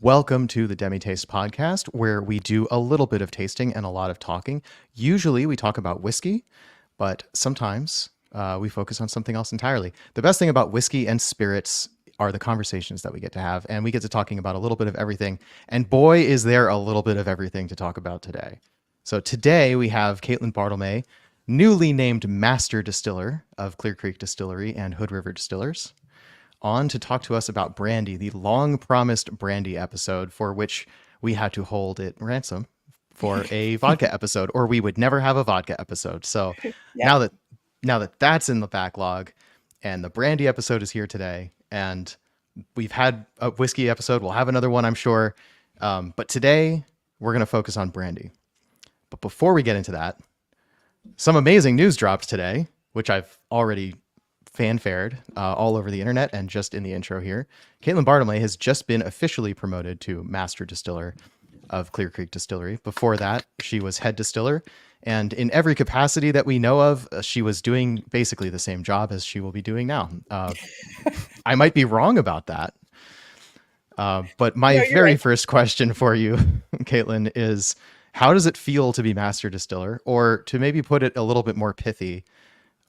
Welcome to the Demi Taste Podcast, where we do a little bit of tasting and a lot of talking. Usually we talk about whiskey, but sometimes we focus on something else entirely. The best thing about whiskey and spirits are the conversations that we get to have, and we get to talking about a little bit of everything. And boy, is there a little bit of everything to talk about today. So today we have Caitlin Bartlemay, newly named Master Distiller of Clear Creek Distillery and Hood River Distillers, on to talk to us about Brandy, the long-promised Brandy episode for which we had to hold it ransom for a vodka episode, or we would never have a vodka episode. So Yep. now that that's in the backlog and the Brandy episode is here today, and we've had a whiskey episode, we'll have another one, I'm sure. But today we're going to focus on Brandy. But before we get into that, some amazing news dropped today, which I've already fanfared all over the internet and just in the intro here. Caitlin Bartlemay has just been officially promoted to Master Distiller of Clear Creek Distillery. Before that, she was head distiller. And in every capacity that we know of, she was doing basically the same job as she will be doing now. I might be wrong about that. But my very first question for you, Caitlin, is how does it feel to be Master Distiller? Or to maybe put it a little bit more pithy,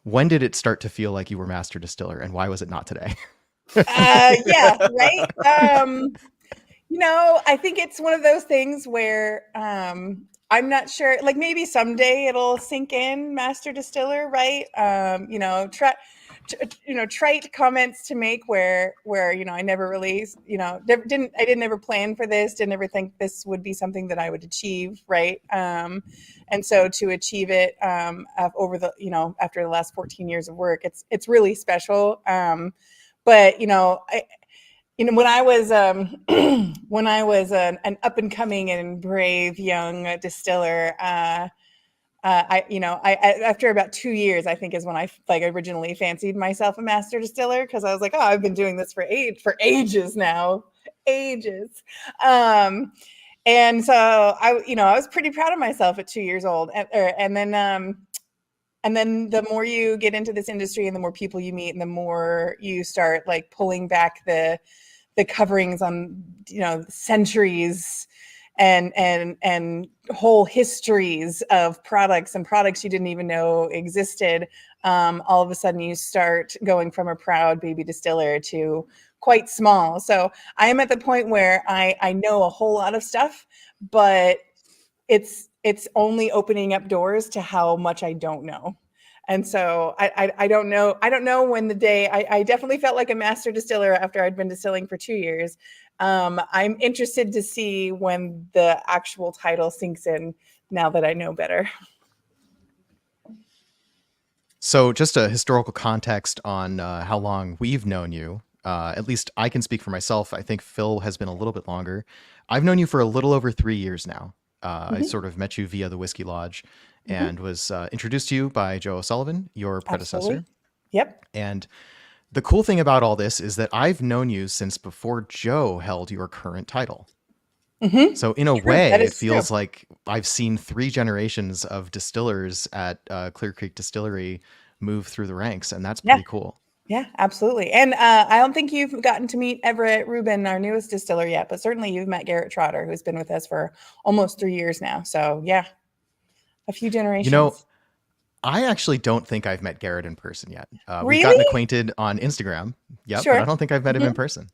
when did it start to feel like you were Master Distiller, and why was it not today? Yeah, right. I think it's one of those things where I'm not sure. Like maybe someday it'll sink in, Master Distiller, right? Trite comments to make where I never really I didn't ever plan for this, didn't ever think this would be something that I would achieve, right? And so to achieve it over the after the last 14 years of work, it's really special. But when I was an up and coming and brave young distiller, after about 2 years, I think is when I originally fancied myself a master distiller, because I was like, oh, I've been doing this for ages now, ages. And so I was pretty proud of myself at 2 years old, and then the more you get into this industry and the more people you meet and the more you start like pulling back the coverings on centuries and whole histories of products and products you didn't even know existed, all of a sudden you start going from a proud baby distiller to quite small. So I am at the point where I know a whole lot of stuff, but it's only opening up doors to how much I don't know. And so I don't know. I don't know when the day I definitely felt like a master distiller after I'd been distilling for 2 years. I'm interested to see when the actual title sinks in now that I know better. So just a historical context on how long we've known you. At least I can speak for myself. I think Phil has been a little bit longer. I've known you for a little over 3 years now. I sort of met you via the Whiskey Lodge and was introduced to you by Joe O'Sullivan, your predecessor. Absolutely. Yep. And the cool thing about all this is that I've known you since before Joe held your current title. Mm-hmm. So in a way, it feels true. like I've seen 3 generations of distillers at Clear Creek Distillery move through the ranks, and that's pretty cool. Yeah, absolutely. And I don't think you've gotten to meet Everett Rubin, our newest distiller, yet, but certainly you've met Garrett Trotter, who's been with us for almost 3 years now. So yeah, a few generations. I actually don't think I've met Garrett in person yet. Really? We've gotten acquainted on Instagram. Yep, Sure. But I don't think I've met him in person.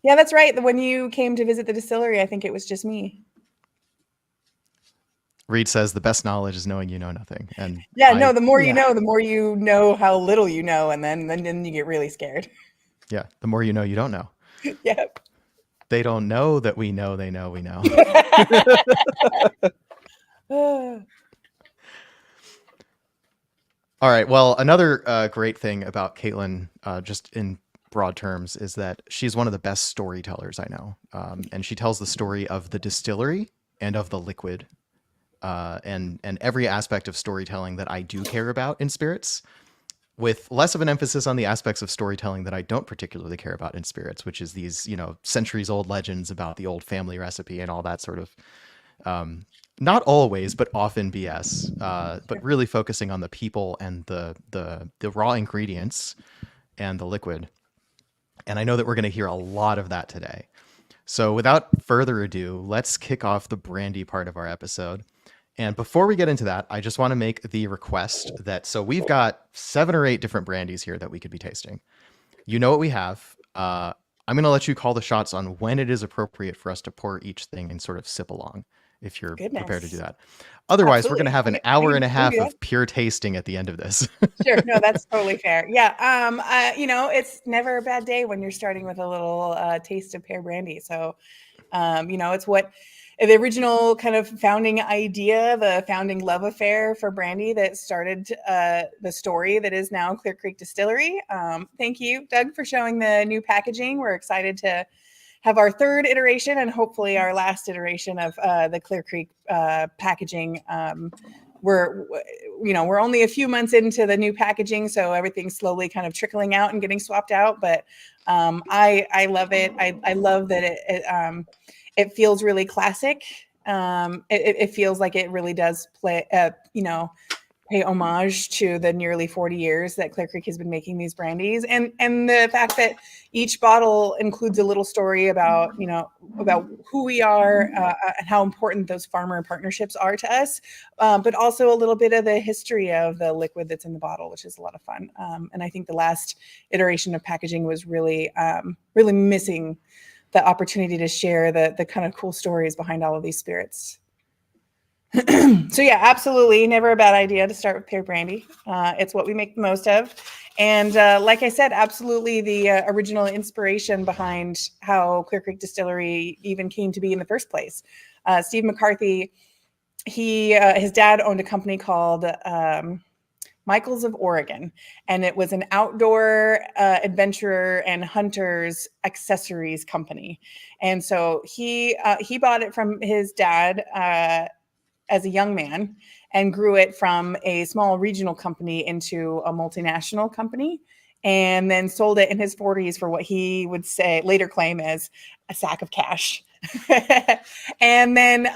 Yeah, that's right. When you came to visit the distillery, I think it was just me. Reed says the best knowledge is knowing you know nothing. And the more you know how little you know, and then you get really scared. Yeah, the more you don't know. Yep. They don't know that we know they know we know. All right. Well, another great thing about Caitlin, just in broad terms, is that she's one of the best storytellers I know. And she tells the story of the distillery and of the liquid. And every aspect of storytelling that I do care about in spirits, with less of an emphasis on the aspects of storytelling that I don't particularly care about in spirits, which is these, centuries old legends about the old family recipe and all that sort of, not always, but often BS, but really focusing on the people and the raw ingredients and the liquid. And I know that we're going to hear a lot of that today. So without further ado, let's kick off the brandy part of our episode. And before we get into that, I just want to make the request that so we've got 7 or 8 different brandies here that we could be tasting. You know what we have. I'm going to let you call the shots on when it is appropriate for us to pour each thing and sort of sip along, if you're prepared to do Goodness. that. Otherwise, we're going to Absolutely. have I an can, I hour can, and a I can half do that. of pure tasting at the end of this. Sure. No, that's totally fair. Yeah. It's never a bad day when you're starting with a little taste of pear brandy. So, it's what the original kind of founding idea, the founding love affair for brandy that started the story that is now Clear Creek Distillery. Thank you, Doug, for showing the new packaging. We're excited to have our 3rd iteration and hopefully our last iteration of the Clear Creek packaging. We're only a few months into the new packaging, so everything's slowly kind of trickling out and getting swapped out. But I love it. I love that it feels really classic. It feels like it really does pay homage to the nearly 40 years that Clear Creek has been making these brandies, and the fact that each bottle includes a little story about who we are and how important those farmer partnerships are to us, but also a little bit of the history of the liquid that's in the bottle, which is a lot of fun. And I think the last iteration of packaging was really missing the opportunity to share the kind of cool stories behind all of these spirits. So yeah, absolutely. Never a bad idea to start with pear brandy. It's what we make the most of. And like I said, absolutely the original inspiration behind how Clear Creek Distillery even came to be in the first place. Steve McCarthy, his dad owned a company called Michaels of Oregon, and it was an outdoor adventurer and hunters accessories company. And so he bought it from his dad as a young man and grew it from a small regional company into a multinational company, and then sold it in his 40s for what he would later claim as a sack of cash. And then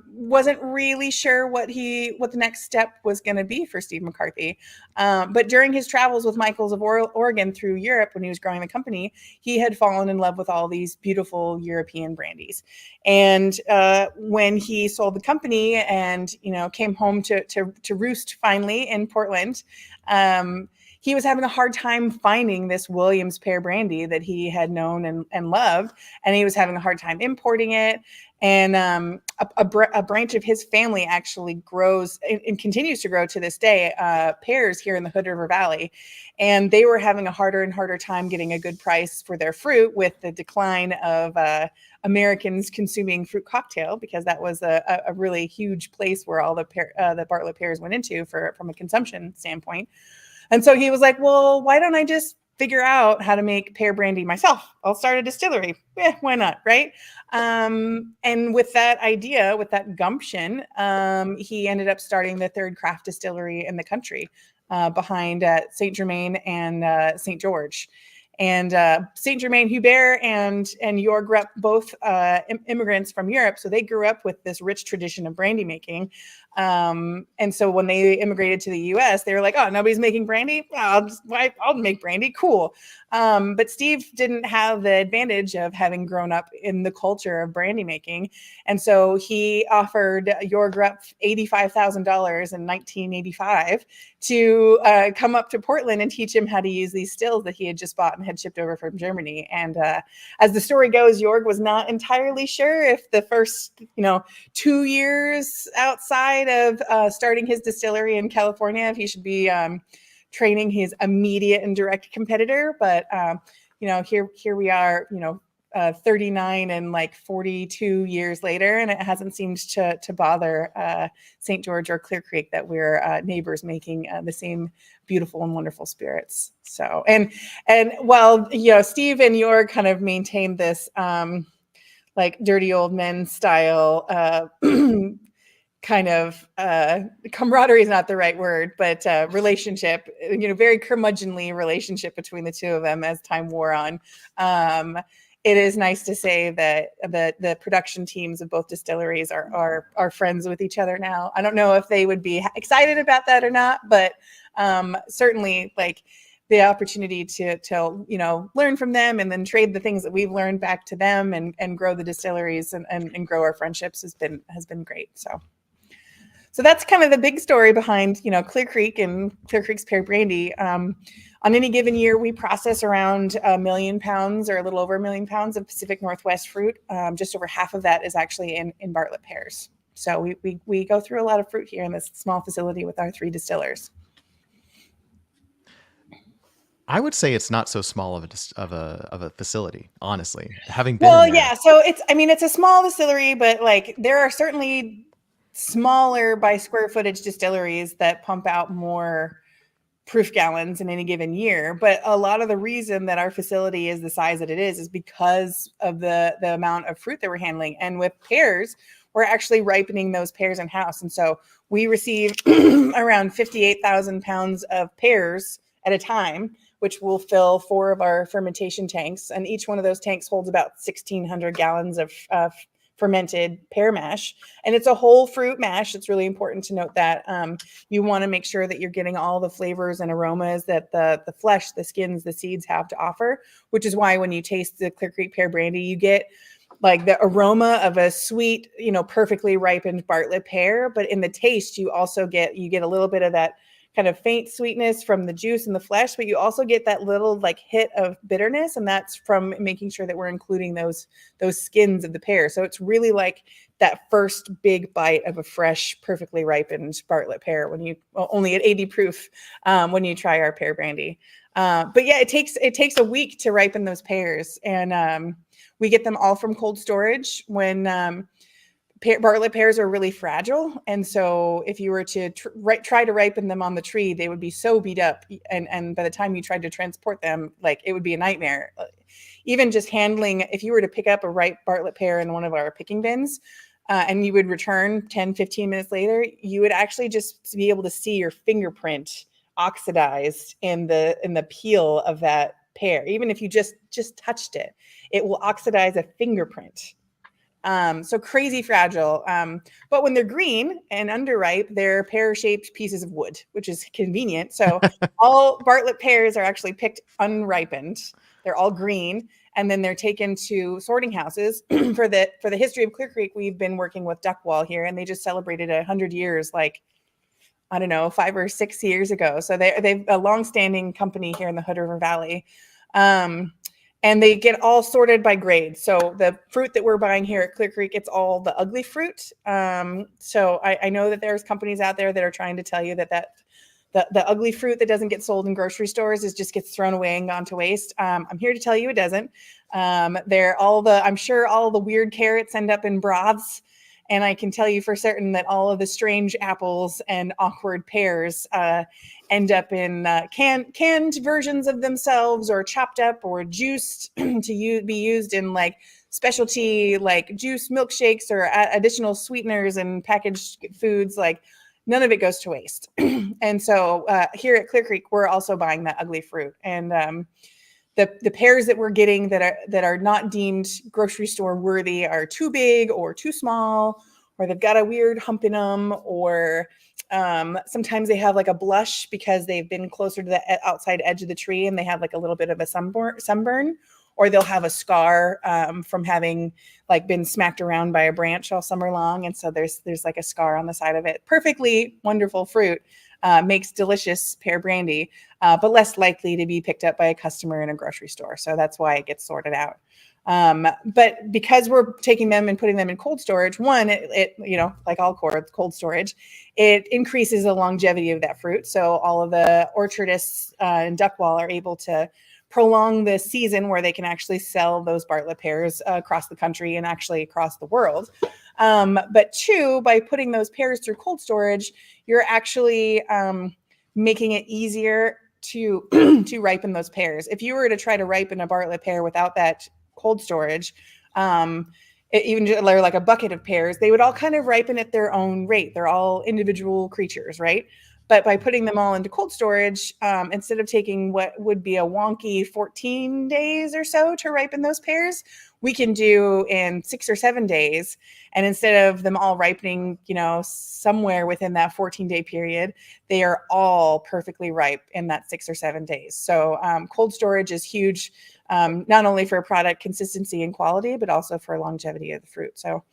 wasn't really sure what the next step was going to be for Steve McCarthy. But during his travels with Michaels of Oregon through Europe, when he was growing the company, he had fallen in love with all these beautiful European brandies. And when he sold the company and came home to roost finally in Portland, he was having a hard time finding this Williams pear brandy that he had known and loved, and he was having a hard time importing it. And a branch of his family actually grows and continues to grow to this day pears here in the Hood River Valley, and they were having a harder and harder time getting a good price for their fruit with the decline of Americans consuming fruit cocktail, because that was a really huge place where all the Bartlett pears went into from a consumption standpoint. And so he was like, well, why don't I just figure out how to make pear brandy myself? I'll start a distillery. Why not, right? And with that idea, with that gumption, he ended up starting the 3rd craft distillery in the country behind St. Germain and St. George. And St. Germain, Hubert and Jorg grew up both immigrants from Europe. So they grew up with this rich tradition of brandy making. And so when they immigrated to the US, they were like, oh, nobody's making brandy? I'll make brandy. Cool. But Steve didn't have the advantage of having grown up in the culture of brandy making. And so he offered Jorg $85,000 in 1985 to come up to Portland and teach him how to use these stills that he had just bought and had shipped over from Germany. And as the story goes, Jorg was not entirely sure if the first 2 years outside of starting his distillery in California, if he should be training his immediate and direct competitor. But here we are, 39 and like 42 years later, and it hasn't seemed to bother St. George or Clear Creek that we're neighbors making the same beautiful and wonderful spirits. So and while Steve and Jorg kind of maintained this like dirty old men style kind of camaraderie is not the right word, but relationship, very curmudgeonly relationship between the two of them as time wore on. It is nice to say that the production teams of both distilleries are friends with each other now. I don't know if they would be excited about that or not, but certainly like the opportunity to learn from them and then trade the things that we've learned back to them and grow the distilleries and grow our friendships has been great. So that's kind of the big story behind, Clear Creek and Clear Creek's pear brandy. On any given year, we process around 1 million pounds or a little over 1 million pounds of Pacific Northwest fruit. Just over half of that is actually in Bartlett pears. So we go through a lot of fruit here in this small facility with our 3 distillers. I would say it's not so small of a facility, honestly. Having been in there. Yeah. So it's a small distillery, but like there are certainly smaller by square footage distilleries that pump out more proof gallons in any given year. But a lot of the reason that our facility is the size that it is because of the amount of fruit that we're handling. And with pears, we're actually ripening those pears in house. And so we receive around 58,000 pounds of pears at a time, which will fill 4 of our fermentation tanks. And each one of those tanks holds about 1,600 gallons of fermented pear mash. And it's a whole fruit mash. It's really important to note that you want to make sure that you're getting all the flavors and aromas that the flesh, the skins, the seeds have to offer, which is why when you taste the Clear Creek pear brandy, you get like the aroma of a sweet, perfectly ripened Bartlett pear. But in the taste, you also get a little bit of that kind of faint sweetness from the juice and the flesh, but you also get that little like hit of bitterness, and that's from making sure that we're including those skins of the pear. So it's really like that first big bite of a fresh, perfectly ripened Bartlett pear when you only at 80 proof when you try our pear brandy. But yeah, it takes a week to ripen those pears, and we get them all from cold storage when. Bartlett pears are really fragile. And so if you were to try to ripen them on the tree, they would be so beat up. And by the time you tried to transport them, like it would be a nightmare. Even just handling, if you were to pick up a ripe Bartlett pear in one of our picking bins and you would return 10, 15 minutes later, you would actually just be able to see your fingerprint oxidized in the peel of that pear. Even if you just touched it, it will oxidize a fingerprint. So crazy fragile. But when they're green and underripe, they're pear-shaped pieces of wood, which is convenient. So all Bartlett pears are actually picked unripened. They're all green, and then they're taken to sorting houses. For the history of Clear Creek, we've been working with Duckwall here, and they just celebrated 100 years, like, I don't know, 5 or 6 years ago. So they've a longstanding company here in the Hood River Valley. And they get all sorted by grade. So the fruit that we're buying here at Clear Creek, it's all the ugly fruit. So I know that there's companies out there that are trying to tell you that the ugly fruit that doesn't get sold in grocery stores just gets thrown away and gone to waste. I'm here to tell you it doesn't. I'm sure all the weird carrots end up in broths. And I can tell you for certain that all of the strange apples and awkward pears end up in canned versions of themselves, or chopped up or juiced to be used in like specialty like juice milkshakes or additional sweeteners and packaged foods. Like none of it goes to waste. And so here at Clear Creek, we're also buying that ugly fruit. And the pears that we're getting that are not deemed grocery store worthy are too big or too small, or they've got a weird hump in them, or sometimes they have like a blush because they've been closer to the outside edge of the tree and they have like a little bit of a sunburn, or they'll have a scar from having like been smacked around by a branch all summer long. And so there's like a scar on the side of it. Perfectly wonderful fruit. Makes delicious pear brandy, but less likely to be picked up by a customer in a grocery store. So that's why it gets sorted out. But because we're taking them and putting them in cold storage, one, it like all cold storage, it increases the longevity of that fruit. So all of the orchardists in Duckwall are able to prolong the season where they can actually sell those Bartlett pears across the country and actually across the world. But two, by putting those pears through cold storage, you're actually making it easier to to ripen those pears. If you were to try to ripen a Bartlett pear without that cold storage, even like a bucket of pears, they would all kind of ripen at their own rate. They're all individual creatures, right? But by putting them all into cold storage, instead of taking what would be a wonky 14 days or so to ripen those pears, we can do in 6 or 7 days. And instead of them all ripening, somewhere within that 14-day period, they are all perfectly ripe in that 6 or 7 days. So cold storage is huge, not only for product consistency and quality, but also for longevity of the fruit. So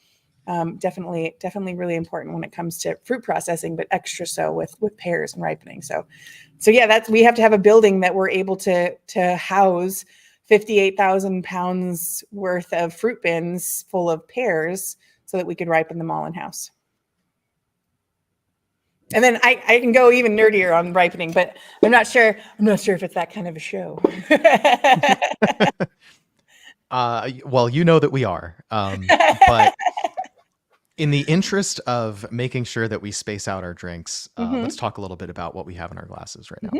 definitely really important when it comes to fruit processing, but extra so with pears and ripening. So yeah, we have to have a building that we're able to house 58,000 pounds worth of fruit bins full of pears so that we could ripen them all in house. And then I can go even nerdier on ripening, but I'm not sure if it's that kind of a show. Well, you know that we are, but in the interest of making sure that we space out our drinks, let's talk a little bit about what we have in our glasses right now.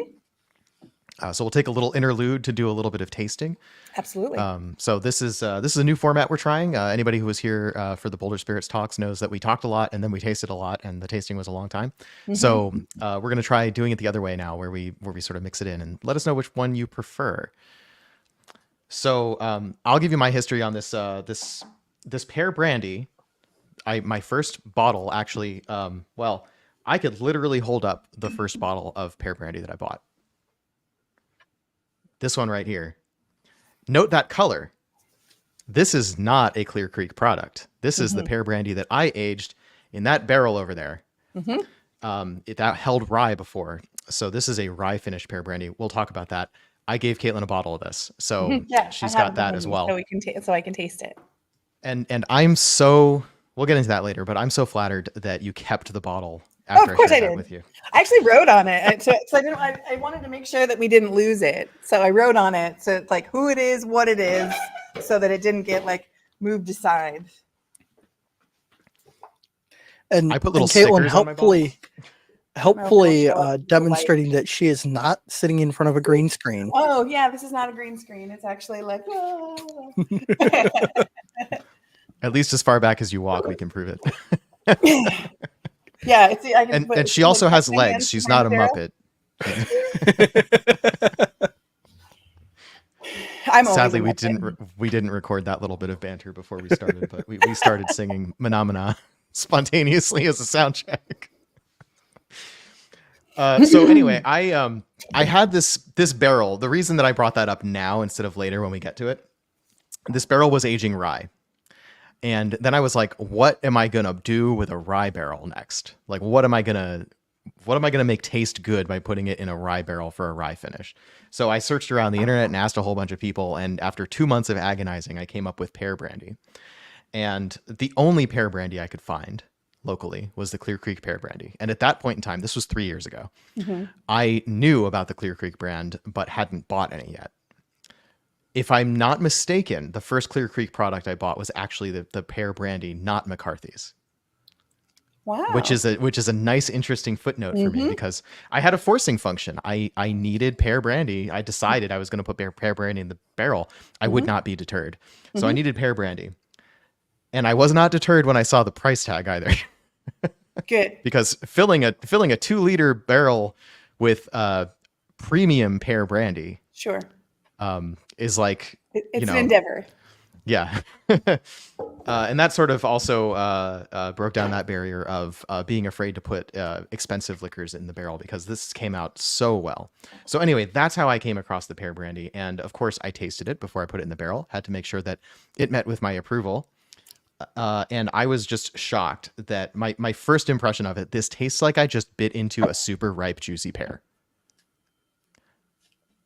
So we'll take a little interlude to do a little bit of tasting. Absolutely. So this is a new format we're trying. Anybody who was here for the Boulder Spirits talks knows that we talked a lot and then we tasted a lot, and the tasting was a long time. So we're going to try doing it the other way now, where we sort of mix it in, and let us know which one you prefer. So I'll give you my history on this this pear brandy. My first bottle actually, I could literally hold up the first bottle of pear brandy that I bought. This one right here. Note that color. This is not a Clear Creek product. This is the pear brandy that I aged in that barrel over there. That held rye before. So this is a rye finished pear brandy. We'll talk about that. I gave Caitlin a bottle of this. So she's got that as well. So I can taste it. And I'm so, we'll get into that later, but I'm so flattered that you kept the bottle after of course I shared I that did. with you. I actually wrote on it. So I wanted to make sure that we didn't lose it. So I wrote on it. So it's like who it is, what it is, so that it didn't get like moved aside. And I put little Caitlin stickers on my bottle. helpfully demonstrating that she is not sitting in front of a green screen. Oh yeah, this is not a green screen. It's actually like At least as far back as you walk, we can prove it. Yeah, it's, I can and she also has legs. She's not a Muppet. Sadly, we didn't record that little bit of banter before we started, but we started singing Phenomena spontaneously as a sound check. So anyway, I had this barrel. The reason that I brought that up now instead of later when we get to it, this barrel was aging rye. And then I was like, what am I going to do with a rye barrel next? Like, what am I going to make taste good by putting it in a rye barrel for a rye finish? So I searched around the internet and asked a whole bunch of people. And after 2 months of agonizing, I came up with pear brandy. And the only pear brandy I could find locally was the Clear Creek pear brandy. And at that point in time, this was 3 years ago, I knew about the Clear Creek brand, but hadn't bought any yet. If I'm not mistaken, the first Clear Creek product I bought was actually the pear brandy, not McCarthy's. Wow. Which is a nice, interesting footnote for me, because I had a forcing function. I needed pear brandy. I decided I was going to put pear brandy in the barrel. I would not be deterred. So I needed pear brandy. And I was not deterred when I saw the price tag either. Good. Because filling a 2-liter barrel with premium pear brandy, sure, is like, it's an endeavor. Yeah. And that sort of also broke down that barrier of being afraid to put expensive liquors in the barrel, because this came out so well. So anyway, that's how I came across the pear brandy. And of course, I tasted it before I put it in the barrel, had to make sure that it met with my approval. And I was just shocked that my first impression of it, this tastes like I just bit into a super ripe, juicy pear.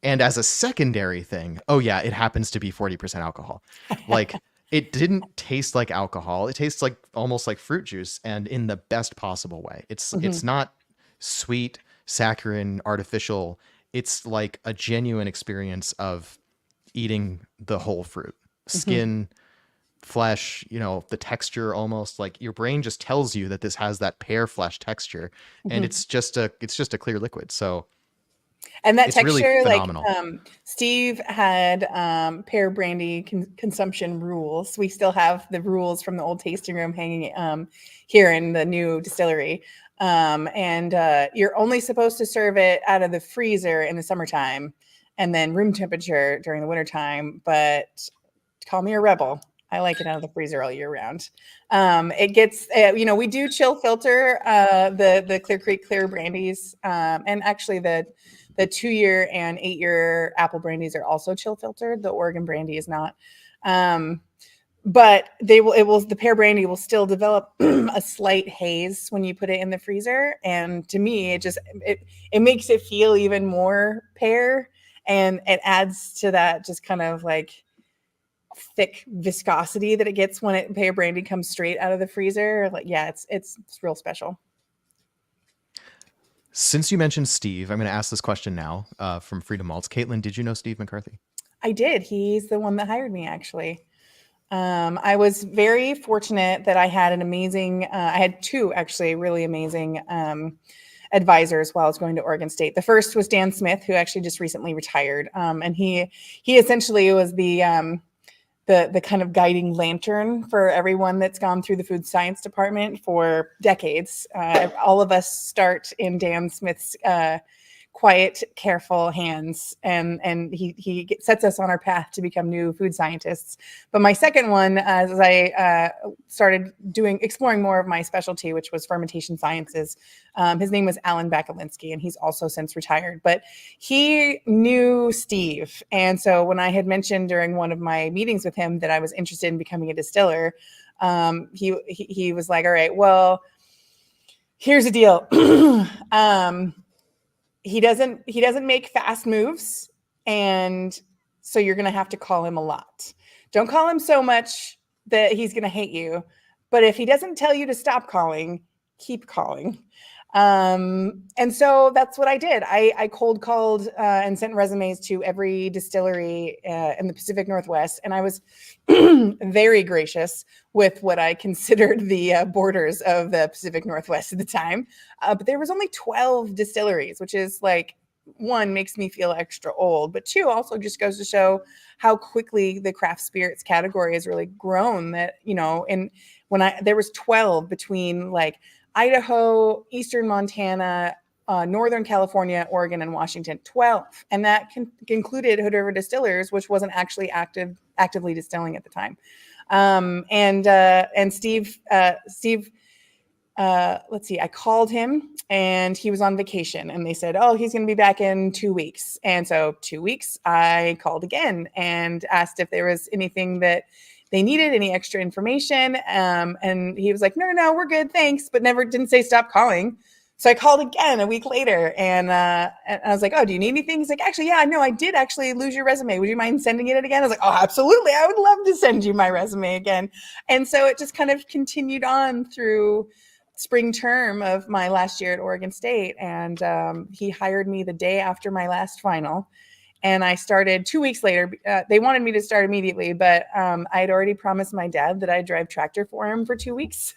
And as a secondary thing, oh yeah, it happens to be 40% alcohol. Like, it didn't taste like alcohol. It tastes like almost like fruit juice, and in the best possible way. It's not sweet, saccharine, artificial. It's like a genuine experience of eating the whole fruit. Skin, flesh, the texture, almost like your brain just tells you that this has that pear flesh texture, and it's just a clear liquid. So and that it's texture, really like phenomenal. Steve had pear brandy consumption rules. We still have the rules from the old tasting room hanging here in the new distillery. And you're only supposed to serve it out of the freezer in the summertime, and then room temperature during the wintertime. But call me a rebel, I like it out of the freezer all year round. It gets, we do chill filter the Clear Creek Clear brandies, and actually the 2-year and 8-year apple brandies are also chill filtered. The Oregon brandy is not. But the pear brandy will still develop a slight haze when you put it in the freezer. And to me, it makes it feel even more pear, and it adds to that just kind of like thick viscosity that it gets when pear brandy comes straight out of the freezer. Like, yeah, it's real special. Since you mentioned Steve, I'm going to ask this question now from Freedom Malts. Caitlin, did you know Steve McCarthy? I did. He's the one that hired me, actually. I was very fortunate that I had an amazing, I had 2 actually really amazing advisors while I was going to Oregon State. The first was Dan Smith, who actually just recently retired. And he essentially was the kind of guiding lantern for everyone that's gone through the food science department for decades. All of us start in Dan Smith's quiet, careful hands, and he sets us on our path to become new food scientists. But my second one, as I started exploring more of my specialty, which was fermentation sciences, his name was Alan Bakalinsky, and he's also since retired. But he knew Steve, and so when I had mentioned during one of my meetings with him that I was interested in becoming a distiller, he was like, "All right, well, here's the deal." He doesn't make fast moves, and so you're going to have to call him a lot. Don't call him so much that he's going to hate you, but if he doesn't tell you to stop calling, keep calling. And so that's what I did. I cold called and sent resumes to every distillery in the Pacific Northwest, and I was very gracious with what I considered the borders of the Pacific Northwest at the time. But there was only 12 distilleries, which is like, 1, makes me feel extra old, but 2, also just goes to show how quickly the craft spirits category has really grown. That, and there was 12 between like Idaho, Eastern Montana, Northern California, Oregon, and Washington, 12. And that included Hood River Distillers, which wasn't actually actively distilling at the time. And Steve, let's see, I called him and he was on vacation, and they said, "Oh, he's going to be back in 2 weeks." And so 2 weeks, I called again and asked if there was anything that they needed, any extra information. And he was like, no, we're good, thanks, but didn't say stop calling. So I called again a week later, and I was like, "Oh, do you need anything?" He's like, "Actually, yeah, no, I did actually lose your resume. Would you mind sending it again?" I was like, "Oh, absolutely. I would love to send you my resume again." And so it just kind of continued on through spring term of my last year at Oregon State. And he hired me the day after my last final. And I started 2 weeks later. They wanted me to start immediately, but I had already promised my dad that I'd drive tractor for him for 2 weeks.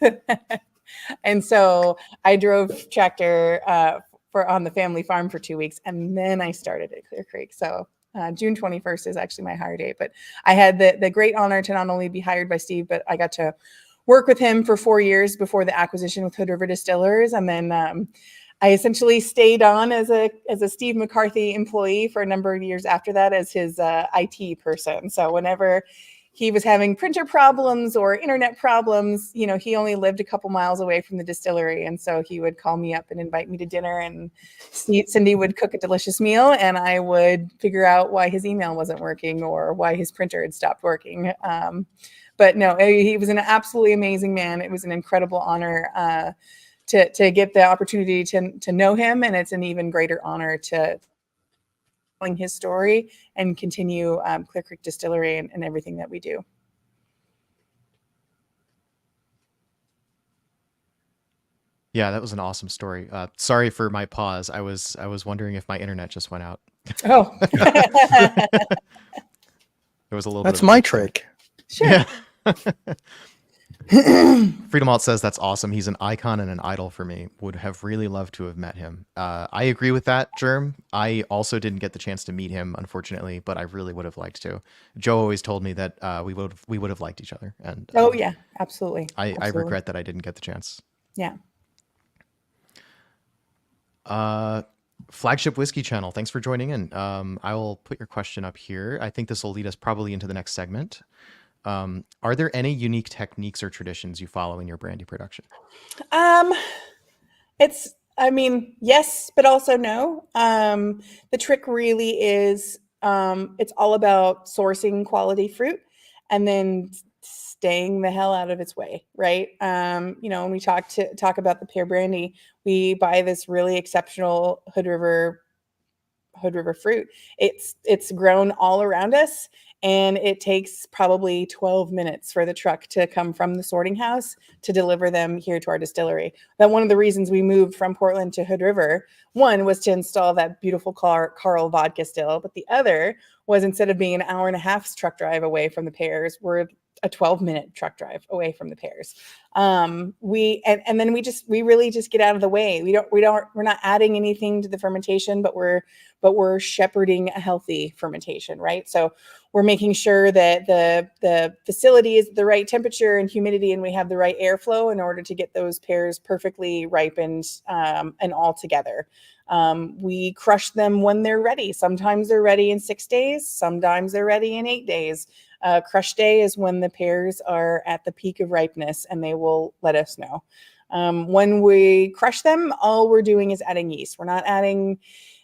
And so I drove tractor on the family farm for 2 weeks. And then I started at Clear Creek. So June 21st is actually my hire date. But I had the great honor to not only be hired by Steve, but I got to work with him for 4 years before the acquisition with Hood River Distillers. And then I essentially stayed on as a Steve McCarthy employee for a number of years after that as his IT person. So whenever he was having printer problems or internet problems, he only lived a couple miles away from the distillery. And so he would call me up and invite me to dinner, and Cindy would cook a delicious meal, and I would figure out why his email wasn't working or why his printer had stopped working. But no, he was an absolutely amazing man. It was an incredible honor to get the opportunity to know him, and it's an even greater honor to telling his story and continue Clear Creek Distillery and everything that we do. Yeah, that was an awesome story. Sorry for my pause. I was wondering if my internet just went out. Oh, It was a little. That's my trick. Sure. Yeah. Freedom Malt says that's awesome. He's an icon and an idol for me. Would have really loved to have met him. I agree with that, Germ. I also didn't get the chance to meet him, unfortunately, but I really would have liked to. Joe always told me that we would have liked each other. And oh yeah, absolutely. I regret that I didn't get the chance. Yeah. Flagship Whiskey Channel, thanks for joining in. I will put your question up here. I think this will lead us probably into the next segment. Are there any unique techniques or traditions you follow in your brandy production? Yes, but also no. The trick really is it's all about sourcing quality fruit and then staying the hell out of its way, right? When we talk about the pear brandy, we buy this really exceptional Hood River fruit. It's grown all around us, and it takes probably 12 minutes for the truck to come from the sorting house to deliver them here to our distillery. That one of the reasons we moved from Portland to Hood River, one was to install that beautiful Carl vodka still, but the other was instead of being an hour and a half truck drive away from the pears, we're a 12-minute truck drive away from the pears. Then we really just get out of the way. We're not adding anything to the fermentation, but we're shepherding a healthy fermentation, right? So we're making sure that the facility is the right temperature and humidity, and we have the right airflow in order to get those pears perfectly ripened and all together. We crush them when they're ready. Sometimes they're ready in 6 days. Sometimes they're ready in 8 days. Crush day is when the pears are at the peak of ripeness, and they will let us know. When we crush them, all we're doing is adding yeast. We're not adding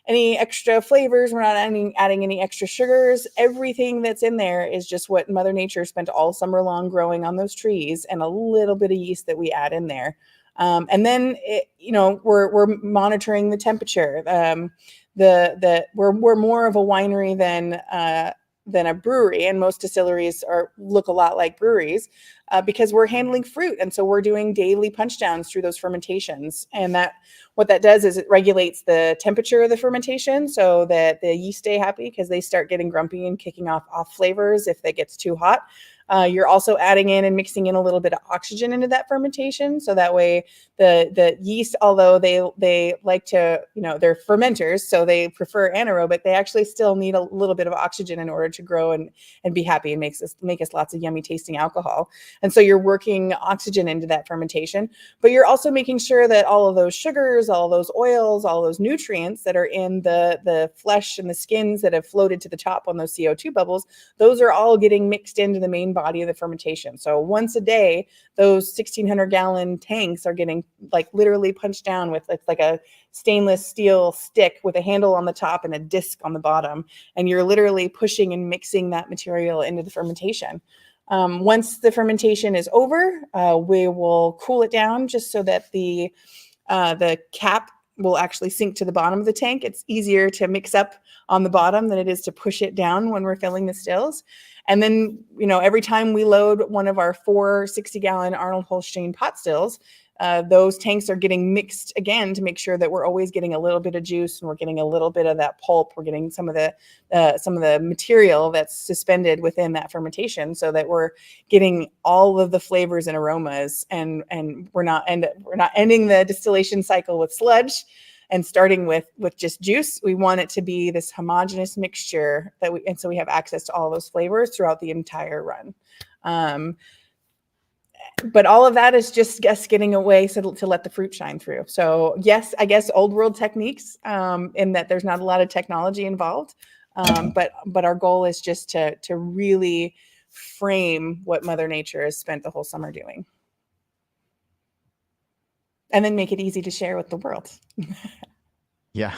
any extra flavors. We're not adding any extra sugars. Everything that's in there is just what Mother Nature spent all summer long growing on those trees, and a little bit of yeast that we add in there. And then we're monitoring the temperature. We're more of a winery than a brewery, and most distilleries look a lot like breweries because we're handling fruit, and so we're doing daily punch downs through those fermentations. And what that does is it regulates the temperature of the fermentation so that the yeast stay happy, because they start getting grumpy and kicking off flavors if it gets too hot. You're also adding in and mixing in a little bit of oxygen into that fermentation, so that way the yeast, although they like to, they're fermenters, so they prefer anaerobic, they actually still need a little bit of oxygen in order to grow and be happy and make us lots of yummy tasting alcohol. And so you're working oxygen into that fermentation, but you're also making sure that all of those sugars, all those oils, all those nutrients that are in the flesh and the skins that have floated to the top on those CO2 bubbles, those are all getting mixed into the main body of the fermentation. So once a day, those 1,600-gallon tanks are getting literally punched down with like a stainless steel stick with a handle on the top and a disc on the bottom. And you're literally pushing and mixing that material into the fermentation. Once the fermentation is over, we will cool it down just so that the cap will actually sink to the bottom of the tank. It's easier to mix up on the bottom than it is to push it down when we're filling the stills. And then, every time we load one of our 4 60-gallon Arnold Holstein pot stills, those tanks are getting mixed again to make sure that we're always getting a little bit of juice, and we're getting a little bit of that pulp. We're getting some of the material that's suspended within that fermentation, so that we're getting all of the flavors and aromas, and we're not ending the distillation cycle with sludge and starting with just juice. We want it to be this homogeneous mixture and so we have access to all those flavors throughout the entire run. But all of that is just us getting away to let the fruit shine through. So yes, I guess old world techniques in that there's not a lot of technology involved. But our goal is just to really frame what Mother Nature has spent the whole summer doing. And then make it easy to share with the world. Yeah.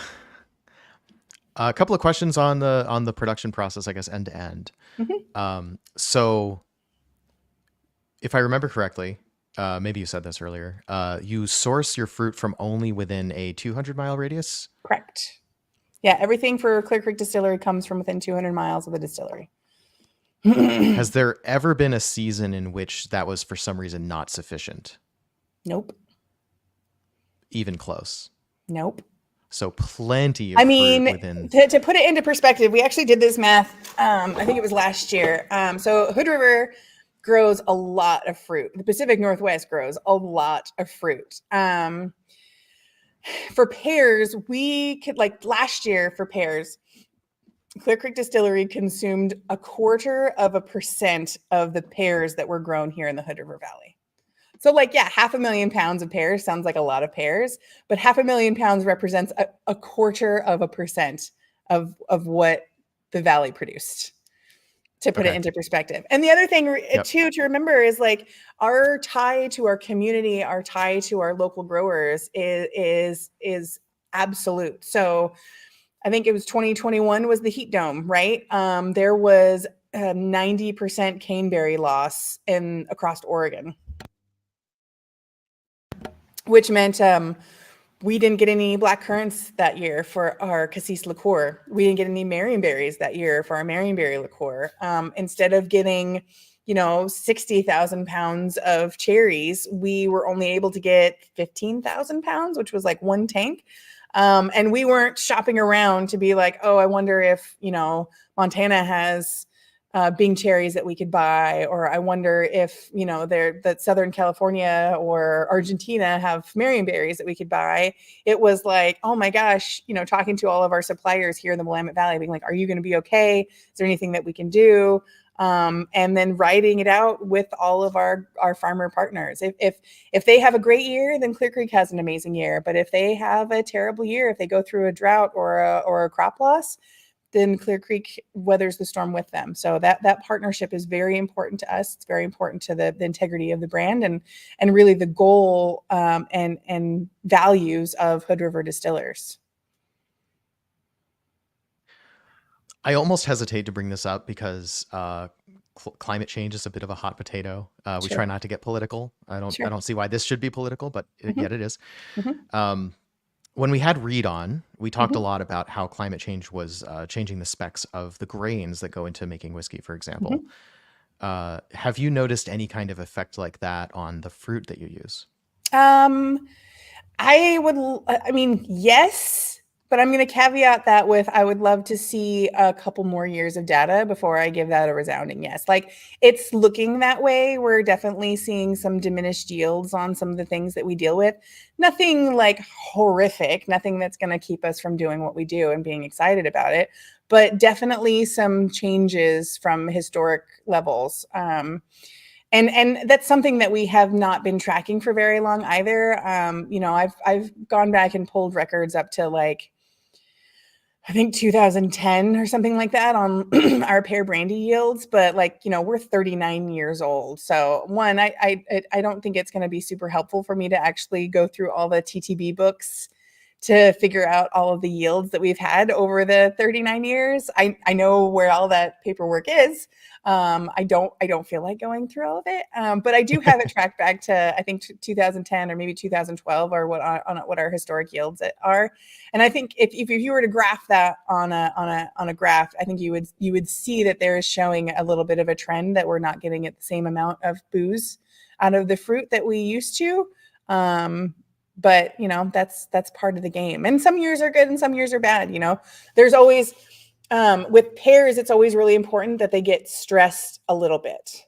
A couple of questions on the production process, I guess, end to end. Mm-hmm. So if I remember correctly, maybe you said this earlier, you source your fruit from only within a 200-mile radius? Correct. Yeah, everything for Clear Creek Distillery comes from within 200 miles of the distillery. Has there ever been a season in which that was for some reason not sufficient? Nope. Even close? Nope. So plenty of fruit within. To put it into perspective, we actually did this math. I think it was last year. So Hood River grows a lot of fruit. The Pacific Northwest grows a lot of fruit. For pears, we could, last year for pears, Clear Creek Distillery consumed 0.25% of the pears that were grown here in the Hood River Valley. So 500,000 pounds of pears sounds like a lot of pears, but 500,000 pounds represents 0.25% of what the valley produced. to put it Okay. into perspective. And the other thing Yep. too to remember is like our tie to our community, our tie to our local growers is absolute. So I think it was 2021 was the heat dome, right? There was 90% caneberry loss across Oregon, which meant we didn't get any black currants that year for our cassis liqueur. We didn't get any marionberries that year for our marionberry liqueur. Instead of getting, 60,000 pounds of cherries, we were only able to get 15,000 pounds, which was like one tank. And we weren't shopping around to be like, oh, I wonder if, Montana has Bing cherries that we could buy, or I wonder if that Southern California or Argentina have marionberries that we could buy. It was like, oh my gosh, talking to all of our suppliers here in the Willamette Valley, being like, are you going to be okay? Is there anything that we can do? And then writing it out with all of our farmer partners. If they have a great year, then Clear Creek has an amazing year. But if they have a terrible year, if they go through a drought or a crop loss, then Clear Creek weathers the storm with them. So that partnership is very important to us. It's very important to the integrity of the brand and really the goal and values of Hood River Distillers. I almost hesitate to bring this up because climate change is a bit of a hot potato. We Sure. try not to get political. I don't see why this should be political, but yet it is. When we had Reed on, we talked a lot about how climate change was changing the specs of the grains that go into making whiskey, for example. Have you noticed any kind of effect like that on the fruit that you use? Yes, but I'm going to caveat that with I would love to see a couple more years of data before I give that a resounding yes. Like it's looking that way. We're definitely seeing some diminished yields on some of the things that we deal with. Nothing like horrific, nothing that's going to keep us from doing what we do and being excited about it, but definitely some changes from historic levels. And that's something that we have not been tracking for very long either. I've gone back and pulled records up to like, I think 2010 or something like that on our pear brandy yields, but like, we're 39 years old. So one, I don't think it's going to be super helpful for me to actually go through all the TTB books to figure out all of the yields that we've had over the 39 years. I know where all that paperwork is. I don't feel like going through all of it. But I do have it tracked back to, I think 2010 or maybe 2012 or what our historic yields are. And I think if you were to graph that on a graph, I think you would see that there is showing a little bit of a trend that we're not getting at the same amount of booze out of the fruit that we used to. But that's part of the game. And some years are good and some years are bad. There's always with pears, it's always really important that they get stressed a little bit.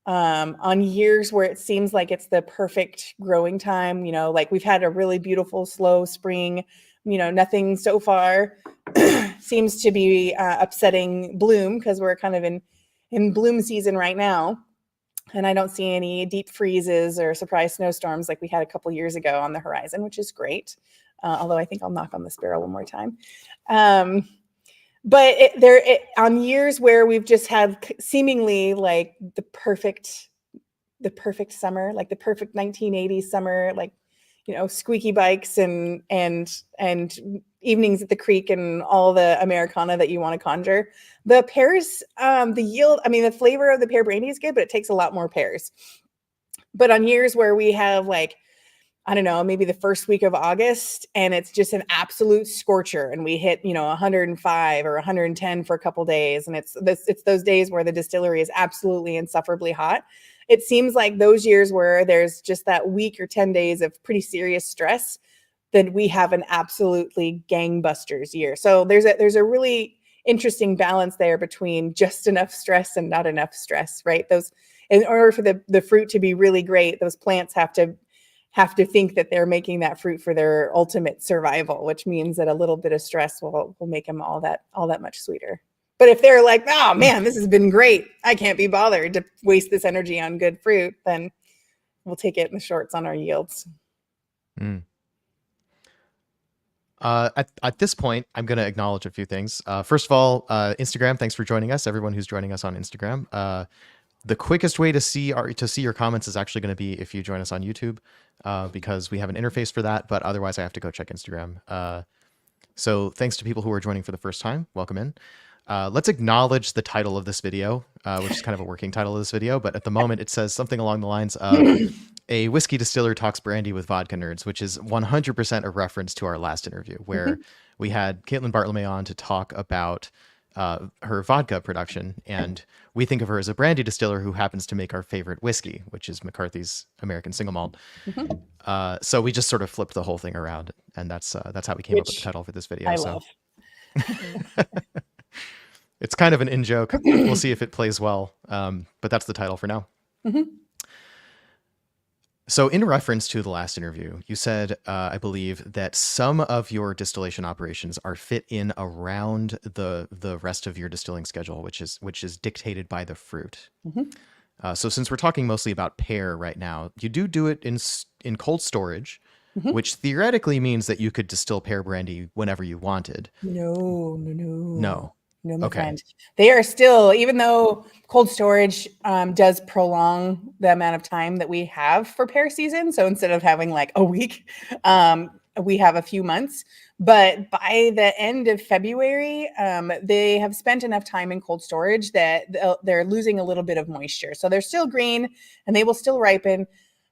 On years where it seems like it's the perfect growing time, like we've had a really beautiful slow spring, nothing so far seems to be upsetting bloom because we're kind of in bloom season right now. And I don't see any deep freezes or surprise snowstorms like we had a couple years ago on the horizon, which is great. Although I think I'll knock on this barrel one more time. But on years where we've just had seemingly like the perfect summer, like the perfect 1980s summer, like squeaky bikes and evenings at the creek and all the Americana that you want to conjure. The pears, the yield, the flavor of the pear brandy is good, but it takes a lot more pears. But on years where we have like, I don't know, maybe the first week of August and it's just an absolute scorcher and we hit, 105 or 110 for a couple days. And it's those days where the distillery is absolutely insufferably hot. It seems like those years where there's just that week or 10 days of pretty serious stress, that we have an absolutely gangbusters year. So there's a really interesting balance there between just enough stress and not enough stress, right? In order for the fruit to be really great, those plants have to think that they're making that fruit for their ultimate survival, which means that a little bit of stress will make them all that much sweeter. But if they're like, oh man, this has been great, I can't be bothered to waste this energy on good fruit, then we'll take it in the shorts on our yields. At this point, I'm going to acknowledge a few things. First of all, Instagram, thanks for joining us. Everyone who's joining us on Instagram. The quickest way to see your comments is actually going to be if you join us on YouTube, because we have an interface for that. But otherwise, I have to go check Instagram. So thanks to people who are joining for the first time. Welcome in. Let's acknowledge the title of this video, which is kind of a working title of this video. But at the moment, it says something along the lines of a whiskey distiller talks brandy with vodka nerds, which is 100% a reference to our last interview where we had Caitlin Bartlemay on to talk about her vodka production. And we think of her as a brandy distiller who happens to make our favorite whiskey, which is McCarthy's American Single Malt. So we just sort of flipped the whole thing around. And that's how we came up with the title for this video. I so. love. It's kind of an in-joke. We'll see if it plays well. But that's the title for now. So in reference to the last interview, you said, I believe, that some of your distillation operations are fit in around the rest of your distilling schedule, which is dictated by the fruit. So since we're talking mostly about pear right now, you do it in cold storage, which theoretically means that you could distill pear brandy whenever you wanted. No. No, my friend. They are still, even though cold storage does prolong the amount of time that we have for pear season. So instead of having like a week, we have a few months. But by the end of February, they have spent enough time in cold storage that they're losing a little bit of moisture. So they're still green and they will still ripen,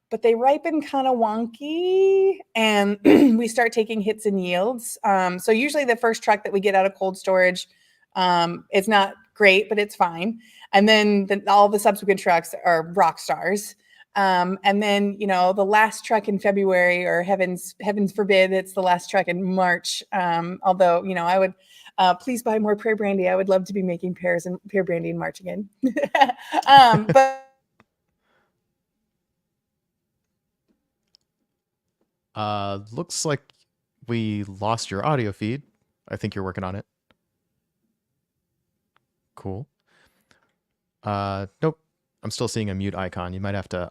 but they ripen kind of wonky and we start taking hits in yields. So usually the first truck that we get out of cold storage, it's not great, but it's fine. And then all the subsequent trucks are rock stars. And then, the last truck in February, or heavens forbid, it's the last truck in March. Although, I would, please buy more pear brandy. I would love to be making pear brandy in March again. But looks like we lost your audio feed. I think you're working on it. Cool. Nope. I'm still seeing a mute icon. You might have to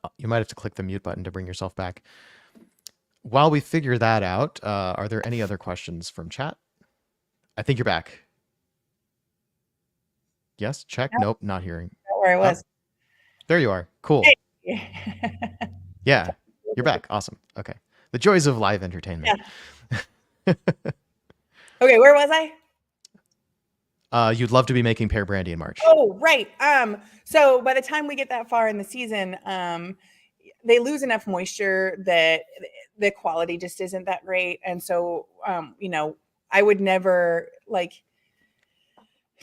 click the mute button to bring yourself back. While we figure that out, are there any other questions from chat? I think you're back. Yes, check. Nope, not hearing. Not where I was. There you are. Cool. Yeah, you're back. Awesome. Okay. The joys of live entertainment. Yeah. Okay, where was I? You'd love to be making pear brandy in March. Oh, right. So by the time we get that far in the season, they lose enough moisture that the quality just isn't that great. And so, I would never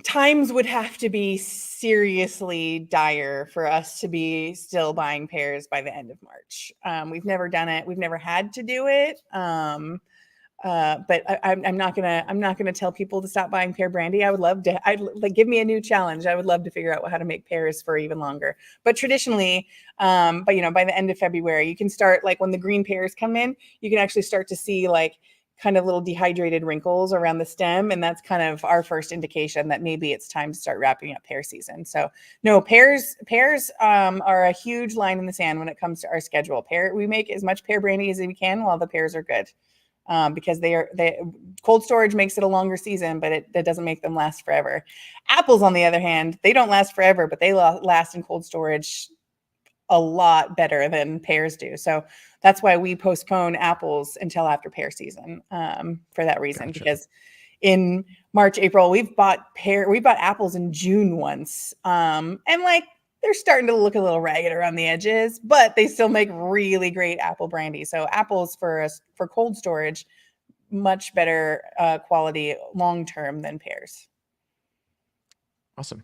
times would have to be seriously dire for us to be still buying pears by the end of March. We've never done it. We've never had to do it. But I'm not gonna tell people to stop buying pear brandy. I would love to. Give me a new challenge. I would love to figure out how to make pears for even longer. But traditionally, by the end of February, you can start when the green pears come in. You can actually start to see kind of little dehydrated wrinkles around the stem, and that's kind of our first indication that maybe it's time to start wrapping up pear season. So no, pears are a huge line in the sand when it comes to our schedule. We make as much pear brandy as we can while the pears are good. Because cold storage makes it a longer season, but that doesn't make them last forever. Apples, on the other hand, they don't last forever, but they last in cold storage a lot better than pears do. So that's why we postpone apples until after pear season, for that reason. Gotcha. Because in March, April, we bought apples in June once, and they're starting to look a little ragged around the edges, but they still make really great apple brandy. So apples for cold storage, much better quality long-term than pears. Awesome.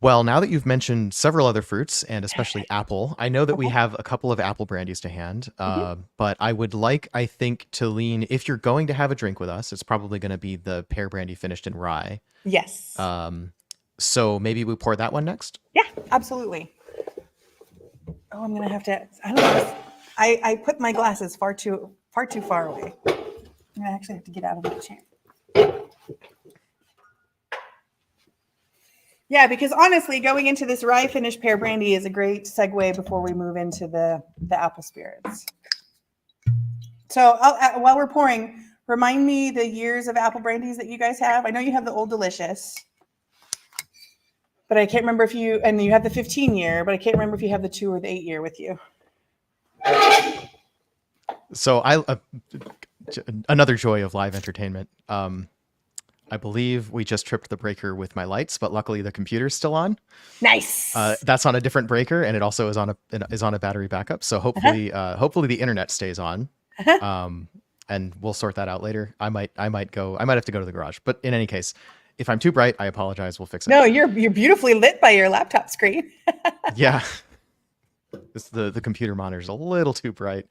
Well, now that you've mentioned several other fruits and especially apple, I know that we have a couple of apple brandies to hand, but I would I think, to lean, if you're going to have a drink with us, it's probably going to be the pear brandy finished in rye. Yes. So maybe we pour that one next? Yeah, absolutely. Oh, I'm going to have to, I don't know. I put my glasses far too far away. I'm going to actually have to get out of my chair. Yeah, because honestly, going into this rye finished pear brandy is a great segue before we move into the apple spirits. So while we're pouring, Remind me the years of apple brandies that you guys have. I know you have the Old Delicious, but I can't remember if you, and you have the 15-year, but I can't remember if you have the 2 or the 8-year with you. So another joy of live entertainment. I believe we just tripped the breaker with my lights, but luckily the computer's still on. Nice. That's on a different breaker, and it also is on a battery backup. So hopefully the internet stays on. And we'll sort that out later. I might have to go to the garage. But in any case, if I'm too bright, I apologize. We'll fix it. No, you're beautifully lit by your laptop screen. Yeah. The computer monitor's a little too bright.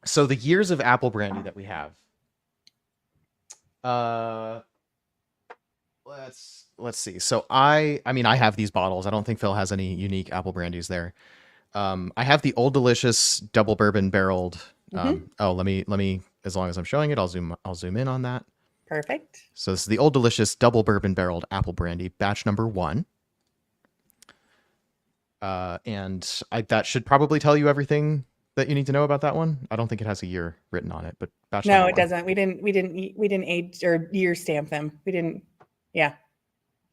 So the years of apple brandy that we have. Let's see. So I have these bottles. I don't think Phil has any unique apple brandies there. I have the Old Delicious double bourbon barreled. Let me as long as I'm showing it, I'll zoom in on that. Perfect. So this is the Old Delicious double bourbon barreled apple brandy, batch number 1. And that should probably tell you everything that you need to know about that one. I don't think it has a year written on it, but batch number 1. No, it doesn't. We didn't age or year stamp them. We didn't. Yeah.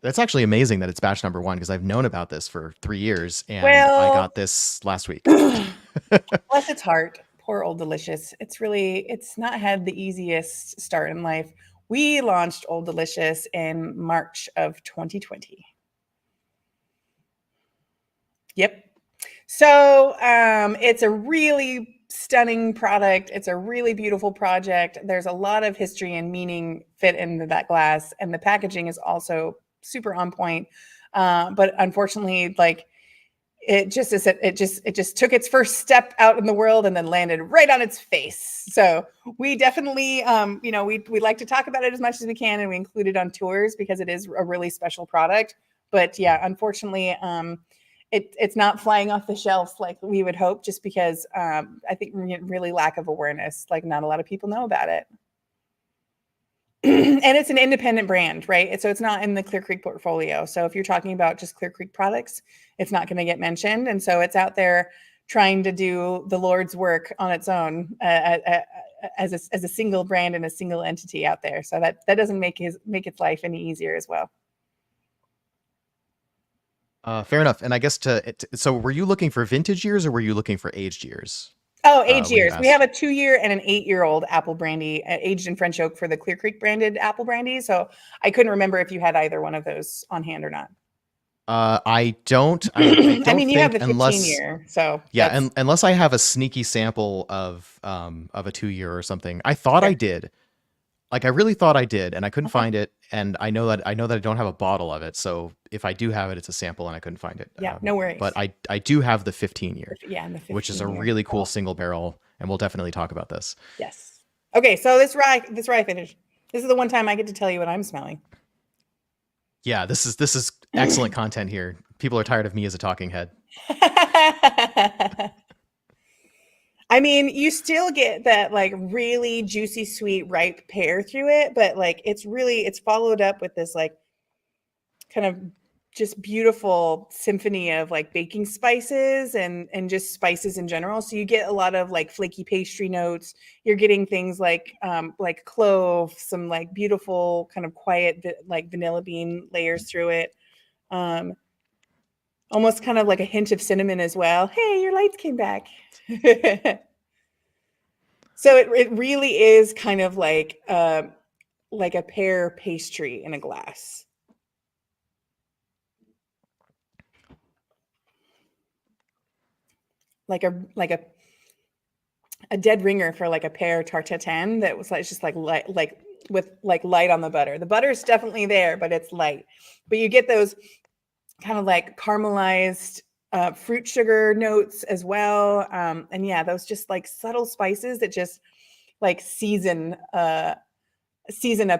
That's actually amazing that it's batch number 1 because I've known about this for 3 years and I got this last week. Bless its heart. Poor Old Delicious. It's not had the easiest start in life. We launched Old Delicious in March of 2020. Yep. So it's a really stunning product. It's a really beautiful project. There's a lot of history and meaning fit into that glass, and the packaging is also super on point. But unfortunately, like it just took its first step out in the world and then landed right on its face. So we definitely, we like to talk about it as much as we can, and we include it on tours because it is a really special product. But yeah, unfortunately, it's not flying off the shelves like we would hope, just because I think really lack of awareness. Like not a lot of people know about it. And it's an independent brand, right? So it's not in the Clear Creek portfolio. So if you're talking about just Clear Creek products, it's not going to get mentioned. And so it's out there trying to do the Lord's work on its own as a single brand and a single entity out there. So that doesn't make its life any easier as well. Fair enough. And I guess so were you looking for vintage years or were you looking for aged years? Oh, aged years. We have a 2-year and an 8-year-old apple brandy aged in French oak for the Clear Creek branded apple brandy. So I couldn't remember if you had either one of those on hand or not. I don't. I mean, you have the 15-year, so yeah. And unless I have a sneaky sample of a 2-year or something, I thought I did. Like I really thought I did, and I couldn't find it. And I know that I don't have a bottle of it. So if I do have it, it's a sample, and I couldn't find it. Yeah, no worries. But I do have the 15-year. Yeah, and the 15-year. Which is a really cool single barrel, and we'll definitely talk about this. Yes. Okay, so this rye finish. This is the one time I get to tell you what I'm smelling. Yeah, this is excellent content here. People are tired of me as a talking head. I mean, you still get that like really juicy, sweet, ripe pear through it, but like it's followed up with this like kind of just beautiful symphony of like baking spices and just spices in general. So you get a lot of like flaky pastry notes. You're getting things like clove, some like beautiful kind of quiet like vanilla bean layers through it. Almost kind of like a hint of cinnamon as well. Hey, your lights came back. So it really is kind of like a pear pastry in a glass. Like a dead ringer for like a pear tarte tatin that was like just like light, with like light on the butter. The butter is definitely there, but it's light. But you get those kind of like caramelized fruit sugar notes as well. And yeah, those just like subtle spices that just like season a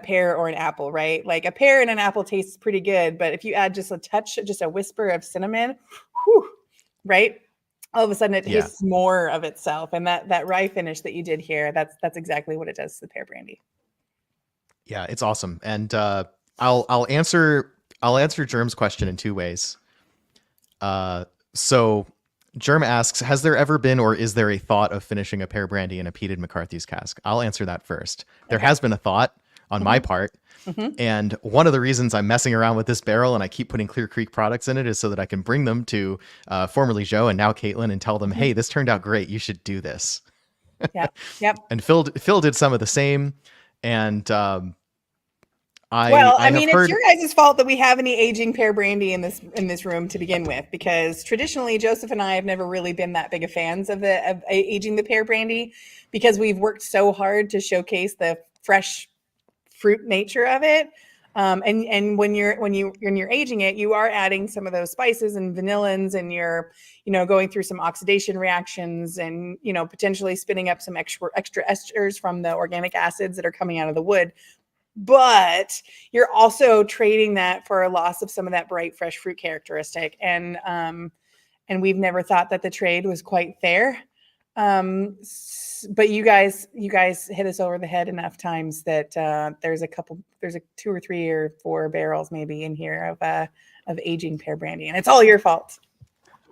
pear or an apple, right? Like a pear and an apple tastes pretty good, but if you add just a touch, just a whisper of cinnamon, whew, right? All of a sudden it tastes more of itself. And that rye finish that you did here, that's exactly what it does to the pear brandy. Yeah, it's awesome. And I'll answer Germ's question in 2 ways. So Germ asks, has there ever been or is there a thought of finishing a pear brandy in a peated McCarthy's cask? I'll answer that first. There has been a thought on my part. And one of the reasons I'm messing around with this barrel and I keep putting Clear Creek products in it is so that I can bring them to formerly Joe and now Caitlin and tell them, hey, this turned out great. You should do this. Yeah. Yep. And Phil did some of the same. And I mean, heard... it's your guys' fault that we have any aging pear brandy in this room to begin with, because traditionally Joseph and I have never really been that big of fans of aging the pear brandy, because we've worked so hard to showcase the fresh fruit nature of it. And when you're aging it, you are adding some of those spices and vanillins, and you're, going through some oxidation reactions, and, potentially spinning up some extra esters from the organic acids that are coming out of the wood. But you're also trading that for a loss of some of that bright, fresh fruit characteristic. And we've never thought that the trade was quite fair. But you guys hit us over the head enough times that there's a 2 or 3 or 4 barrels maybe in here of aging pear brandy, and it's all your fault.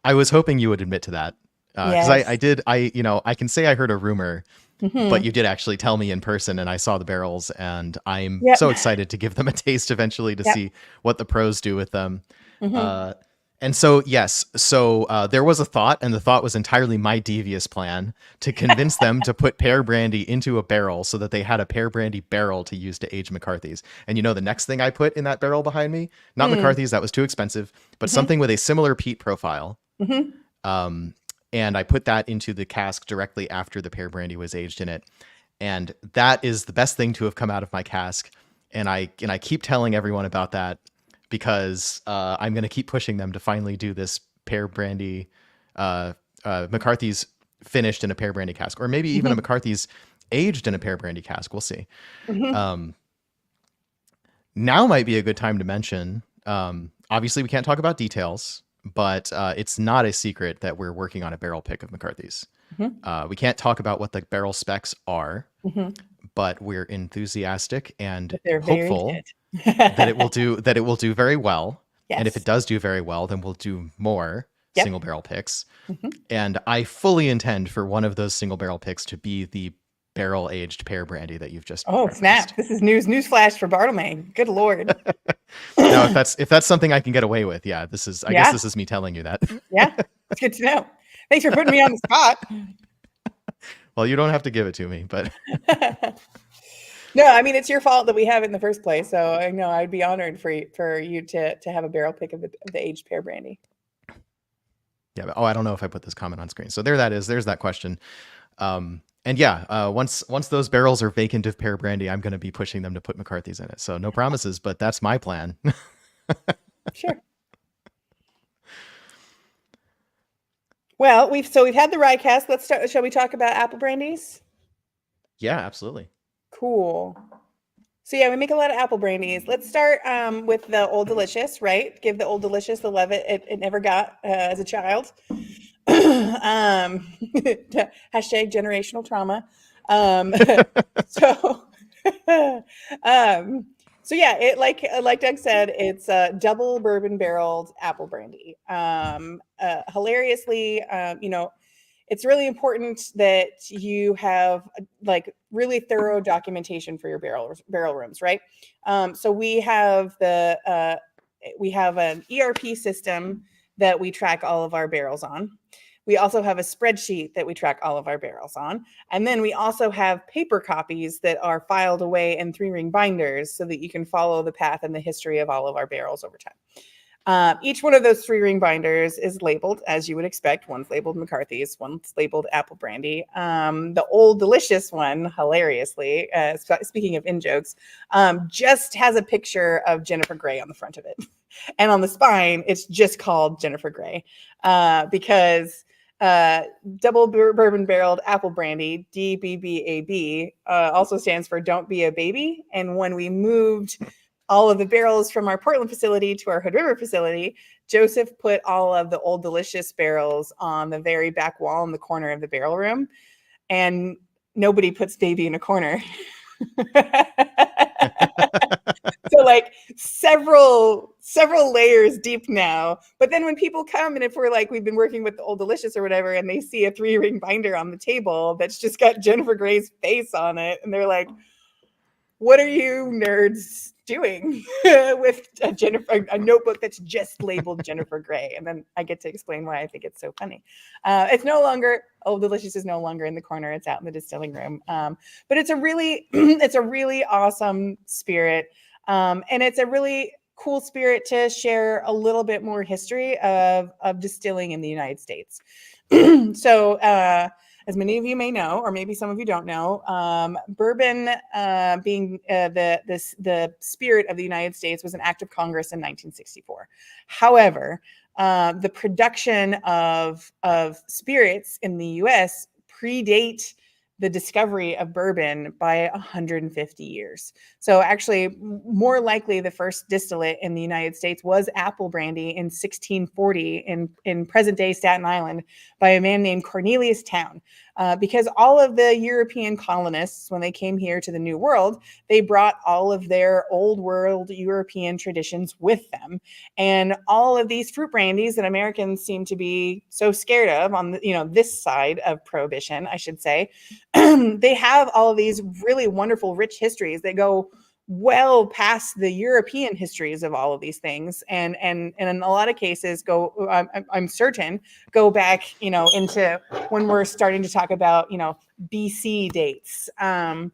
I was hoping you would admit to that, because I can say I heard a rumor, but you did actually tell me in person, and I saw the barrels, and I'm so excited to give them a taste eventually to see what the pros do with them. And so, yes, there was a thought, and the thought was entirely my devious plan to convince them to put pear brandy into a barrel so that they had a pear brandy barrel to use to age McCarthy's. And the next thing I put in that barrel behind me, not McCarthy's, that was too expensive, but something with a similar peat profile. And I put that into the cask directly after the pear brandy was aged in it. And that is the best thing to have come out of my cask. And I keep telling everyone about that, because I'm going to keep pushing them to finally do this pear brandy, McCarthy's finished in a pear brandy cask, or maybe even a McCarthy's aged in a pear brandy cask. We'll see. Now might be a good time to mention, obviously we can't talk about details, but it's not a secret that we're working on a barrel pick of McCarthy's. We can't talk about what the barrel specs are, but we're enthusiastic and hopeful that it will do very well. Yes. And if it does do very well, then we'll do more single barrel picks. And I fully intend for one of those single barrel picks to be the barrel aged pear brandy that you've just referenced. Snap. This is news flash for Bartlemay. Good Lord. Now, if that's something I can get away with, I guess this is me telling you that. Yeah, it's good to know. Thanks for putting me on the spot. Well, you don't have to give it to me, but no, I mean, it's your fault that we have it in the first place. So I know I'd be honored for you to have a barrel pick of the aged pear brandy. Yeah. But, I don't know if I put this comment on screen. So there that is. There's that question. Once those barrels are vacant of pear brandy, I'm going to be pushing them to put McCarthy's in it. So no promises, but that's my plan. Sure. Well, we've had the rye cask. Let's start. Shall we talk about apple brandies? Yeah, absolutely. Cool. So we make a lot of apple brandies. Let's start with the Old Delicious, right? Give the Old Delicious the love it never got as a child. Hashtag generational trauma. It like Doug said, it's a double bourbon barreled apple brandy. Hilariously, it's really important that you have really thorough documentation for your barrel rooms, right? So we have an ERP system that we track all of our barrels on. We also have a spreadsheet that we track all of our barrels on. And then we also have paper copies that are filed away in 3-ring binders so that you can follow the path and the history of all of our barrels over time. Each one of those 3-ring binders is labeled, as you would expect. One's labeled McCarthy's, one's labeled Apple Brandy. The Old Delicious one, hilariously, speaking of in-jokes, just has a picture of Jennifer Grey on the front of it. And on the spine, it's just called Jennifer Grey because double bourbon barreled apple brandy, DBBAB, also stands for Don't Be a Baby. And when we moved all of the barrels from our Portland facility to our Hood River facility, Joseph put all of the Old Delicious barrels on the very back wall in the corner of the barrel room. And nobody puts baby in a corner. So we're like several layers deep now. But then when people come, and if we're like, we've been working with the Old Delicious or whatever, and they see a 3-ring binder on the table that's just got Jennifer Grey's face on it, and they're like, what are you nerds doing with a notebook that's just labeled Jennifer Grey? And then I get to explain why I think it's so funny. It's no longer, Old Delicious is no longer in the corner. It's out in the distilling room. But it's a really, it's a really awesome spirit. And it's a really cool spirit to share a little bit more history of distilling in the United States. So, as many of you may know, or maybe some of you don't know, bourbon, being the spirit of the United States, was an act of Congress in 1964. However, the production of spirits in the U.S. predate the discovery of bourbon by 150 years. So actually, more likely, the first distillate in the United States was apple brandy in 1640 in present-day Staten Island by a man named Cornelius Town. Because all of the European colonists, when they came here to the New World, they brought all of their old world European traditions with them. And all of these fruit brandies that Americans seem to be so scared of on the, this side of Prohibition, I should say, they have all of these really wonderful, rich histories that go well past the European histories of all of these things, and in a lot of cases I'm certain go back into when we're starting to talk about BC dates, and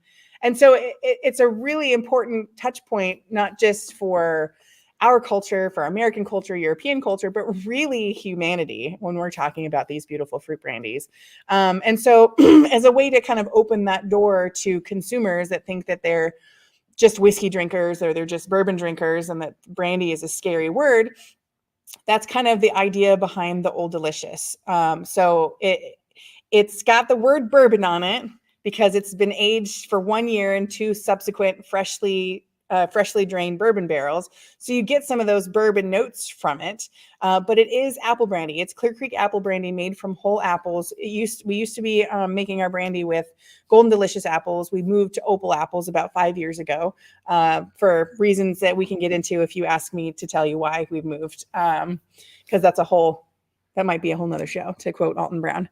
so it's a really important touch point, not just for our culture, for American culture, European culture, but really humanity when we're talking about these beautiful fruit brandies. And so as a way to kind of open that door to consumers that think that they're just whiskey drinkers or they're just bourbon drinkers and that brandy is a scary word, that's kind of the idea behind the Old Delicious. So it's got the word bourbon on it because it's been aged for 1 year in 2 subsequent freshly drained bourbon barrels. So you get some of those bourbon notes from it, but it is apple brandy. It's Clear Creek apple brandy made from whole apples. We used to be making our brandy with Golden Delicious apples. We moved to Opal apples about 5 years ago for reasons that we can get into if you ask me to tell you why we've moved, because that might be a whole nother show, to quote Alton Brown.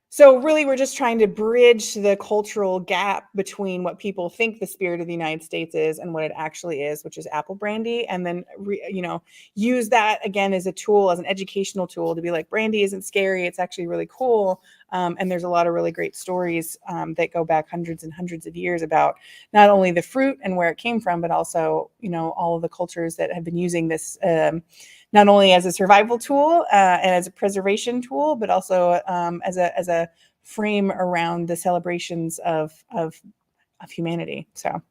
So really, we're just trying to bridge the cultural gap between what people think the spirit of the United States is and what it actually is, which is apple brandy, and then use that again as a tool, as an educational tool, to be like, brandy isn't scary; it's actually really cool. And there's a lot of really great stories that go back hundreds and hundreds of years about not only the fruit and where it came from, but also all of the cultures that have been using this. Not only as a survival tool and as a preservation tool, but also as a frame around the celebrations of humanity. So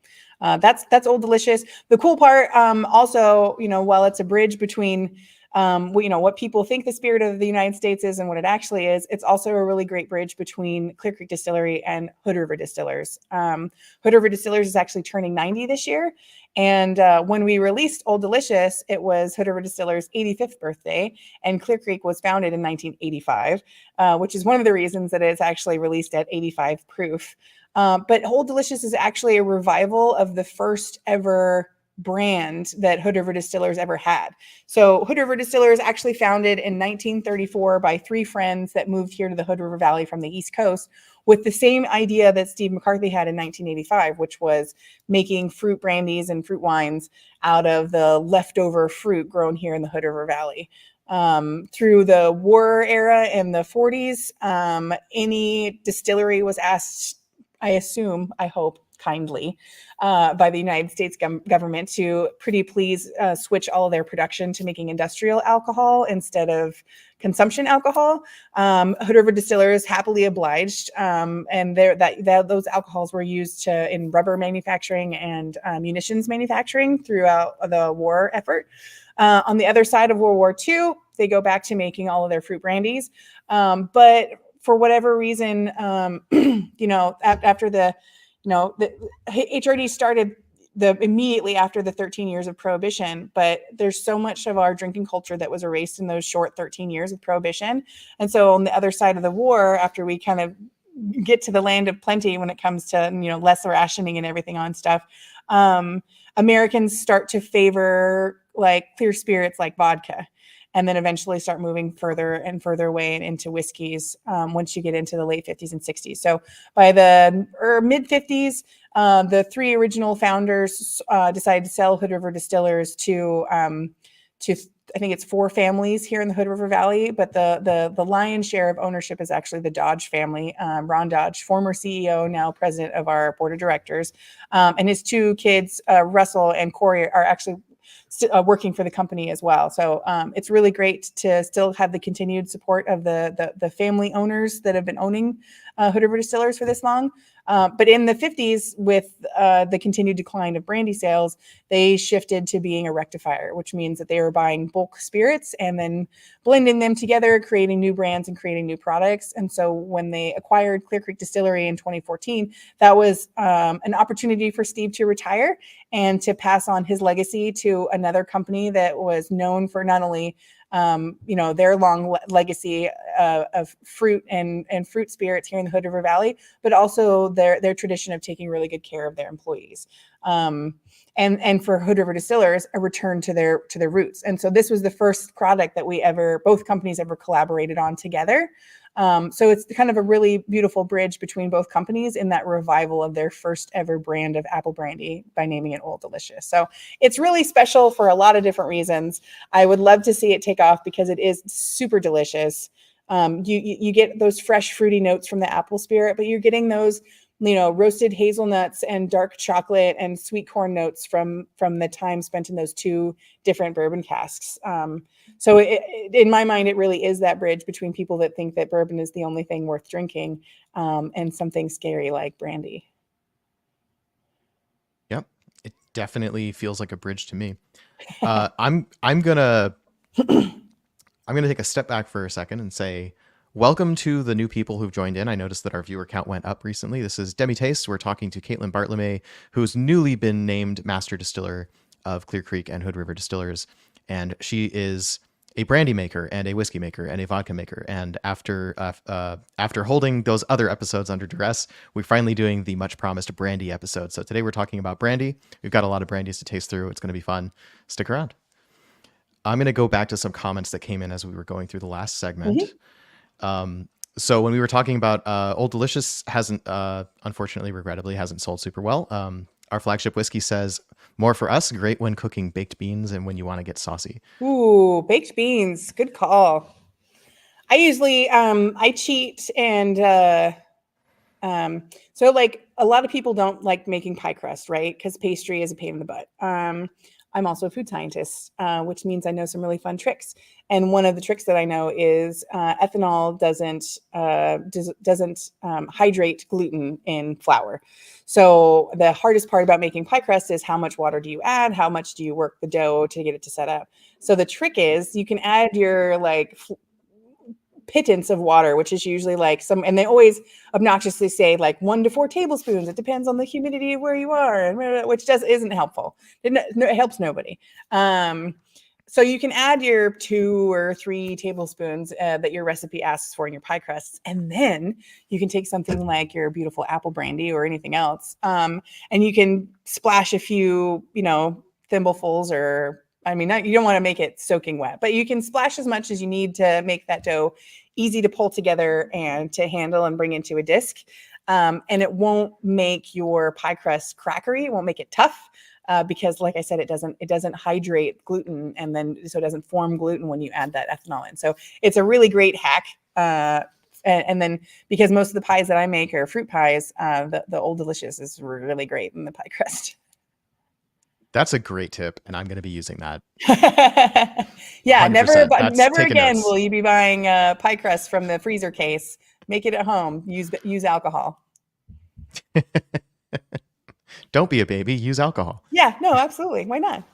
that's Old Delicious. The cool part, also, while it's a bridge between what people think the spirit of the United States is and what it actually is, it's also a really great bridge between Clear Creek Distillery and Hood River Distillers. Hood River Distillers is actually turning 90 this year. And when we released Old Delicious, it was Hood River Distillers' 85th birthday, and Clear Creek was founded in 1985, which is one of the reasons that it's actually released at 85 proof. But Old Delicious is actually a revival of the first ever brand that Hood River Distillers ever had. So Hood River Distillers actually founded in 1934 by 3 friends that moved here to the Hood River Valley from the East Coast with the same idea that Steve McCarthy had in 1985, which was making fruit brandies and fruit wines out of the leftover fruit grown here in the Hood River Valley. Through the war era in the 40s, any distillery was asked, I hope, kindly, by the United States government to pretty please switch all of their production to making industrial alcohol instead of consumption alcohol. Hood River Distillers happily obliged, and those alcohols were used in rubber manufacturing and munitions manufacturing throughout the war effort. On the other side of World War II, they go back to making all of their fruit brandies, but for whatever reason, after the HRD started immediately after the 13 years of Prohibition, but there's so much of our drinking culture that was erased in those short 13 years of Prohibition. And so on the other side of the war, after we kind of get to the land of plenty when it comes to, less rationing and everything on stuff, Americans start to favor like clear spirits like vodka, and then eventually start moving further and further away and into whiskeys once you get into the late 50s and 60s. So by the mid 50s, the three original founders decided to sell Hood River Distillers to I think it's 4 families here in the Hood River Valley, but the lion's share of ownership is actually the Dodge family. Ron Dodge, former CEO, now president of our board of directors, and his 2 kids, Russell and Corey, are actually working for the company as well. So it's really great to still have the continued support of the family owners that have been owning Hood River Distillers for this long. But in the 50s, with the continued decline of brandy sales, they shifted to being a rectifier, which means that they were buying bulk spirits and then blending them together, creating new brands and creating new products. And so when they acquired Clear Creek Distillery in 2014, that was an opportunity for Steve to retire and to pass on his legacy to another company that was known for not only their long legacy of fruit and fruit spirits here in the Hood River Valley, but also their tradition of taking really good care of their employees. And for Hood River Distillers, a return to their roots. And so this was the first product that both companies ever collaborated on together. So it's kind of a really beautiful bridge between both companies in that revival of their first ever brand of apple brandy by naming it Old Delicious. So it's really special for a lot of different reasons. I would love to see it take off because it is super delicious. You get those fresh fruity notes from the apple spirit, but you're getting those, roasted hazelnuts and dark chocolate and sweet corn notes from the time spent in those 2 different bourbon casks. So in my mind, it really is that bridge between people that think that bourbon is the only thing worth drinking and something scary like brandy. Yep, it definitely feels like a bridge to me. I'm gonna take a step back for a second and say welcome to the new people who've joined in. I noticed that our viewer count went up recently. This is Demi Taste. We're talking to Caitlin Bartlemay, who's newly been named Master Distiller of Clear Creek and Hood River Distillers, and she is a brandy maker and a whiskey maker and a vodka maker. And after holding those other episodes under duress, we're finally doing the much promised brandy episode. So today we're talking about brandy. We've got a lot of brandies to taste through. It's going to be fun. Stick around. I'm going to go back to some comments that came in as we were going through the last segment. Mm-hmm. So when we were talking about Old Delicious hasn't, unfortunately, regrettably, hasn't sold super well. Our flagship whiskey says, more for us, great when cooking baked beans and when you want to get saucy. Ooh, baked beans. Good call. I usually, I cheat and, so like a lot of people don't like making pie crust, right? Because pastry is a pain in the butt. I'm also a food scientist, which means I know some really fun tricks. And one of the tricks that I know is ethanol doesn't hydrate gluten in flour. So the hardest part about making pie crust is how much water do you add? How much do you work the dough to get it to set up? So the trick is you can add your pittance of water, which is usually like and they always obnoxiously say like 1 to 4 tablespoons. It depends on the humidity of where you are, which isn't helpful. It helps nobody. So you can add your 2 or 3 tablespoons that your recipe asks for in your pie crusts. And then you can take something like your beautiful apple brandy or anything else. And you can splash a few, thimblefuls you don't want to make it soaking wet, but you can splash as much as you need to make that dough easy to pull together and to handle and bring into a disc. And it won't make your pie crust crackery. It won't make it tough because, like I said, it doesn't hydrate gluten, and then so it doesn't form gluten when you add that ethanol in. So it's a really great hack. And then because most of the pies that I make are fruit pies, the Old Delicious is really great in the pie crust. That's a great tip, and I'm going to be using that. Yeah, never again notes. Will you be buying pie crust from the freezer case. Make it at home. Use alcohol. Don't be a baby. Use alcohol. Yeah, no, absolutely. Why not?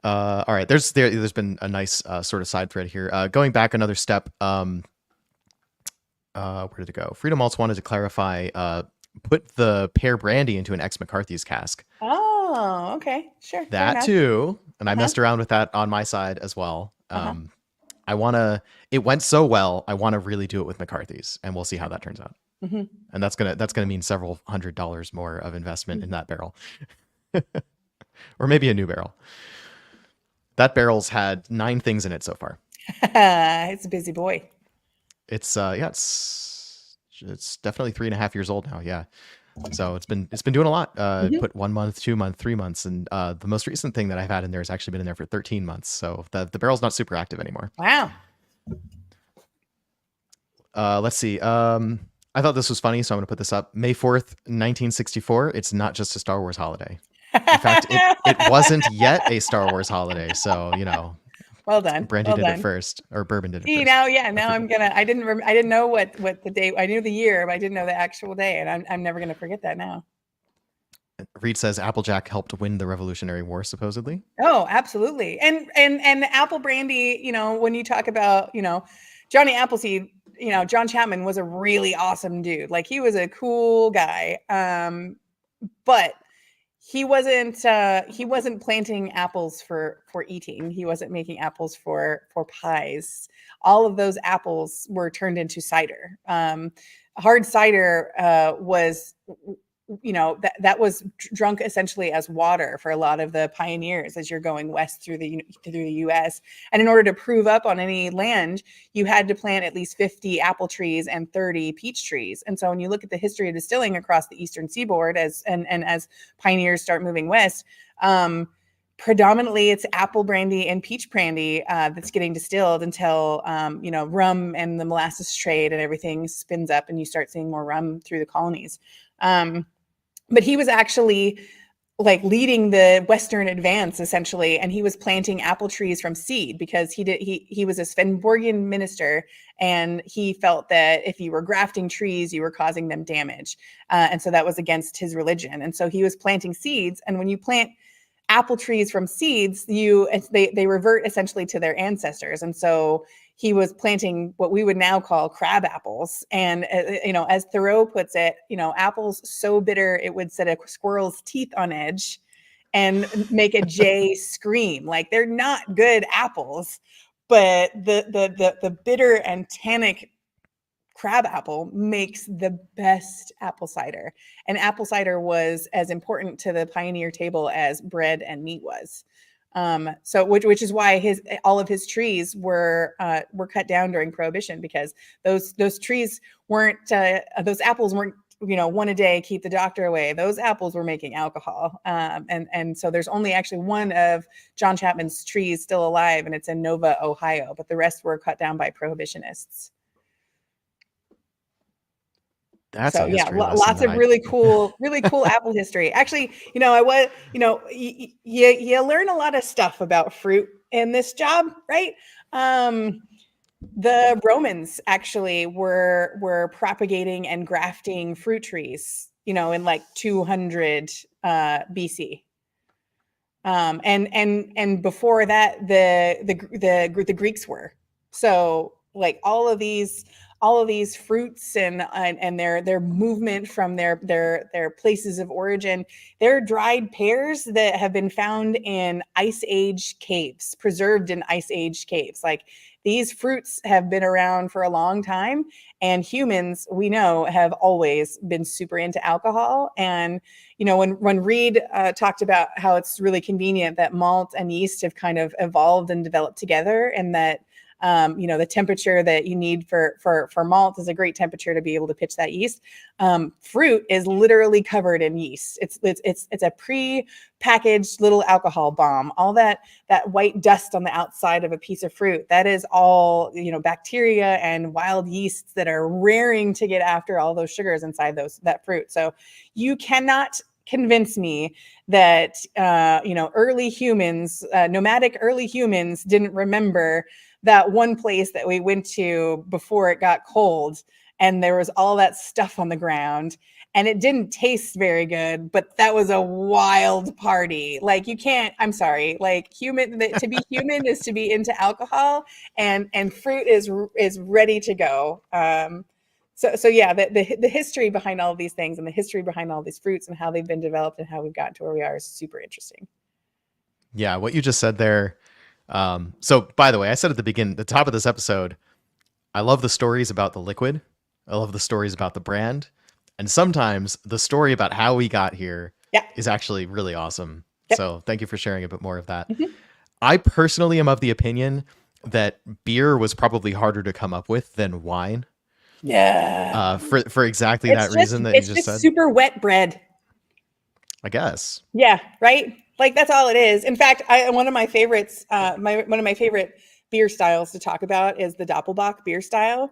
All right. There's been a nice sort of side thread here. Going back another step. Where did it go? Freedom Malts wanted to clarify. Put the pear brandy into an ex-McCarthy's cask. Oh, okay. Sure. That too. And I messed around with that on my side as well. It went so well. I want to really do it with McCarthy's, and we'll see how that turns out. Mm-hmm. And that's gonna mean several $100 more of investment in that barrel, or maybe a new barrel. That barrel's had 9 things in it so far. It's a busy boy. It's it's definitely 3.5 years old now. Yeah. So it's been doing a lot. Put 1 month, 2 month, 3 months, and the most recent thing that I've had in there has actually been in there for 13 months. So the barrel's not super active anymore. Wow. Let's see. I thought this was funny, so I'm going to put this up. May 4th, 1964. It's not just a Star Wars holiday. In fact, it wasn't yet a Star Wars holiday. So, well done. Brandy did it first, or Bourbon did it first. Now I didn't know what the date. I knew the year, but I didn't know the actual day, and I'm never going to forget that now. Reed says Applejack helped win the Revolutionary War, supposedly. Oh, absolutely. And apple brandy, when you talk about, Johnny Appleseed, John Chapman was a really awesome dude. Like, he was a cool guy. But he wasn't planting apples for eating. He wasn't making apples for pies. All of those apples were turned into cider. Hard cider was, that was drunk essentially as water for a lot of the pioneers as you're going west through the U.S. And in order to prove up on any land, you had to plant at least 50 apple trees and 30 peach trees. And so when you look at the history of distilling across the eastern seaboard as pioneers start moving west, predominantly it's apple brandy and peach brandy that's getting distilled until rum and the molasses trade and everything spins up and you start seeing more rum through the colonies. But he was actually like leading the Western advance essentially, and he was planting apple trees from seed because he was a Swedenborgian minister, and he felt that if you were grafting trees, you were causing them damage, and so that was against his religion. And so he was planting seeds, and when you plant apple trees from seeds, they revert essentially to their ancestors, and so he was planting what we would now call crab apples. And, as Thoreau puts it, apples so bitter, it would set a squirrel's teeth on edge and make a jay scream. Like, they're not good apples, but the bitter and tannic crab apple makes the best apple cider. And apple cider was as important to the pioneer table as bread and meat was. So which is why all of his trees were cut down during Prohibition, because those trees weren't those apples weren't one a day, keep the doctor away. Those apples were making alcohol, and so there's only actually one of John Chapman's trees still alive, and it's in Nova, Ohio, but the rest were cut down by prohibitionists. That's so yeah, lots of really cool apple history. Actually, you learn a lot of stuff about fruit in this job, right? The Romans actually were propagating and grafting fruit trees, in like 200 BC. And before that, the Greeks were. So like all of these fruits and their movement from their places of origin, they're dried pears that have been found in ice age caves, preserved in ice age caves. Like, these fruits have been around for a long time, and humans, we know, have always been super into alcohol. And when Reed talked about how it's really convenient that malt and yeast have kind of evolved and developed together, and that the temperature that you need for malt is a great temperature to be able to pitch that yeast. Fruit is literally covered in yeast. It's a pre-packaged little alcohol bomb. All that white dust on the outside of a piece of fruit, that is all, bacteria and wild yeasts that are raring to get after all those sugars inside that fruit. So you cannot convince me that early humans, nomadic early humans, didn't remember that one place that we went to before it got cold, and there was all that stuff on the ground, and it didn't taste very good, but that was a wild party. Like, I'm sorry, like, to be human is to be into alcohol, and fruit is ready to go. So yeah, the history behind all of these things, and the history behind all these fruits, and how they've been developed and how we've gotten to where we are is super interesting. Yeah, what you just said there, So by the way, I said at the top of this episode, I love the stories about the liquid. I love the stories about the brand. And sometimes the story about how we got here Yeah. is actually really awesome. Yep. So thank you for sharing a bit more of that. Mhm. I personally am of the opinion that beer was probably harder to come up with than wine. Yeah. For exactly that reason that you just said. Super wet bread. I guess. Yeah, right. Like that's all it is. In fact, one of my favorites, one of my favorite beer styles to talk about is the Doppelbock beer style,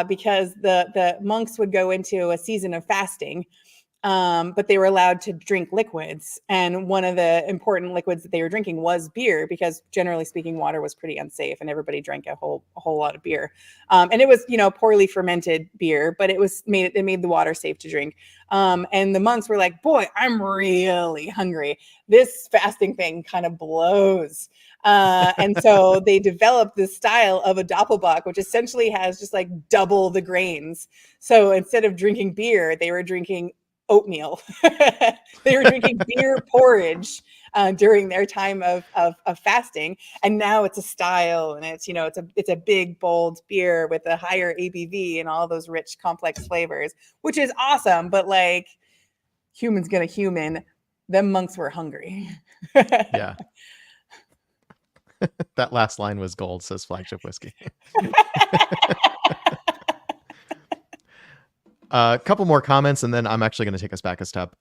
because the monks would go into a season of fasting, but they were allowed to drink liquids, and one of the important liquids that they were drinking was beer, because generally speaking, water was pretty unsafe, and everybody drank a whole lot of beer, and it was poorly fermented beer, but it made the water safe to drink. And the monks were like, "Boy, I'm really hungry. This fasting thing kind of blows." And so they developed this style of a Doppelbock, which essentially has just like double the grains. So instead of drinking beer, they were drinking oatmeal. They were drinking beer porridge during their time of fasting, and now it's a style, and it's a big bold beer with a higher ABV and all those rich complex flavors, which is awesome. But like, human's gonna human. Them monks were hungry. Yeah. That last line was gold, says Flagship Whiskey. A couple more comments, and then I'm actually going to take us back a step.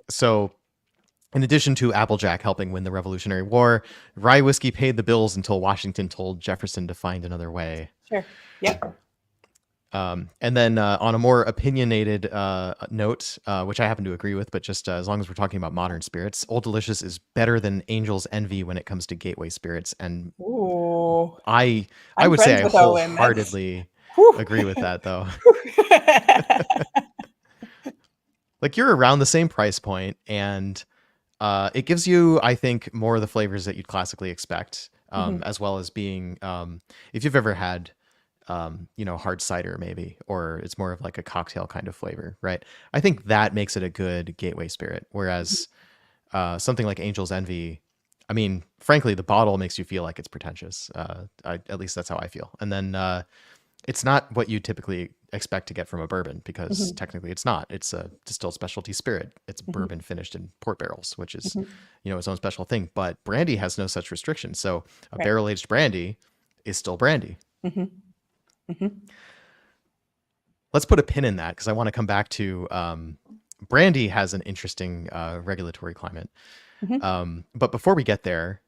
So, in addition to Applejack helping win the Revolutionary War, rye whiskey paid the bills until Washington told Jefferson to find another way. Sure. Yep. And then on a more opinionated note, which I happen to agree with, but just as long as we're talking about modern spirits, Old Delicious is better than Angel's Envy when it comes to gateway spirits. And Ooh. I I'm would say I friends with Owen. wholeheartedly agree with that, though. Like, you're around the same price point, and it gives you, I think, more of the flavors that you'd classically expect, as well as being, if you've ever had, hard cider maybe, or it's more of like a cocktail kind of flavor, right? I think that makes it a good gateway spirit. Whereas something like Angel's Envy, I mean, frankly, the bottle makes you feel like it's pretentious. At least that's how I feel. And then it's not what you typically expect to get from a bourbon, because technically it's not. It's a distilled specialty spirit. It's bourbon finished in port barrels, which is, its own special thing. But brandy has no such restrictions. So a barrel-aged brandy is still brandy. Let's put a pin in that, because I want to come back to brandy has an interesting regulatory climate. But before we get there,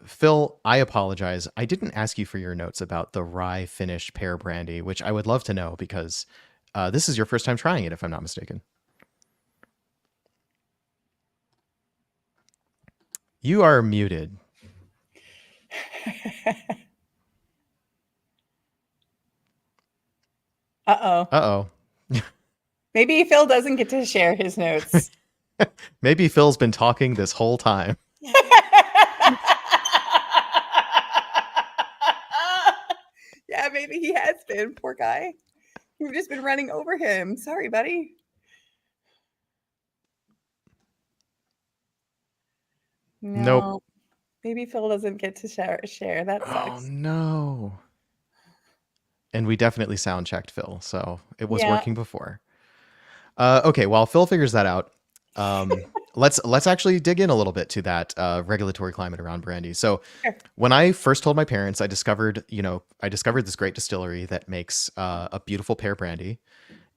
Phil, I apologize. I didn't ask you for your notes about the rye finished pear brandy, which I would love to know, because this is your first time trying it, if I'm not mistaken. You are muted. Uh-oh. Maybe Phil doesn't get to share his notes. Maybe Phil's been talking this whole time. Yeah, maybe he has been. Poor guy. You've just been running over him. Sorry, buddy. No. Nope. Maybe Phil doesn't get to share. That sucks. Oh, no. And we definitely sound checked Phil, so it was working before. Okay, while Phil figures that out, let's actually dig in a little bit to that regulatory climate around brandy. So when I first told my parents, I discovered this great distillery that makes a beautiful pear brandy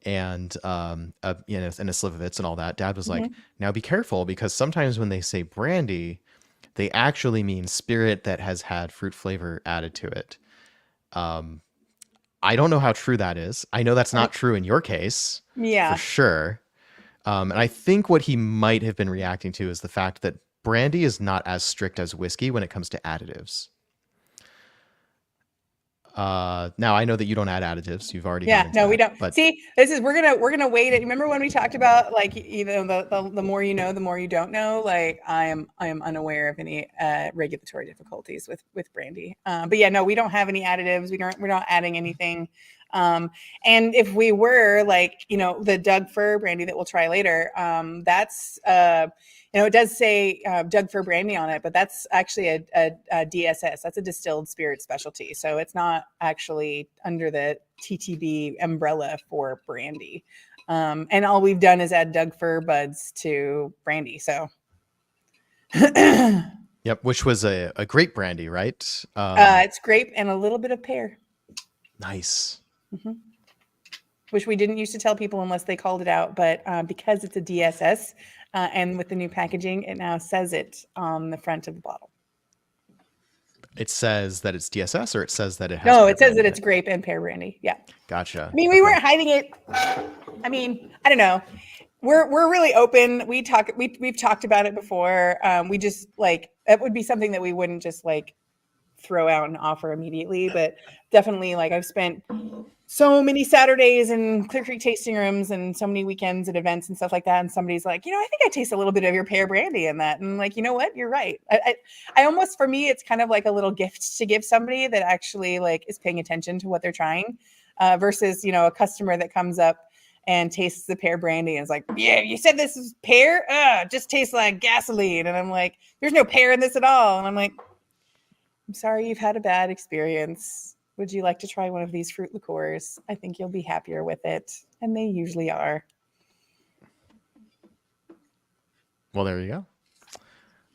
and and a Slivovitz and all that. Dad was like, now be careful, because sometimes when they say brandy, they actually mean spirit that has had fruit flavor added to it. I don't know how true that is. I know that's not true in your case. Yeah. For sure. And I think what he might have been reacting to is the fact that brandy is not as strict as whiskey when it comes to additives. Now I know that you don't add additives. You've already we don't. But see, we're gonna wait. Remember when we talked about, like, the more you know, the more you don't know. Like, I am unaware of any regulatory difficulties with brandy. But yeah, no, we don't have any additives. We're not adding anything. And if we were like, the Doug Fir brandy that we'll try later, that's, it does say Doug Fir brandy on it, but that's actually a DSS. That's a distilled spirit specialty. So it's not actually under the TTB umbrella for brandy. And all we've done is add Doug Fir buds to brandy. So. Yep, which was a grape brandy, right? It's grape and a little bit of pear. Nice. Mm-hmm. Which we didn't used to tell people unless they called it out, but because it's a DSS and with the new packaging, it now says it on the front of the bottle. It says that it's DSS, or it says that it has. No, it says that it's grape and pear brandy. Yeah. Gotcha. I mean, we weren't hiding it. I mean, I don't know. We're really open. We've talked about it before. We just like, it would be something that we wouldn't just like throw out and offer immediately, but definitely like I've spent so many Saturdays in Clear Creek tasting rooms and so many weekends at events and stuff like that. And somebody's like, I think I taste a little bit of your pear brandy in that. And like, you know what? You're right. I almost, for me, it's kind of like a little gift to give somebody that actually like is paying attention to what they're trying versus, a customer that comes up and tastes the pear brandy and is like, yeah, you said this is pear? It just tastes like gasoline. And I'm like, there's no pear in this at all. And I'm like, I'm sorry you've had a bad experience. Would you like to try one of these fruit liqueurs? I think you'll be happier with it. And they usually are. Well, there you go.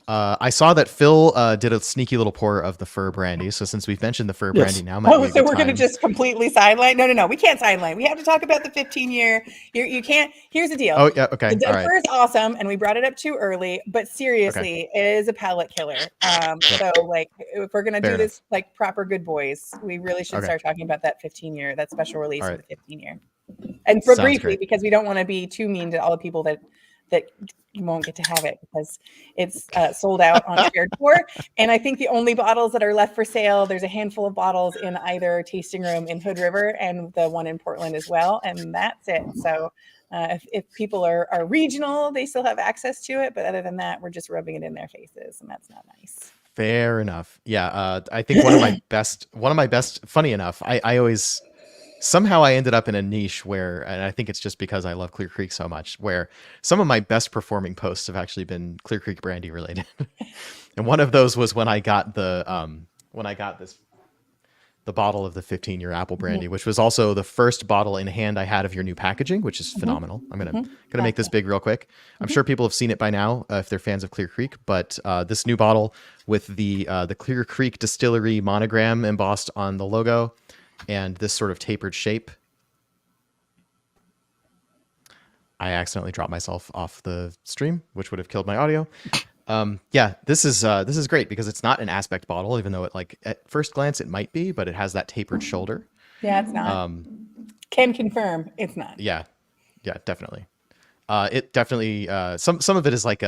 I saw that Phil did a sneaky little pour of the Fir brandy. So since we've mentioned the Fir brandy now, might be a so good we're going to time. just completely sideline? No, we can't sideline. We have to talk about the 15-year. You can't. Here's the deal. Oh yeah, okay. The All right. Fir is awesome, and we brought it up too early. But seriously, It is a palate killer. So like, if we're going to do this like proper good boys, we really should start talking about that 15-year, that special release of the 15-year. And for briefly, because we don't want to be too mean to all the people that you won't get to have it because it's sold out on Shared Tour. And I think the only bottles that are left for sale, there's a handful of bottles in either tasting room in Hood River and the one in Portland as well. And that's it. So if people are regional, they still have access to it. But other than that, we're just rubbing it in their faces. And that's not nice. Fair enough. Yeah. I think one of my best, funny enough, somehow I ended up in a niche where, and I think it's just because I love Clear Creek so much, where some of my best performing posts have actually been Clear Creek brandy related. And one of those was when I got the bottle of the 15-year apple brandy, which was also the first bottle in hand I had of your new packaging, which is phenomenal. I'm gonna make this big real quick. I'm sure people have seen it by now if they're fans of Clear Creek, but this new bottle with the Clear Creek Distillery monogram embossed on the logo and this sort of tapered shape. I accidentally dropped myself off the stream, which would have killed my audio. This is great because it's not an aspect bottle, even though it like at first glance it might be, but it has that tapered shoulder. Yeah, it's not. Can confirm it's not. Yeah, definitely. It definitely some of it is like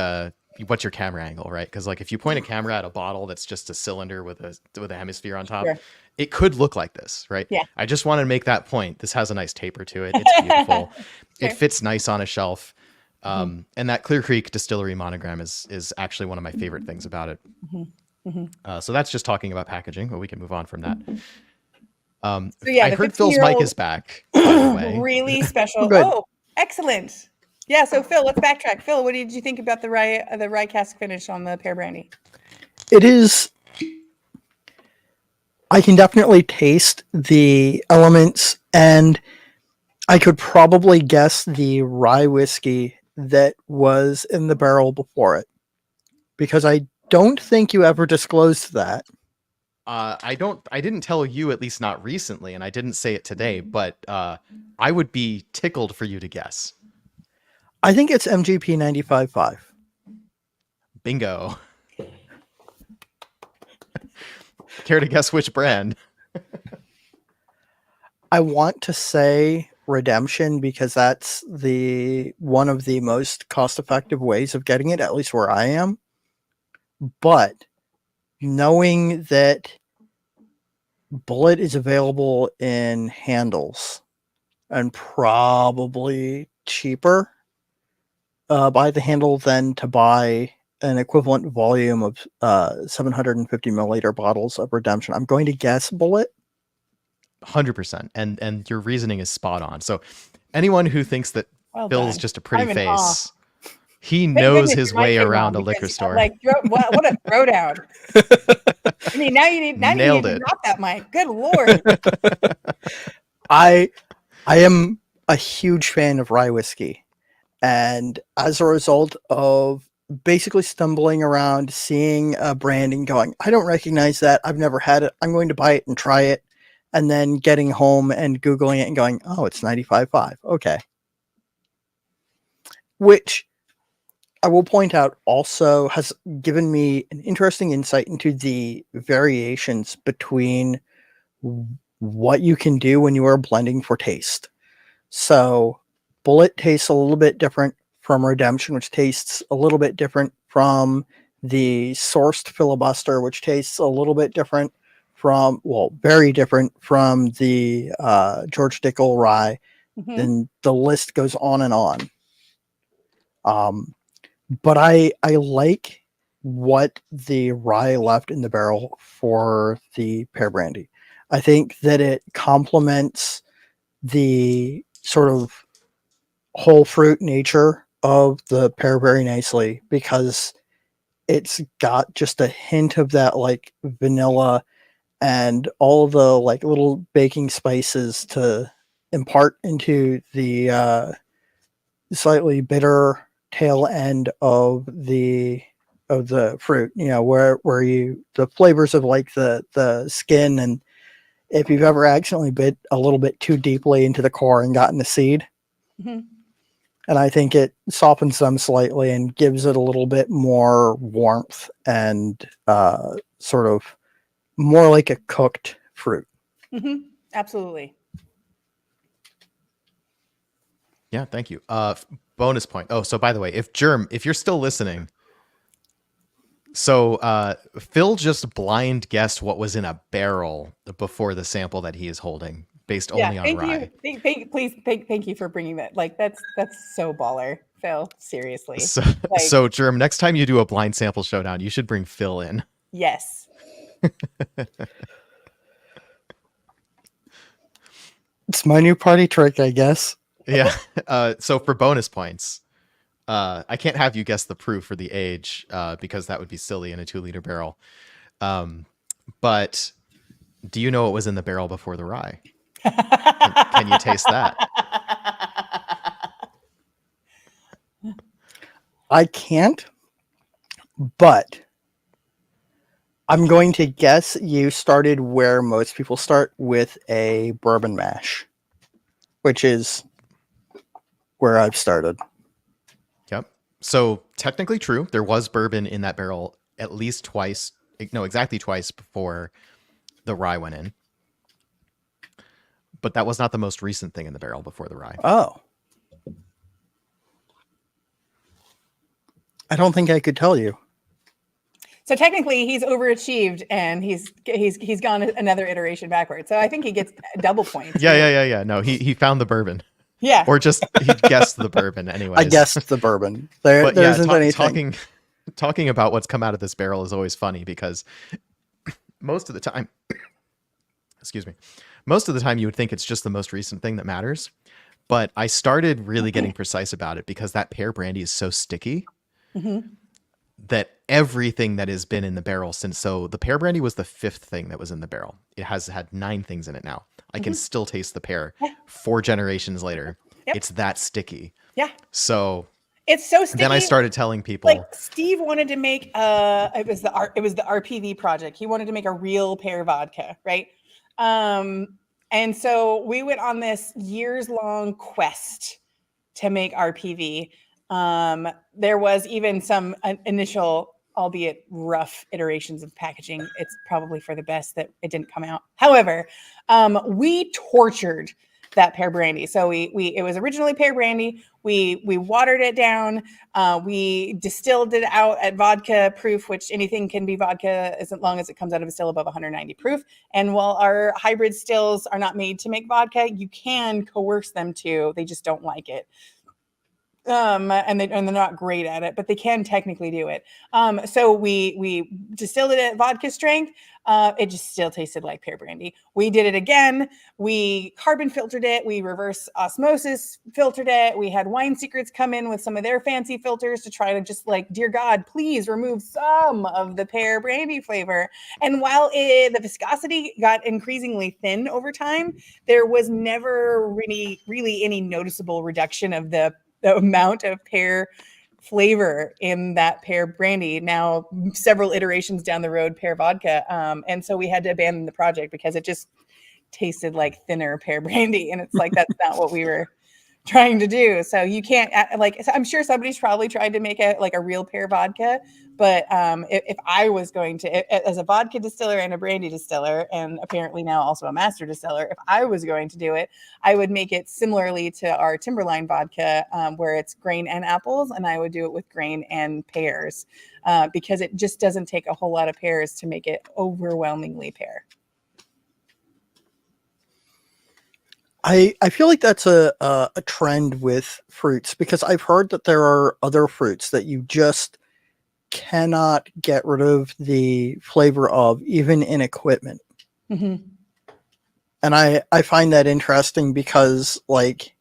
what's your camera angle, right? Because like if you point a camera at a bottle that's just a cylinder with a hemisphere on top, it could look like this, right? Yeah. I just want to make that point. This has a nice taper to it. It's beautiful. It fits nice on a shelf. And that Clear Creek Distillery monogram is actually one of my favorite things about it. So that's just talking about packaging, but we can move on from that. I heard Phil's mic is back, by the way. Really special. Oh, excellent. Yeah, so Phil, let's backtrack. Phil, what did you think about the rye cask finish on the pear brandy? It is. I can definitely taste the elements, and I could probably guess the rye whiskey that was in the barrel before it, because I don't think you ever disclosed that. I didn't tell you, at least not recently, and I didn't say it today, but I would be tickled for you to guess. I think it's MGP 95.5. Bingo. Care to guess which brand? I want to say Redemption because that's one of the most cost-effective ways of getting it, at least where I am. But knowing that Bullet is available in handles and probably cheaper by the handle than to buy an equivalent volume of 750 milliliter bottles of Redemption, I'm going to guess Bullet. 100%. And your reasoning is spot on. So anyone who thinks that Well Phil's done. just a pretty I'm in awe. face, he Thank knows goodness his you're my way kid, around Mom, a liquor because, store. like, what a throwdown. I mean, now you need Nailed to it. drop that mic. Good Lord. I am a huge fan of rye whiskey, and as a result of basically stumbling around, seeing a brand and going, I don't recognize that. I've never had it. I'm going to buy it and try it. And then getting home and Googling it and going, oh, it's 95.5. Okay. Which I will point out also has given me an interesting insight into the variations between what you can do when you are blending for taste. So Bullet tastes a little bit different from Redemption, which tastes a little bit different from the sourced Filibuster, which tastes a little bit different from, well, very different from the George Dickel rye. Mhm. And the list goes on and on. But I like what the rye left in the barrel for the pear brandy. I think that it complements the sort of whole fruit nature of the pear very nicely, because it's got just a hint of that like vanilla and all the like little baking spices to impart into the slightly bitter tail end of the fruit, you know, where you the flavors of like the skin, and if you've ever accidentally bit a little bit too deeply into the core and gotten the seed. Mhm. And I think it softens them slightly and gives it a little bit more warmth and sort of more like a cooked fruit. Mhm. Absolutely. Yeah, thank you. Bonus point. Oh, so by the way, if you're still listening, so Phil just blind guessed what was in a barrel before the sample that he is holding, based only on Thank rye. you. Thank you for bringing that. Like, that's so baller, Phil. Seriously. So, Like, so Germ, next time you do a blind sample showdown, you should bring Phil in. yes. It's my new party trick, I guess. Yeah. So for bonus points, I can't have you guess the proof or the age because that would be silly in a 2-liter barrel. But do you know what was in the barrel before the rye? Can you taste that? I can't, but I'm going to guess you started where most people start, with a bourbon mash, which is where I've started. Yep. So technically true. There was bourbon in that barrel at least twice. No, exactly twice before the rye went in. But that was not the most recent thing in the barrel before the rye. Oh. I don't think I could tell you. So technically, he's overachieved and he's gone another iteration backwards. So I think he gets double points. Yeah. No, he found the bourbon. Yeah. Or just he guessed the bourbon anyways. I guessed the bourbon. There isn't anything. Talking about what's come out of this barrel is always funny because most of the time, excuse me, most of the time you would think it's just the most recent thing that matters. But I started really getting precise about it because that pear brandy is so sticky that everything that has been in the barrel since, so the pear brandy was the 5th thing that was in the barrel. It has had 9 things in it now. I can still taste the pear 4 generations later. Yep. It's that sticky. Yeah. So it's so sticky. Then I started telling people, like, Steve wanted to make it was the RPV project. He wanted to make a real pear vodka, right? And so we went on this years-long quest to make RPV. There was even some initial, albeit rough, iterations of packaging. It's probably for the best that it didn't come out. However, we tortured that pear brandy. So it was originally pear brandy. We watered it down. We distilled it out at vodka proof, which anything can be vodka as long as it comes out of a still above 190 proof. And while our hybrid stills are not made to make vodka, you can coerce them to. They just don't like it. and they're not great at it, but they can technically do it. So we distilled it at vodka strength. It just still tasted like pear brandy. We did it again. We carbon filtered it. We reverse osmosis filtered it. We had Wine Secrets come in with some of their fancy filters to try to just like, dear God, please remove some of the pear brandy flavor. And while the viscosity got increasingly thin over time, there was never really any noticeable reduction of the amount of pear flavor in that pear brandy. Now, several iterations down the road, pear vodka. And so we had to abandon the project because it just tasted like thinner pear brandy. And it's like, that's not what we were trying to do. So you can't like, I'm sure somebody's probably tried to make a real pear vodka, but if I was going to, as a vodka distiller and a brandy distiller, and apparently now also a master distiller, if I was going to do it, I would make it similarly to our Timberline vodka, where it's grain and apples, and I would do it with grain and pears, because it just doesn't take a whole lot of pears to make it overwhelmingly pear. I feel like that's a trend with fruits, because I've heard that there are other fruits that you just cannot get rid of the flavor of, even in equipment. Mm-hmm. And I find that interesting because, like,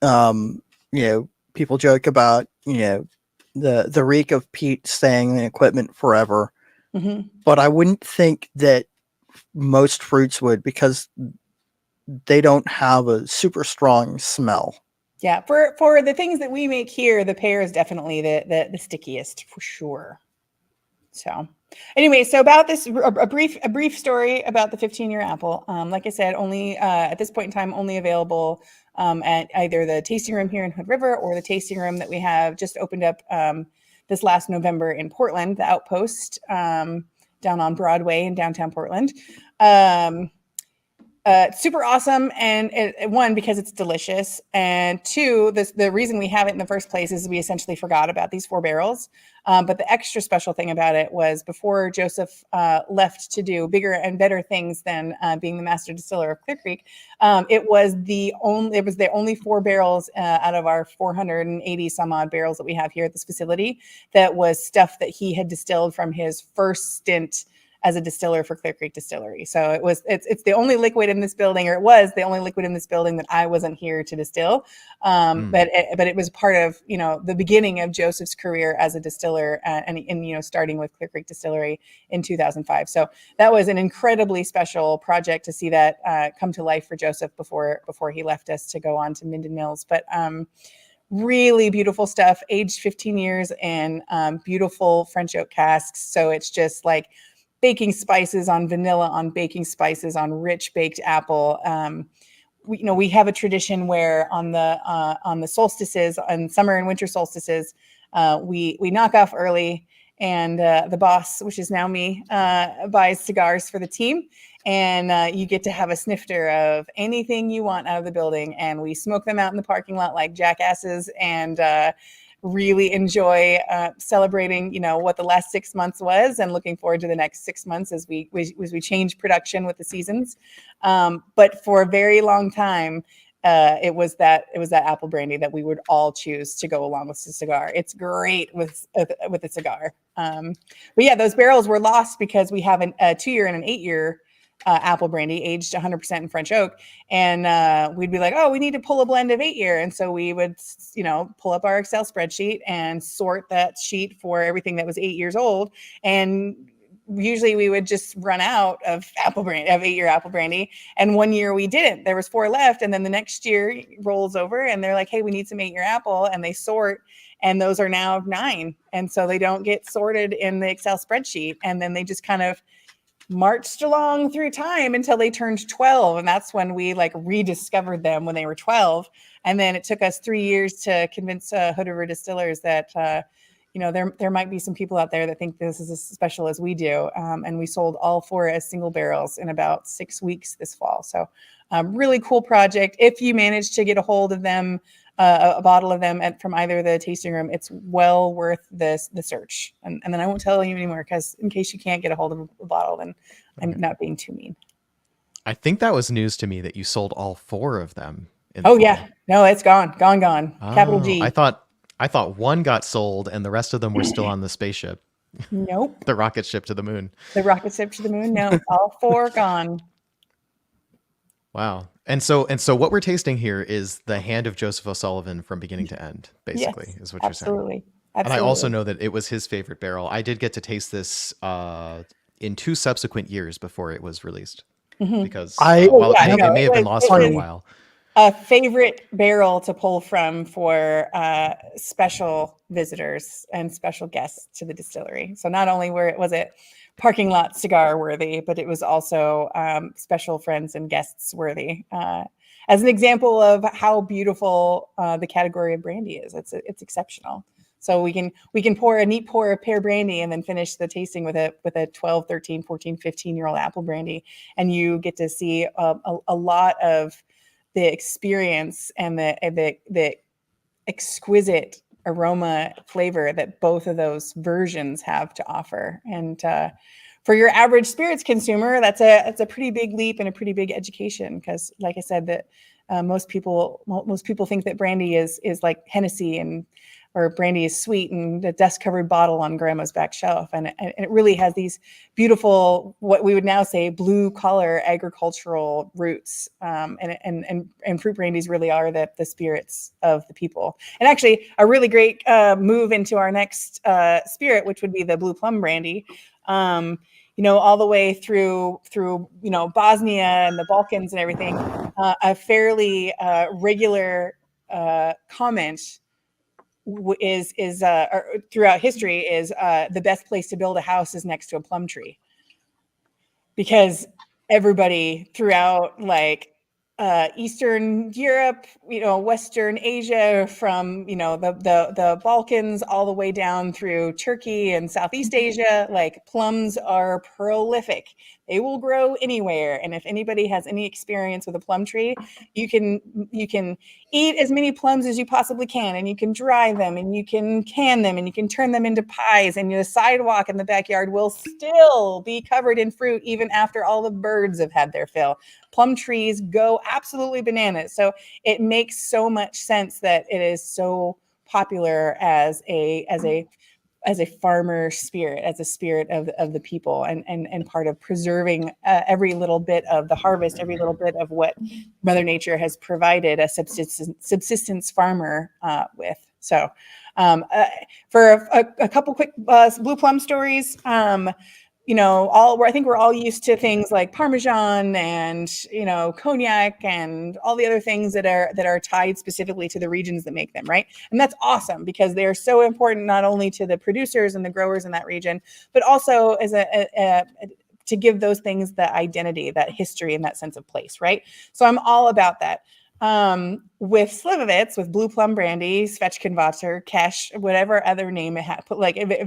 people joke about, the reek of peat staying in equipment forever. Mm-hmm. But I wouldn't think that most fruits would, because they don't have a super strong smell. Yeah, for the things that we make here, the pear is definitely the stickiest for sure. So anyway, so about this, a brief story about the 15-year apple. Like I said, only at this point in time, only available at either the tasting room here in Hood River or the tasting room that we have just opened up this last November in Portland, the Outpost, down on Broadway in downtown Portland. Super awesome, and one, because it's delicious, and two, the reason we have it in the first place is we essentially forgot about these 4 barrels. But the extra special thing about it was, before Joseph left to do bigger and better things than being the master distiller of Clear Creek, it was the only 4 barrels out of our 480 some odd barrels that we have here at this facility that was stuff that he had distilled from his first stint as a distiller for Clear Creek Distillery. So it's the only liquid in this building, or it was the only liquid in this building that I wasn't here to distill. But it was part of, the beginning of Joseph's career as a distiller, and starting with Clear Creek Distillery in 2005. So that was an incredibly special project to see that come to life for Joseph before he left us to go on to Minden Mills. But really beautiful stuff, aged 15 years in beautiful French oak casks. So it's just like baking spices on vanilla, on baking spices, on rich baked apple. We have a tradition where on the solstices, on summer and winter solstices, we knock off early, and the boss, which is now me, buys cigars for the team, and you get to have a snifter of anything you want out of the building, and we smoke them out in the parking lot like jackasses, and really enjoy celebrating, what the last 6 months was, and looking forward to the next 6 months as we change production with the seasons. But for a very long time, it was that apple brandy that we would all choose to go along with the cigar. It's great with a cigar. But yeah, those barrels were lost because we have a 2-year and an 8-year apple brandy aged 100% in French oak, and we'd be like, oh, we need to pull a blend of 8-year, and so we would pull up our Excel spreadsheet and sort that sheet for everything that was 8 years old, and usually we would just run out of 8-year apple brandy, and 1 year we didn't. There was 4 left, and then the next year rolls over and they're like, hey, we need some 8-year apple, and they sort, and those are now 9, and so they don't get sorted in the Excel spreadsheet, and then they just kind of marched along through time until they turned 12, and that's when we rediscovered them, when they were 12. And then it took us 3 years to convince Hood River Distillers that there might be some people out there that think this is as special as we do, and we sold all 4 as single barrels in about 6 weeks this fall. So really cool project. If you manage to get a hold of them, a bottle of them from either the tasting room, it's well worth the search. And then I won't tell you anymore, because in case you can't get a hold of a bottle, then I'm not being too mean. I think that was news to me that you sold all 4 of them in the Oh fall. yeah, no, it's gone. Capital Oh, G. I thought one got sold and the rest of them were still on the spaceship, Nope. the rocket ship to the moon. The rocket ship to the moon. No, all 4 gone. Wow. And so what we're tasting here is the hand of Joseph O'Sullivan from beginning to end, basically, Yes, is what you're saying. absolutely. And I also Absolutely. know that it was his favorite barrel. I did get to taste this in 2 subsequent years before it was released, because I Oh, while yeah, it no, may have been lost for a was while. a favorite barrel to pull from for special visitors and special guests to the distillery. So not only was it parking lot cigar worthy, but it was also special friends and guests worthy. As an example of how beautiful the category of brandy is, it's exceptional. So we can pour a pear brandy and then finish the tasting with a 12, 13, 14, 15-year-old apple brandy, and you get to see a lot of the experience and the exquisite aroma flavor that both of those versions have to offer. And for your average spirits consumer, that's a pretty big leap and a pretty big education, because, like I said, that most people think that brandy is like Hennessy, or brandy is sweet and the dust-covered bottle on grandma's back shelf. And it really has these beautiful, what we would now say, blue-collar agricultural roots. And fruit brandies really are the spirits of the people. And actually, a really great move into our next spirit, which would be the blue plum brandy. All the way through Bosnia and the Balkans and everything, a fairly regular comment is throughout history is the best place to build a house is next to a plum tree, because everybody throughout Eastern Europe, Western Asia, from the Balkans all the way down through Turkey and Southeast Asia, plums are prolific. They will grow anywhere, and if anybody has any experience with a plum tree, you can eat as many plums as you possibly can, and you can dry them, and you can can them, and you can turn them into pies, and the sidewalk in the backyard will still be covered in fruit even after all the birds have had their fill. Plum trees go absolutely bananas. So it makes so much sense that it is so popular as a farmer spirit, as a spirit of the people, and part of preserving every little bit of the harvest, every little bit of what Mother Nature has provided a subsistence farmer with. So for a couple quick blue plum stories, I think we're all used to things like Parmesan and cognac and all the other things that are tied specifically to the regions that make them, right? And that's awesome, because they're so important not only to the producers and the growers in that region, but also as to give those things that identity, that history, and that sense of place, right? So I'm all about that. With Slivovitz, with blue plum brandy, Svečkinvater, Kesh, whatever other name it had, put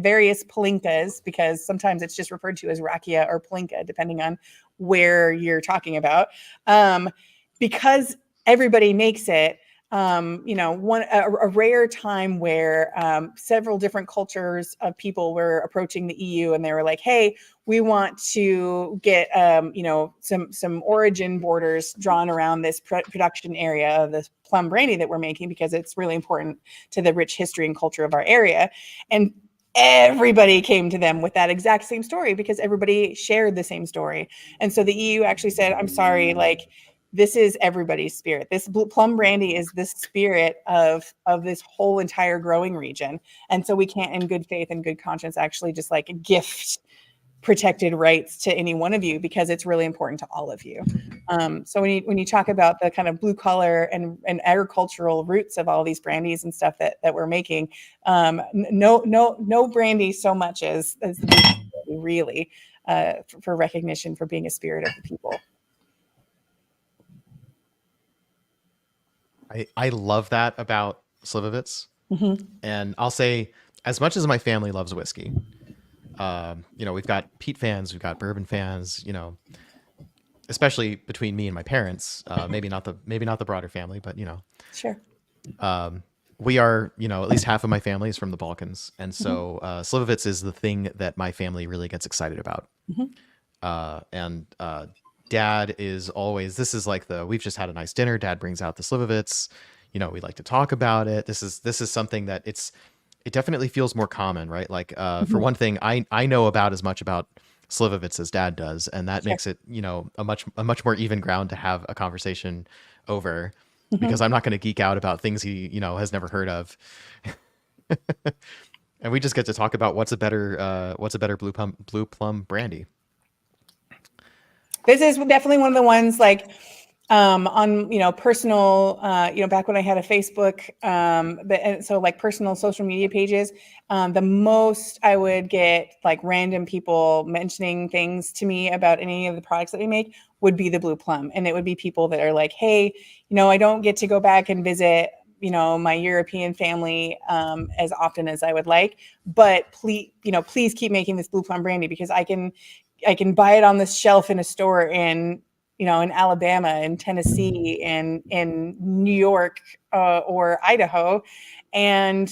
various Palinkas, because sometimes it's just referred to as Rakia or Palinka, depending on where you're talking about. Because everybody makes it, a rare time where several different cultures of people were approaching the EU, and they were like, hey, we want to get some origin borders drawn around this production area of this plum brandy that we're making, because it's really important to the rich history and culture of our area. And everybody came to them with that exact same story, because everybody shared the same story. And so the EU actually said, I'm sorry, this is everybody's spirit. This plum brandy is the spirit of this whole entire growing region. And so we can't, in good faith and good conscience, actually just gift protected rights to any one of you, because it's really important to all of you. So when you talk about the kind of blue collar and agricultural roots of all these brandies and stuff that we're making, no brandy so much as the blue really for recognition for being a spirit of the people. I love that about Slivovitz. Mm-hmm. And I'll say, as much as my family loves whiskey, we've got peat fans, we've got bourbon fans, especially between me and my parents, maybe not the broader family, but Sure. We are, at least half of my family is from the Balkans. And so Slivovitz is the thing that my family really gets excited about. Mm-hmm. Dad is always, this is like we've just had a nice dinner. Dad brings out the Slivovitz. You know, we like to talk about it. This is something that it definitely feels more common, right? Like, for one thing, I know about as much about Slivovitz as Dad does, and that Sure. makes it, you know, a much more even ground to have a conversation over, Mhm. because I'm not going to geek out about things he, you know, has never heard of. And we just get to talk about what's a better blue plum brandy. This is definitely one of the ones like on, you know, personal, you know, back when I had a Facebook, and so like personal social media pages, the most I would get like random people mentioning things to me about any of the products that we make would be the blue plum. And it would be people that are like, hey, you know, I don't get to go back and visit, you know, my European family as often as I would like, but please, you know, please keep making this blue plum brandy because I can buy it on this shelf in a store in, you know, in Alabama, in Tennessee, in New York or Idaho, and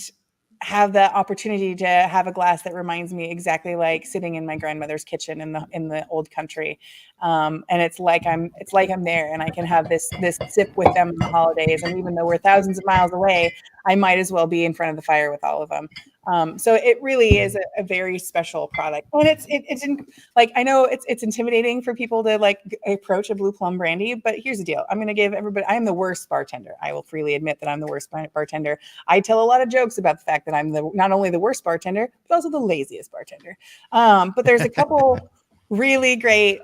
have the opportunity to have a glass that reminds me exactly like sitting in my grandmother's kitchen in the old country, and it's like I'm there, and I can have this sip with them in the holidays, and even though we're thousands of miles away, I might as well be in front of the fire with all of them. So it really is a very special product, and like I know it's intimidating for people to like approach a blue plum brandy, but here's the deal: I'm going to give everybody. I am the worst bartender. I will freely admit that I'm the worst bartender. I tell a lot of jokes about the fact that I'm not only the worst bartender, but also the laziest bartender. But there's a couple really great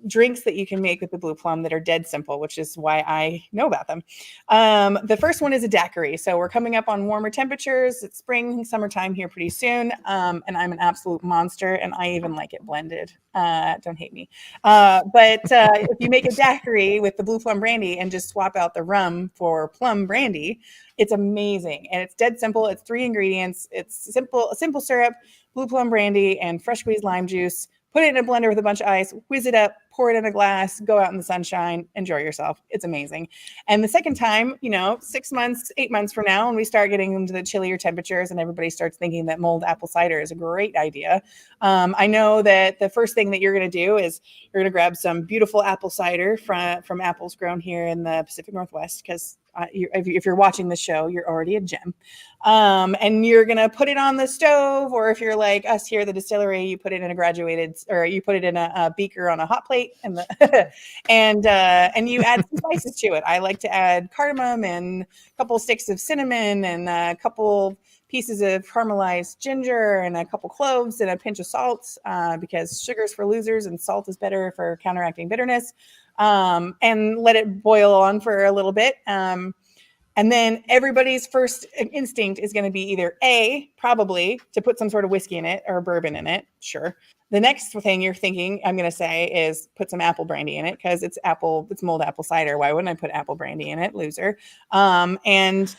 drinks that you can make with the blue plum that are dead simple, which is why I know about them. The first one is a daiquiri. So we're coming up on warmer temperatures. It's spring, summertime here pretty soon. And I'm an absolute monster, and I even like it blended. Don't hate me. But if you make a daiquiri with the blue plum brandy and just swap out the rum for plum brandy, it's amazing. And it's dead simple. It's 3 ingredients. It's simple syrup, blue plum brandy, and fresh squeezed lime juice. Put it in a blender with a bunch of ice, whiz it up, pour it in a glass, go out in the sunshine, enjoy yourself. It's amazing. And the second time, you know, 6 months, 8 months from now, when we start getting into the chillier temperatures and everybody starts thinking that mulled apple cider is a great idea. I know that the first thing that you're going to do is you're going to grab some beautiful apple cider from apples grown here in the Pacific Northwest, because if you're watching the show, you're already a gem. And you're going to put it on the stove, or if you're like us here at the distillery, you put it in you put it in a beaker on a hot plate, and and you add some spices to it. I like to add cardamom and a couple sticks of cinnamon and a couple pieces of caramelized ginger and a couple cloves and a pinch of salt, because sugar's for losers and salt is better for counteracting bitterness. And let it boil on for a little bit. And then everybody's first instinct is going to be either A, probably to put some sort of whiskey in it or bourbon in it. Sure. The next thing you're thinking, I'm going to say, is put some apple brandy in it, because it's mulled apple cider. Why wouldn't I put apple brandy in it? Loser. And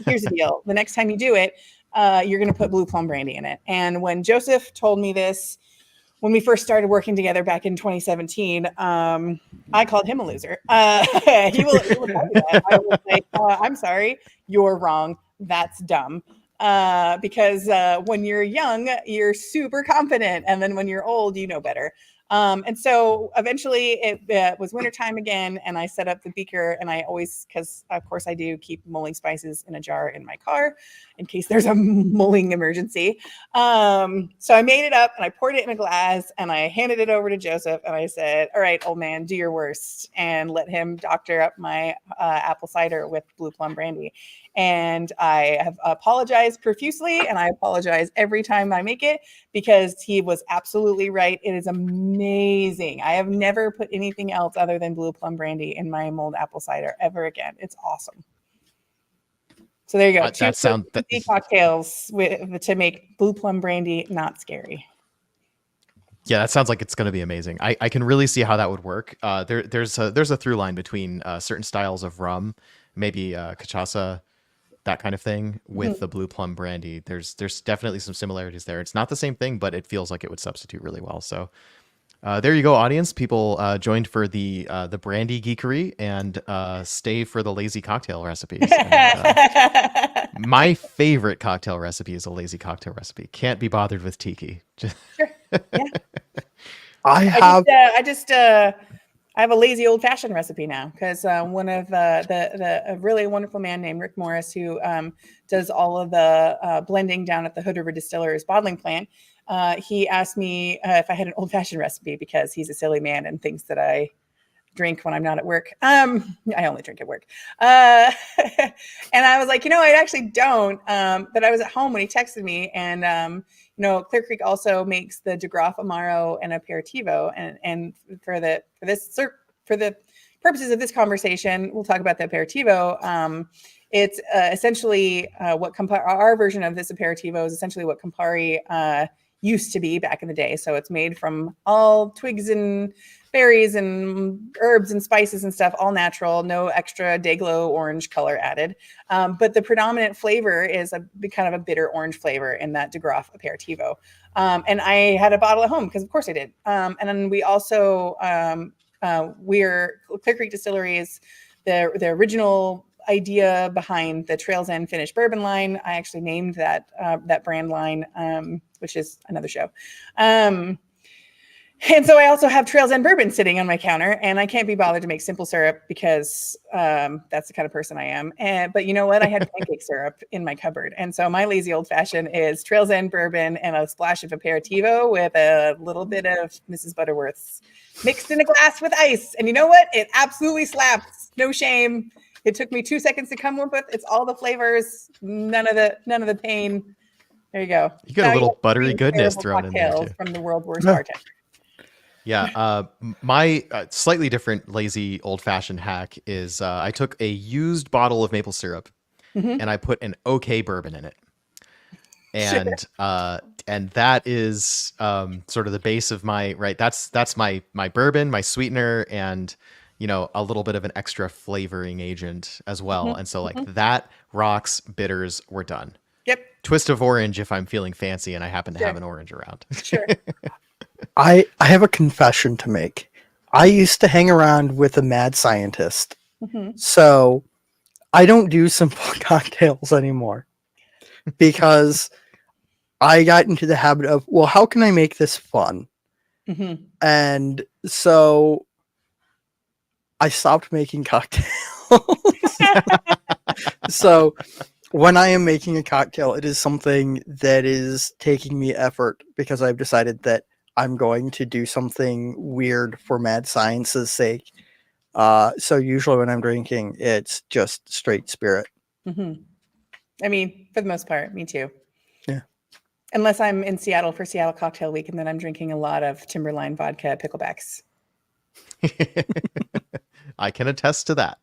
here's the deal. The next time you do it, you're going to put blue plum brandy in it. And when Joseph told me this, when we first started working together back in 2017, I called him a loser. He will tell you that. I will say, I'm sorry, you're wrong. That's dumb. Because when you're young, you're super confident. And then when you're old, you know better. And so eventually it was wintertime again, and I set up the beaker, and I always, because of course I do keep mulling spices in a jar in my car in case there's a mulling emergency. So I made it up and I poured it in a glass and I handed it over to Joseph, and I said, all right, old man, do your worst, and let him doctor up my apple cider with blue plum brandy. And I have apologized profusely, and I apologize every time I make it, because he was absolutely right. It is amazing. I have never put anything else other than blue plum brandy in my mulled apple cider ever again. It's awesome. So there you go. Two cocktails to make blue plum brandy not scary. Yeah, that sounds like it's going to be amazing. I can really see how that would work. There's a through line between certain styles of rum, maybe cachaça, that kind of thing, with the blue plum brandy. There's definitely some similarities there. It's not the same thing, but it feels like it would substitute really well. So there you go, audience. People joined for the brandy geekery, and stay for the lazy cocktail recipes. And, my favorite cocktail recipe is a lazy cocktail recipe. Can't be bothered with tiki. Sure. Yeah. I have. I just I have a lazy old fashioned recipe now because one of a really wonderful man named Rick Morris, who does all of the blending down at the Hood River Distillers bottling plant, he asked me if I had an old fashioned recipe because he's a silly man and thinks that I drink when I'm not at work. I only drink at work. And I was like, I actually don't. But I was at home when he texted me, and Clear Creek also makes the De Graaf Amaro and Aperitivo, and for the purposes of this conversation, we'll talk about the Aperitivo. It's essentially what our version of this Aperitivo is essentially what Campari used to be back in the day. So it's made from all twigs and berries and herbs and spices and stuff, all natural, no extra Dayglow orange color added. But the predominant flavor is kind of a bitter orange flavor in that De Graaf Aperitivo. And I had a bottle at home because of course I did. And then we also, Clear Creek Distillery is the original idea behind the Trails End finished bourbon line. I actually named that brand line, which is another show. And so I also have Trails End bourbon sitting on my counter, and I can't be bothered to make simple syrup because that's the kind of person I am. But you know what? I had pancake syrup in my cupboard. And so my lazy old fashioned is Trails End bourbon and a splash of Aperitivo with a little bit of Mrs. Butterworth's mixed in a glass with ice. And you know what? It absolutely slaps. No shame. It took me 2 seconds to come up with. It's all the flavors, none of the pain. There you go. You got a little buttery goodness thrown in there too. From the world's worst bartender. Yeah. My slightly different lazy old fashioned hack is I took a used bottle of maple syrup and I put an okay bourbon in it. And and that is sort of the base of my that's my bourbon, my sweetener, and a little bit of an extra flavoring agent as well. And so that rocks. Bitters, we're done. Yep. Twist of orange if I'm feeling fancy and I happen to have an orange around. Sure. I have a confession to make. I used to hang around with a mad scientist. So I don't do simple cocktails anymore because I got into the habit of, well, how can I make this fun? And so I stopped making cocktails. So when I am making a cocktail, it is something that is taking me effort because I've decided that I'm going to do something weird for mad science's sake. So usually when I'm drinking, it's just straight spirit. I mean, for the most part, me too. Yeah. Unless I'm in Seattle for Seattle Cocktail Week, and then I'm drinking a lot of Timberline vodka picklebacks. I can attest to that.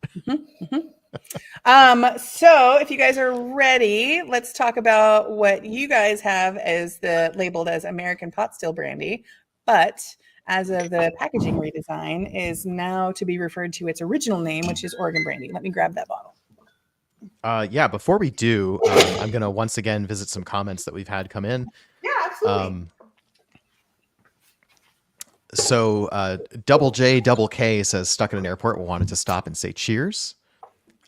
So if you guys are ready, let's talk about what you guys have as labeled as American Pot Still Brandy, but as of the packaging redesign is now to be referred to its original name, which is Oregon Brandy. Let me grab that bottle. Yeah, before we do, I'm going to once again visit some comments that we've had come in. Yeah, absolutely. So Double J Double K says stuck in an airport wanted to stop and say cheers.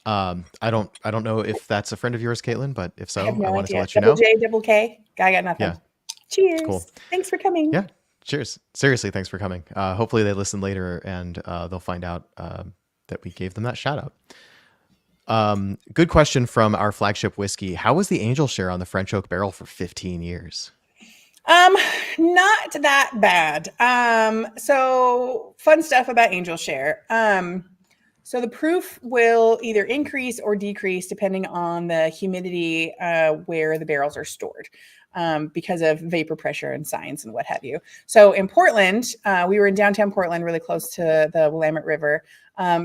I don't know if that's a friend of yours, Caitlin, but if so, I wanted to let you know. Double J Double K. Guy got nothing. Yeah. Cheers. Cool. Thanks for coming. Yeah. Cheers. Seriously, thanks for coming. Hopefully they listen later and they'll find out that we gave them that shout out. Good question from our flagship whiskey. How was the angel share on the French oak barrel for 15 years? Not that bad. So fun stuff about angel share. So the proof will either increase or decrease depending on the humidity where the barrels are stored. Because of vapor pressure and science and what have you. So in Portland, we were in downtown Portland, really close to the Willamette River,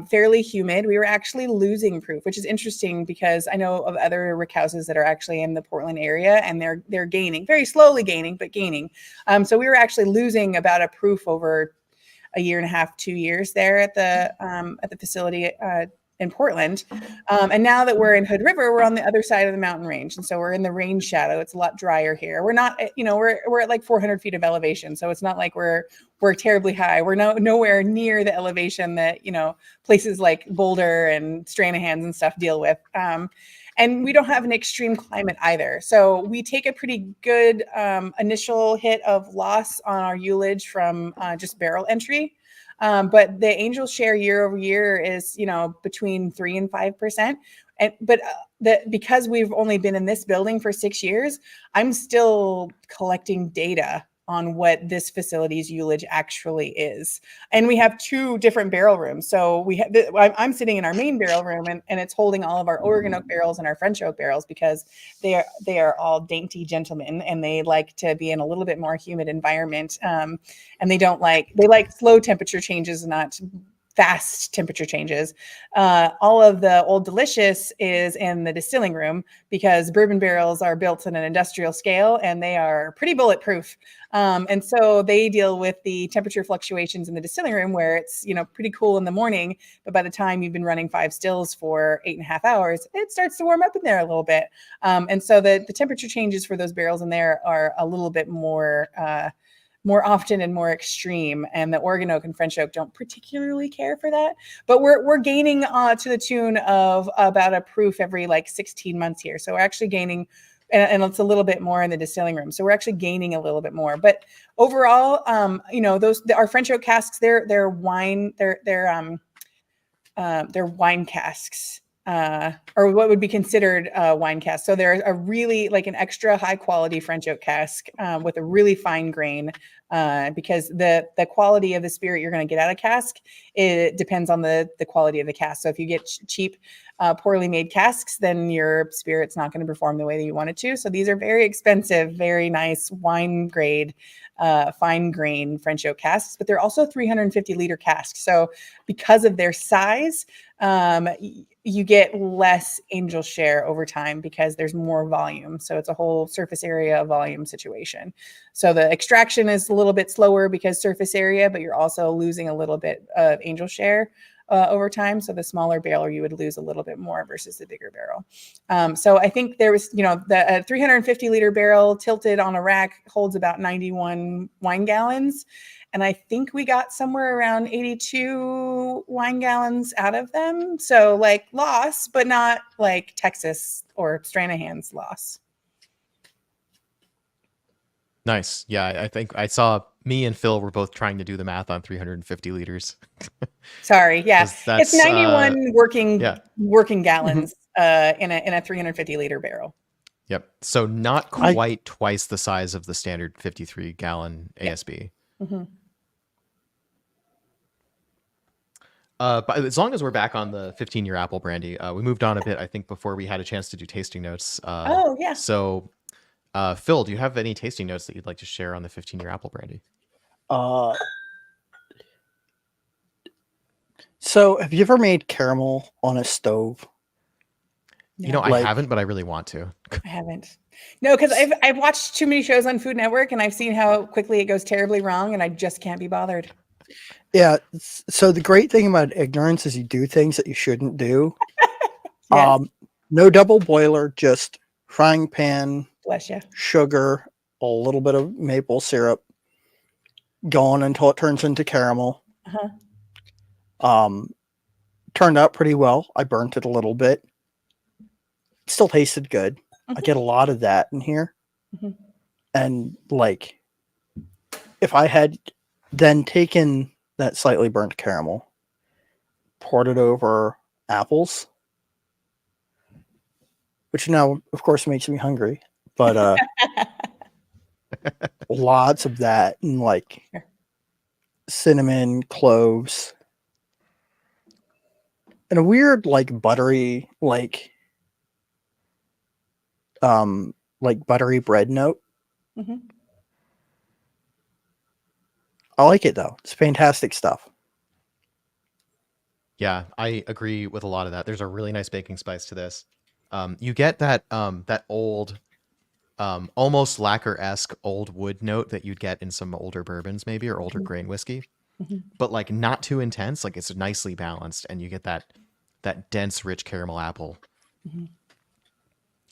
fairly humid. We were actually losing proof, which is interesting because I know of other rick houses that are actually in the Portland area and they're gaining, very slowly gaining, but gaining. So we were actually losing about a proof over a year and a half, 2 years there at the facility in Portland. And now that we're in Hood River, we're on the other side of the mountain range. And so we're in the rain shadow. It's a lot drier here. We're not, we're at like 400 feet of elevation. So it's not like we're terribly high. We're nowhere near the elevation that, places like Boulder and Stranahan's and stuff deal with. And we don't have an extreme climate either. So we take a pretty good initial hit of loss on our ullage from just barrel entry. But the angel share year over year is, between 3 and 5%. Because we've only been in this building for 6 years, I'm still collecting data on what this facility's ullage actually is. And we have 2 different barrel rooms. So I'm sitting in our main barrel room, and it's holding all of our Oregon oak barrels and our French oak barrels, because they are all dainty gentlemen, and they like to be in a little bit more humid environment. And they like slow temperature changes, not fast temperature changes. All of the Old Delicious is in the distilling room, because bourbon barrels are built on an industrial scale, and they are pretty bulletproof. And so they deal with the temperature fluctuations in the distilling room, where it's, pretty cool in the morning, but by the time you've been running 5 stills for 8.5 hours, it starts to warm up in there a little bit. And so the temperature changes for those barrels in there are a little bit more often and more extreme, and the Oregon oak and French oak don't particularly care for that. But we're gaining to the tune of about a proof every 16 months here. So we're actually gaining, and it's a little bit more in the distilling room. So we're actually gaining a little bit more. But overall, our French oak casks, they're wine casks. Or what would be considered wine cask. So they're a really an extra high quality French oak cask with a really fine grain, because the quality of the spirit you're going to get out of cask, it depends on the quality of the cask. So if you get cheap, poorly made casks, then your spirit's not going to perform the way that you want it to. So these are very expensive, very nice wine grade, fine grain French oak casks, but they're also 350-liter casks. So because of their size, you get less angel share over time, because there's more volume. So it's a whole surface area volume situation. So the extraction is a little bit slower because surface area, but you're also losing a little bit of angel share over time. So the smaller barrel, you would lose a little bit more versus the bigger barrel. So I think there was, the 350-liter barrel tilted on a rack holds about 91 wine gallons. And I think we got somewhere around 82 wine gallons out of them. So loss, but not like Texas or Stranahan's loss. Nice. Yeah, I think I saw me and Phil were both trying to do the math on 350 liters. Sorry. Yeah. 'Cause that's, It's 91 working Mm-hmm. gallons in a 350-liter barrel. Yep. So not quite twice the size of the standard 53-gallon ASB. Mm-hmm. But as long as we're back on the 15-year apple brandy, we moved on a bit, I think, before we had a chance to do tasting notes. Oh, yeah. So, Phil, do you have any tasting notes that you'd like to share on the 15-year apple brandy? So have you ever made caramel on a stove? No. I haven't, but I really want to. I haven't. No, because I've watched too many shows on Food Network, and I've seen how quickly it goes terribly wrong, and I just can't be bothered. Yeah. So the great thing about ignorance is you do things that you shouldn't do. Yes. No double boiler, just frying pan, Bless you. sugar, a little bit of maple syrup, going until it turns into caramel. Uh-huh. Turned out pretty well. I burnt it a little bit. Still tasted good. I get a lot of that in here. Mm-hmm. And if I had then taken that slightly burnt caramel, poured it over apples, which now, of course, makes me hungry, but lots of that, and cinnamon, cloves, and a weird buttery buttery bread note. Mm-hmm. I like it though. It's fantastic stuff. Yeah, I agree with a lot of that. There's a really nice baking spice to this. You get that old, almost lacquer-esque old wood note that you'd get in some older bourbons, maybe, or older grain whiskey, but not too intense. It's nicely balanced, and you get that dense, rich caramel apple. Mm-hmm.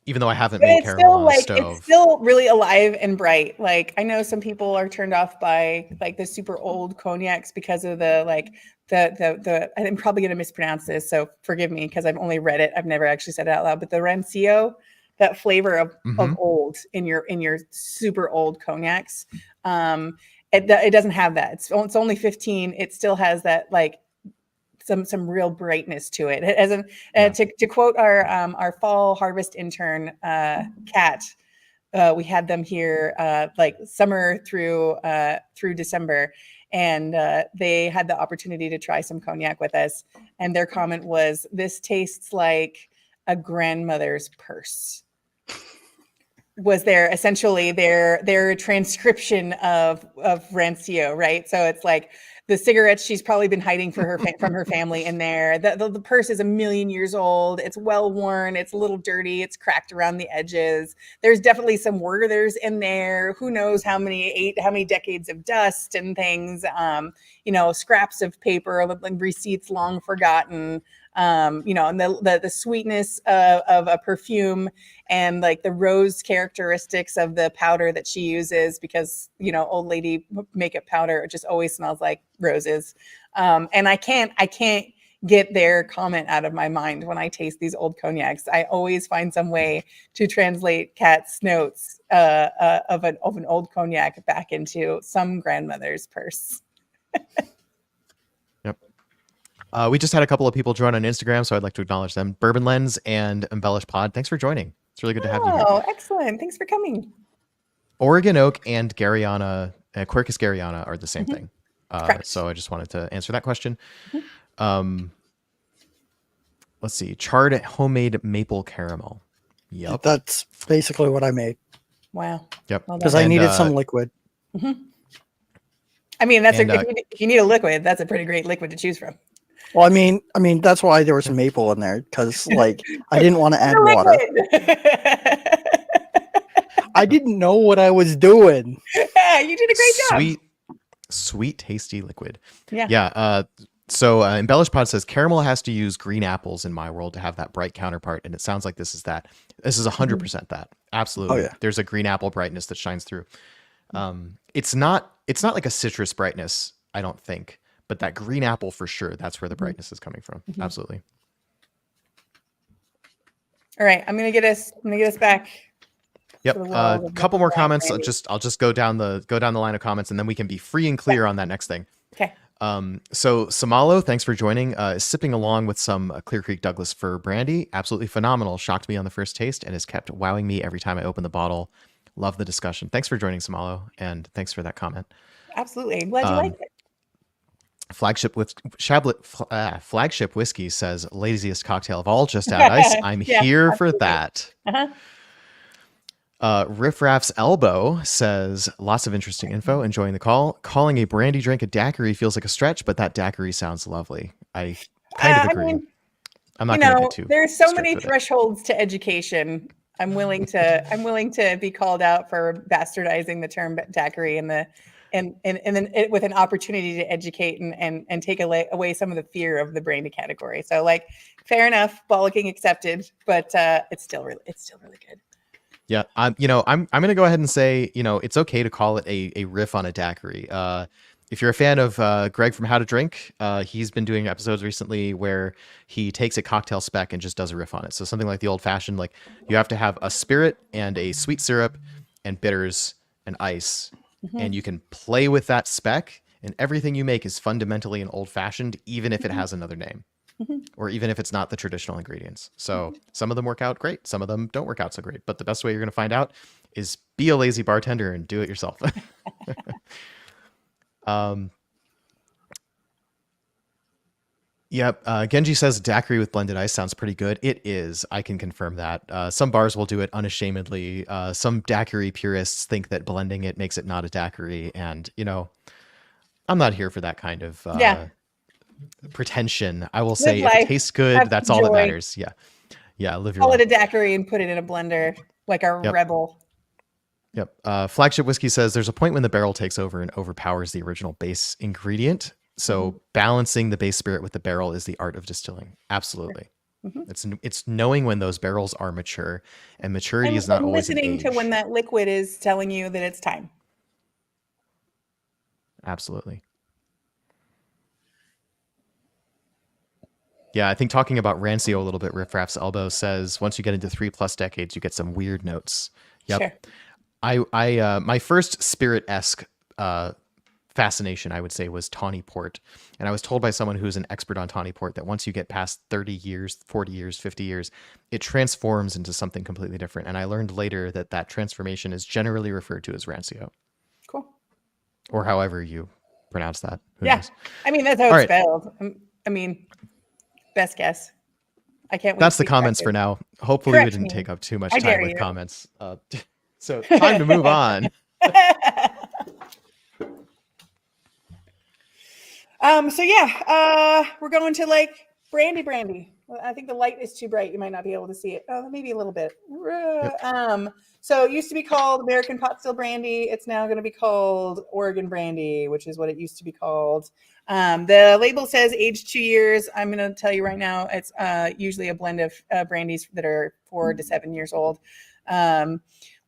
Even though I haven't made caramel on a stove. It's still really alive and bright. I know some people are turned off by the super old cognacs because of the I'm probably going to mispronounce this, so forgive me because I've only read it. I've never actually said it out loud, but the Rancio, that flavor of old in your super old cognacs. It doesn't have that. It's only 15. It still has that like some real brightness to it. As to quote our fall harvest intern, Kat, we had them here like summer through December, and they had the opportunity to try some cognac with us. And their comment was, "This tastes like a grandmother's purse." Was their essentially their transcription of Rancio, right? So it's like the cigarettes she's probably been hiding from her family in there. The purse is 1,000,000 years old. It's well worn. It's a little dirty. It's cracked around the edges. There's definitely some Werthers in there. Who knows how many decades of dust and things. Scraps of paper, like receipts long forgotten. And the sweetness of a perfume and like the rose characteristics of the powder that she uses, because old lady makeup powder just always smells like roses. And I can't get their comment out of my mind when I taste these old cognacs. I always find some way to translate Kat's notes of an old cognac back into some grandmother's purse. We just had a couple of people join on Instagram, so I'd like to acknowledge them. Bourbon Lens and Embellish Pod, thanks for joining. It's really good to have you here. Oh, excellent. Thanks for coming. Oregon Oak and Garyana, Quercus Garyana are the same thing. So I just wanted to answer that question. Let's see. Charred homemade maple caramel. Yep. That's basically what I made. Wow. Yep. Because I needed some liquid. I mean, if you need a liquid, that's a pretty great liquid to choose from. Well, I mean, that's why there was some maple in there, because like I didn't want to add water. I didn't know what I was doing. Yeah, you did a great job. Sweet, tasty liquid. Yeah. Yeah. So Embellish Pod says caramel has to use green apples in my world to have that bright counterpart, and it sounds like this is that. This is 100% that. Absolutely. Oh, yeah. There's a green apple brightness that shines through. It's not like a citrus brightness, I don't think. But that green apple for sure, that's where the brightness is coming from. Absolutely. All right, I'm gonna get us back. Yep. A couple more comments. I'll just go down the line of comments, and then we can be free and clear on that next thing. Okay. So Samalo, thanks for joining. Sipping along with some Clear Creek Douglas Fir brandy, absolutely phenomenal. Shocked me on the first taste and has kept wowing me every time I open the bottle. Love the discussion. Thanks for joining, Samalo, and thanks for that comment. Absolutely. I'm glad you liked it. Flagship Whiskey says, laziest cocktail of all, just add ice. I'm here absolutely. For that. Riff Raff's Elbow says, lots of interesting info. Enjoying the call. Calling a brandy drink a daiquiri feels like a stretch, but that daiquiri sounds lovely. I kind of agree. I'm not going to get too. There's so many thresholds to education. I'm willing to be called out for bastardizing the term daiquiri and then with an opportunity to educate and take away some of the fear of the brandy category. So like, fair enough, bollocking accepted, but it's still really good. Yeah, I'm going to go ahead and say, it's okay to call it a riff on a daiquiri. If you're a fan of Greg from How to Drink, he's been doing episodes recently where he takes a cocktail spec and just does a riff on it. So something like the old fashioned, like you have to have a spirit and a sweet syrup and bitters and ice. And you can play with that spec, and everything you make is fundamentally an old fashioned, even if it has another name. Or even if it's not the traditional ingredients. So some of them work out great. Some of them don't work out so great. But the best way you're going to find out is be a lazy bartender and do it yourself. Genji says daiquiri with blended ice sounds pretty good. It is. I can confirm that. Some bars will do it unashamedly. Some daiquiri purists think that blending it makes it not a daiquiri. And, I'm not here for that kind of pretension. I will say if it tastes good, that's all that matters. Yeah. Live your life. Call it a daiquiri and put it in a blender like a rebel. Yep. Flagship Whiskey says there's a point when the barrel takes over and overpowers the original base ingredient. So balancing the base spirit with the barrel is the art of distilling. Absolutely. It's knowing when those barrels are mature, and maturity is not always listening to when that liquid is telling you that it's time. Absolutely. Yeah, I think talking about Rancio a little bit, Riff Raff's Elbow says once you get into 3+ decades, you get some weird notes. Yep. Sure. I my first spirit-esque fascination, I would say, was tawny port. And I was told by someone who's an expert on tawny port that once you get past 30 years, 40 years, 50 years, it transforms into something completely different. And I learned later that that transformation is generally referred to as rancio, Cool. or however you pronounce that. Who Yeah. knows? I mean, that's how All it's right. spelled. I mean, best guess. I can't wait. That's to the be comments for corrected. now. Hopefully we Correct didn't me. take up too much I time dare with you. comments. So time to move on. So yeah, we're going to like Brandy. I think the light is too bright. You might not be able to see it. Oh, maybe a little bit. Yep. So it used to be called American Pot Still Brandy. It's now going to be called Oregon Brandy, which is what it used to be called. The label says aged 2 years. I'm going to tell you right now, it's usually a blend of brandies that are 4 to 7 years old.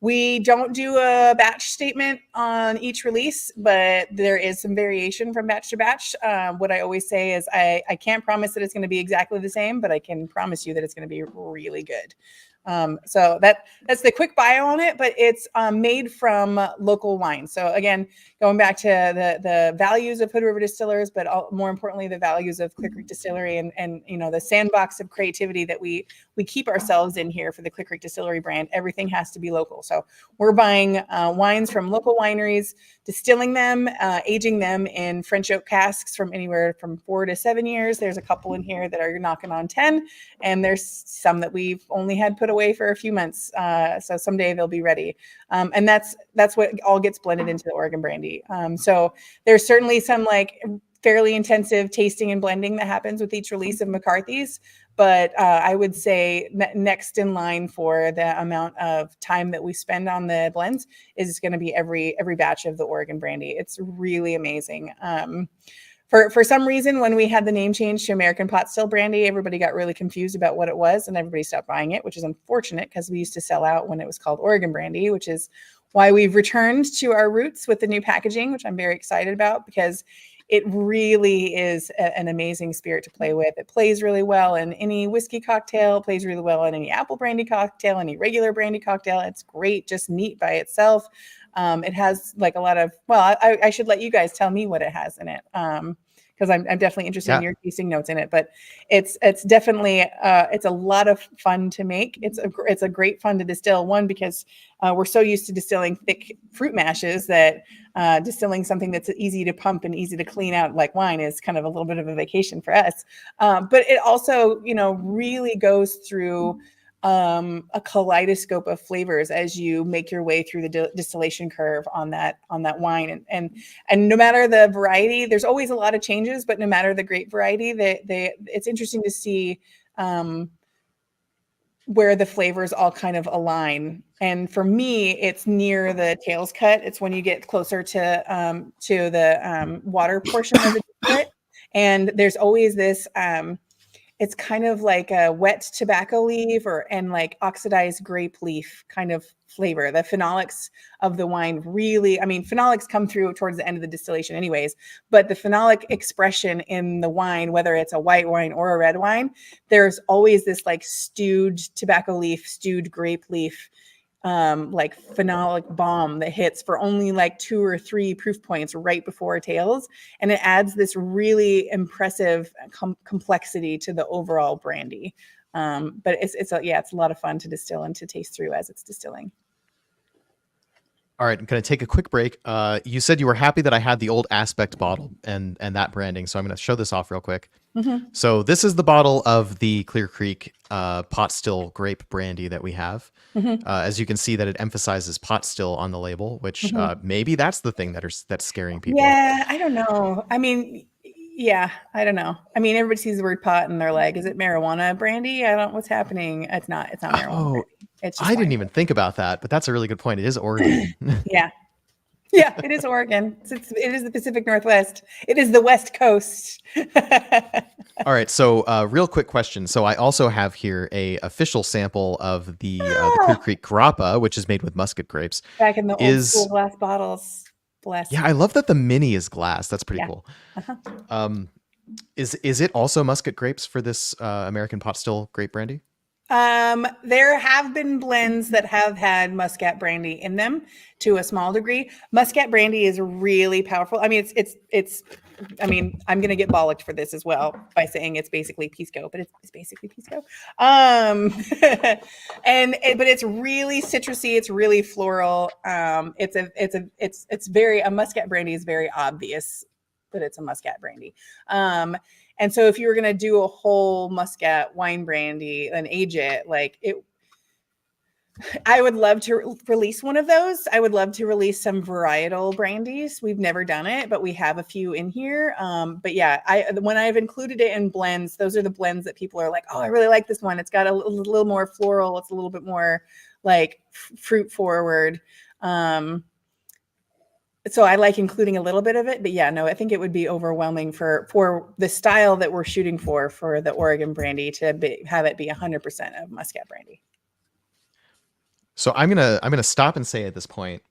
We don't do a batch statement on each release, but there is some variation from batch to batch. What I always say is I can't promise that it's going to be exactly the same, but I can promise you that it's going to be really good. So that's the quick bio on it, but it's made from local wine. So again, going back to the values of Hood River Distillers, but more importantly, the values of Clear Creek Distillery and the sandbox of creativity that we keep ourselves in here for the Clear Creek Distillery brand. Everything has to be local. So we're buying wines from local wineries, distilling them, aging them in French oak casks from anywhere from 4 to 7 years. There's a couple in here that are knocking on 10, and there's some that we've only had put away for a few months. So someday they'll be ready. And that's what all gets blended into the Oregon Brandy. So there's certainly some like fairly intensive tasting and blending that happens with each release of McCarthy's. But I would say next in line for the amount of time that we spend on the blends is going to be every batch of the Oregon Brandy. It's really amazing. For some reason, when we had the name change to American Pot Still Brandy, everybody got really confused about what it was, and everybody stopped buying it, which is unfortunate because we used to sell out when it was called Oregon Brandy, which is why we've returned to our roots with the new packaging, which I'm very excited about because it really is an amazing spirit to play with. It plays really well in any whiskey cocktail, plays really well in any apple brandy cocktail, any regular brandy cocktail. It's great, just neat by itself. It has like a lot of, well, I should let you guys tell me what it has in it. Because I'm definitely interested in your tasting notes in it, but it's definitely it's a lot of fun to make. It's a great fun to distill. One, because we're so used to distilling thick fruit mashes that distilling something that's easy to pump and easy to clean out like wine is kind of a little bit of a vacation for us. But it also, really goes through a kaleidoscope of flavors as you make your way through the distillation curve on that wine. And no matter the variety, there's always a lot of changes, but no matter the grape variety, it's interesting to see where the flavors all kind of align. And for me, it's near the tails cut. It's when you get closer to the water portion of the distillate. And there's always this it's kind of like a wet tobacco leaf and like oxidized grape leaf kind of flavor. The phenolics of the wine really, phenolics come through towards the end of the distillation anyways, but the phenolic expression in the wine, whether it's a white wine or a red wine, there's always this like stewed tobacco leaf, stewed grape leaf, like phenolic bomb that hits for only like 2 or 3 proof points right before tails. And it adds this really impressive complexity to the overall brandy. But it's a lot of fun to distill and to taste through as it's distilling. All right, I'm going to take a quick break. You said you were happy that I had the old Aspect bottle and that branding, so I'm going to show this off real quick. Mm-hmm. So this is the bottle of the Clear Creek pot still grape brandy that we have. Mm-hmm. As you can see that it emphasizes pot still on the label, which maybe that's the thing that's scaring people. Yeah, I don't know. Yeah, I don't know. Everybody sees the word pot and they're like, is it marijuana brandy? What's happening? It's not marijuana brandy. It's just I didn't even think about that, but that's a really good point. It is Oregon. Yeah, it is Oregon. It is the Pacific Northwest. It is the West Coast. All right. So real quick question. So I also have here a official sample of the Clear Creek Grappa, which is made with muscat grapes. Back in the old school glass bottles. Bless. Yeah, I love that the mini is glass. That's pretty cool. Uh-huh. Is it also muscat grapes for this American pot still grape brandy? There have been blends that have had Muscat brandy in them to a small degree. Muscat brandy is really powerful. I mean, it's I mean, I'm going to get bollocked for this as well by saying it's basically Pisco, but it's basically Pisco. But it's really citrusy. It's really floral. It's very, a Muscat brandy is very obvious that it's a Muscat brandy. And so if you were going to do a whole Muscat wine brandy and age it, like it, I would love to release one of those. I would love to release some varietal brandies. We've never done it, but we have a few in here. But yeah, when I've included it in blends, those are the blends that people are like, oh, I really like this one. It's got a little more floral. It's a little bit more like fruit forward. So I like including a little bit of it, but yeah, no, I think it would be overwhelming for the style that we're shooting for the Oregon brandy to have it be 100% of Muscat brandy. So I'm gonna stop and say at this point,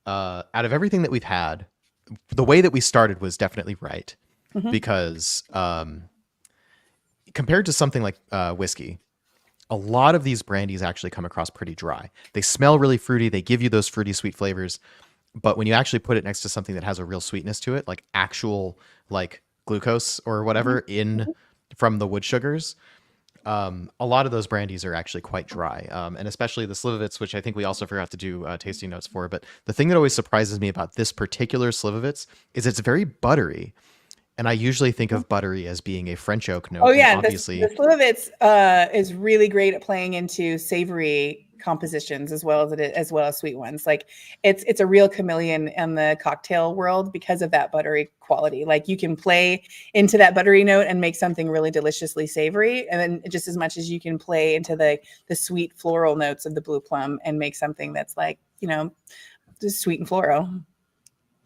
out of everything that we've had, the way that we started was definitely right, because compared to something like whiskey, a lot of these brandies actually come across pretty dry. They smell really fruity. They give you those fruity sweet flavors. But when you actually put it next to something that has a real sweetness to it, like actual like glucose or whatever in from the wood sugars, a lot of those brandies are actually quite dry. And especially the Slivovitz, which I think we also forgot to do tasting notes for. But the thing that always surprises me about this particular Slivovitz is it's very buttery. And I usually think of buttery as being a French oak note. Oh yeah, obviously the Slivovitz is really great at playing into savory compositions as well as sweet ones. Like it's a real chameleon in the cocktail world because of that buttery quality. Like you can play into that buttery note and make something really deliciously savory, and then just as much as you can play into the sweet floral notes of the blue plum and make something that's like, you know, just sweet and floral.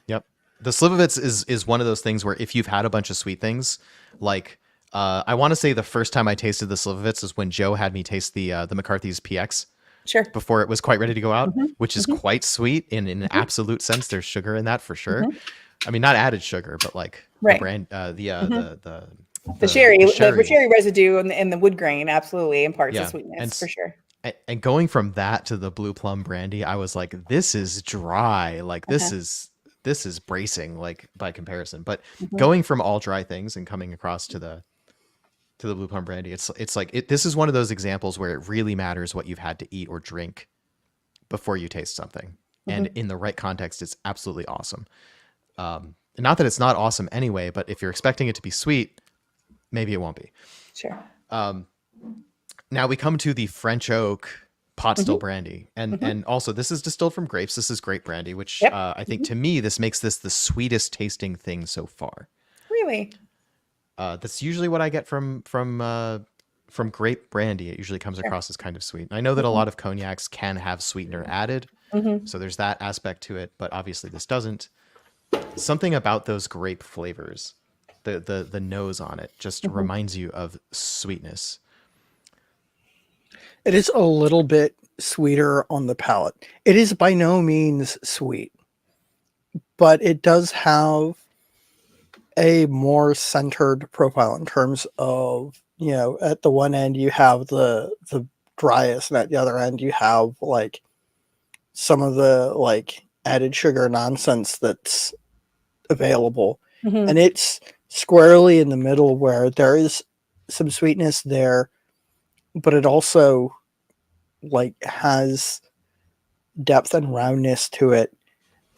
Yep. The Slivovitz is one of those things where if you've had a bunch of sweet things, like I want to say the first time I tasted the Slivovitz is when Joe had me taste the McCarthy's PX. Sure. Before it was quite ready to go out, which is quite sweet in an absolute sense. There's sugar in that for sure. I mean, not added sugar, but like the brand, the sherry residue and the wood grain, absolutely imparts the sweetness for sure. And going from that to the blue plum brandy, I was like, this is dry. Like this is bracing, like by comparison. But going from all dry things and coming across to the blue plum brandy, it's like this is one of those examples where it really matters what you've had to eat or drink before you taste something. And in the right context, it's absolutely awesome. Not that it's not awesome anyway, but if you're expecting it to be sweet, maybe it won't be. Sure. Now we come to the French oak pot still brandy. And also this is distilled from grapes. This is grape brandy, which I think to me, this makes this the sweetest tasting thing so far. Really? That's usually what I get from grape brandy. It usually comes across as kind of sweet. I know that a lot of cognacs can have sweetener added, so there's that aspect to it, but obviously this doesn't. Something about those grape flavors, the nose on it, just reminds you of sweetness. It is a little bit sweeter on the palate. It is by no means sweet, but it does have a more centered profile in terms of, you know, at the one end you have the driest, and at the other end you have like some of the like added sugar nonsense that's available. And it's squarely in the middle where there is some sweetness there, but it also like has depth and roundness to it,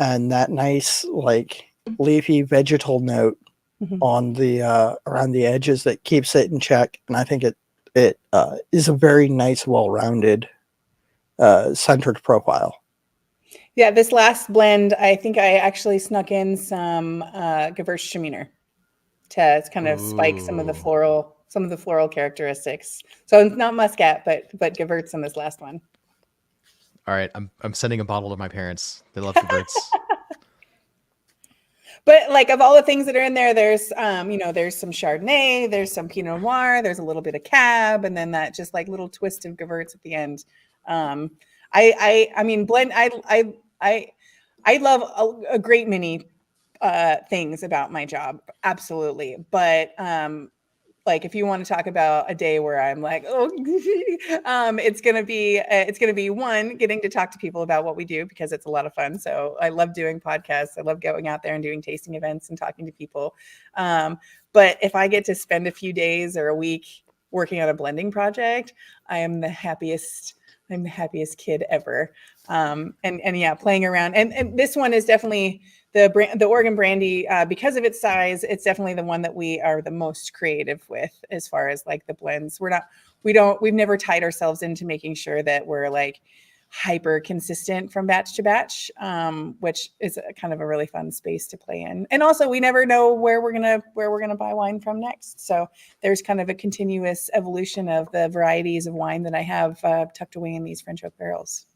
and that nice like leafy vegetal note on the around the edges that keeps it in check. And I think it is a very nice, well-rounded, centered profile. Yeah, this last blend, I think I actually snuck in some Gewürztraminer to kind of spike some of the floral characteristics. So it's not Muscat, but Gewürz in this last one. All right, I'm sending a bottle to my parents. They love Gewürz. But like of all the things that are in there, there's there's some Chardonnay, there's some Pinot Noir, there's a little bit of Cab, and then that just like little twist of Gewürz at the end. I mean, blend. I love a great many things about my job, absolutely. But like if you want to talk about a day where I'm like, oh, it's gonna be one, getting to talk to people about what we do because it's a lot of fun. So I love doing podcasts. I love going out there and doing tasting events and talking to people. But if I get to spend a few days or a week working on a blending project, I am the happiest. I'm the happiest kid ever. And yeah, playing around. And this one is definitely the Oregon Brandy, because of its size, it's definitely the one that we are the most creative with as far as like the blends. We've never tied ourselves into making sure that we're like hyper consistent from batch to batch, which is a kind of a really fun space to play in. And also we never know where we're gonna buy wine from next. So there's kind of a continuous evolution of the varieties of wine that I have tucked away in these French oak barrels.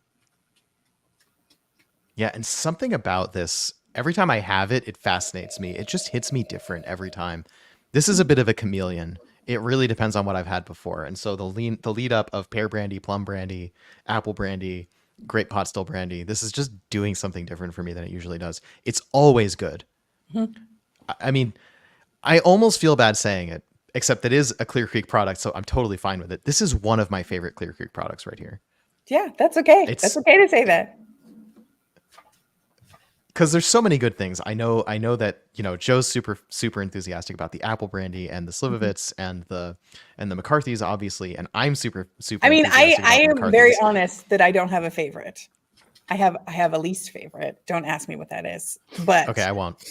Yeah, and something about this, every time I have it, it fascinates me. It just hits me different every time. This is a bit of a chameleon. It really depends on what I've had before. And so the lead up of pear brandy, plum brandy, apple brandy, grape pot still brandy, this is just doing something different for me than it usually does. It's always good. Mm-hmm. I mean, I almost feel bad saying it, except that it is a Clear Creek product, so I'm totally fine with it. This is one of my favorite Clear Creek products right here. Yeah, that's okay. That's okay to say that. Because there's so many good things. I know that, Joe's super enthusiastic about the apple brandy and the Slivovitz and the McCarthy's, obviously, and I'm super I mean, enthusiastic I about the am very McCarthy's. honest that I don't have a favorite. I have a least favorite. Don't ask me what that is. But Okay, I won't.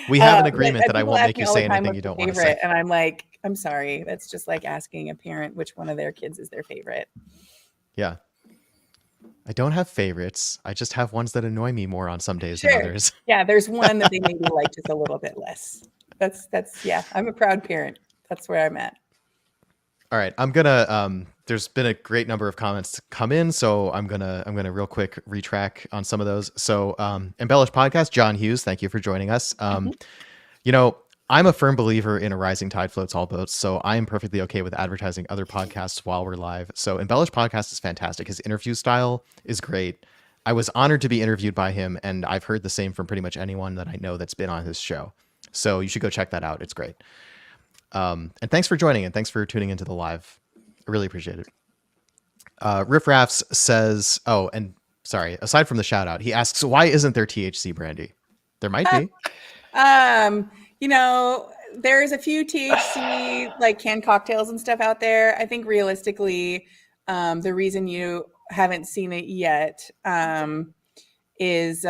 We have an agreement that I won't make you say anything you don't want to say. And I'm like, I'm sorry. That's just like asking a parent which one of their kids is their favorite. Yeah. I don't have favorites. I just have ones that annoy me more on some days than others. Yeah, there's one that they maybe like just a little bit less. That's yeah. I'm a proud parent. That's where I'm at. All right, I'm gonna. There's been a great number of comments come in, so I'm gonna real quick retrack on some of those. So, Embellish Podcast, John Hughes, thank you for joining us. I'm a firm believer in a rising tide floats all boats, so I am perfectly okay with advertising other podcasts while we're live. So Embellish Podcast is fantastic. His interview style is great. I was honored to be interviewed by him, and I've heard the same from pretty much anyone that I know that's been on his show. So you should go check that out. It's great. And thanks for joining and thanks for tuning into the live. I really appreciate it. Riff Raffs says, oh, and sorry, aside from the shout out, he asks, why isn't there THC brandy? There might be. There's a few THC like canned cocktails and stuff out there. I think realistically, the reason you haven't seen it yet is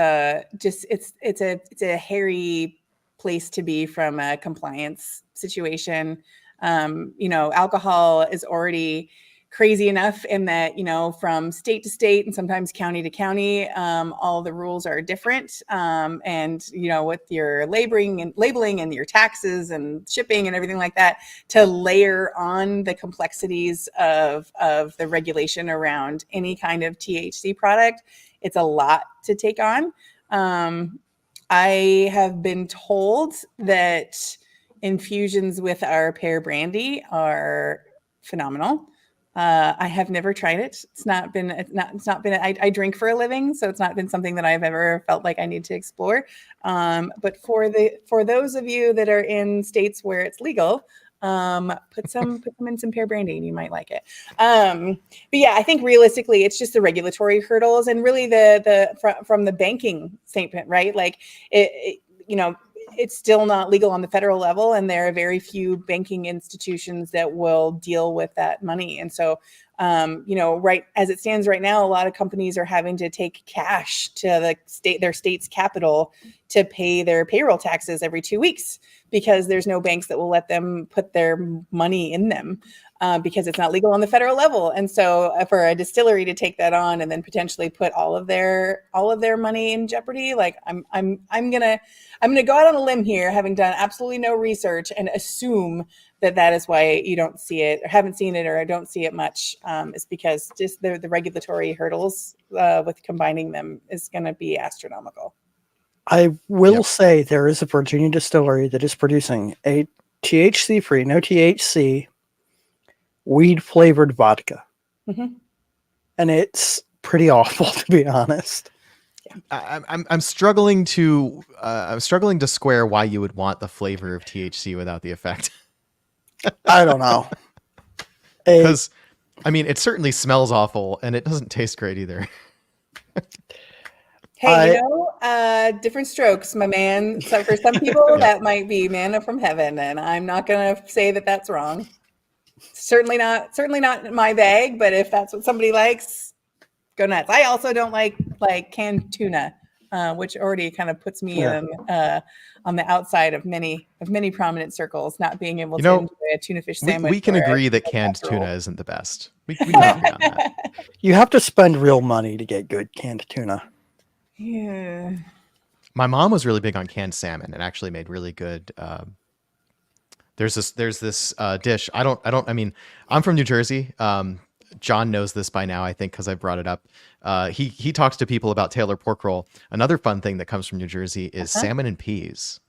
just it's a hairy place to be from a compliance situation. Alcohol is already crazy enough in that, from state to state and sometimes county to county, all the rules are different. And, with your labeling and your taxes and shipping and everything like that, to layer on the complexities of the regulation around any kind of THC product, it's a lot to take on. I have been told that infusions with our pear brandy are phenomenal. I have never tried it. It's not been. I drink for a living, so it's not been something that I've ever felt like I need to explore. But for those of you that are in states where it's legal, put them in some pear brandy, and you might like it. But yeah, I think realistically, it's just the regulatory hurdles, and really from the banking standpoint, right? Like it's still not legal on the federal level, and there are very few banking institutions that will deal with that money. And so, right as it stands right now, a lot of companies are having to take cash to their state's capital to pay their payroll taxes every 2 weeks because there's no banks that will let them put their money in them. Because it's not legal on the federal level. And so for a distillery to take that on and then potentially put all of their money in jeopardy, like I'm gonna go out on a limb here, having done absolutely no research, and assume that is why you don't see it or haven't seen it or I don't see it much, is because just the regulatory hurdles with combining them is going to be astronomical. I will say there is a Virginia distillery that is producing a THC-free, no THC, weed-flavored vodka. Mm-hmm. And it's pretty awful, to be honest. I'm struggling to square why you would want the flavor of THC without the effect. I don't know. Because, I mean, it certainly smells awful and it doesn't taste great either. Hey, different strokes, my man. So for some people, Yeah. that might be manna from heaven, and I'm not gonna say that that's wrong. Certainly not my bag, but if that's what somebody likes, go nuts. I also don't like canned tuna, which already kind of puts me Yeah. on the outside of many prominent circles, not being able You to know, enjoy a tuna fish sandwich. We can or a agree that tuna canned casserole. tuna isn't the best. We can agree on that. You have to spend real money to get good canned tuna. Yeah. My mom was really big on canned salmon and actually made really good. There's this dish. I mean, I'm from New Jersey. John knows this by now, I think, because I brought it up. He talks to people about Taylor pork roll. Another fun thing that comes from New Jersey is salmon and peas.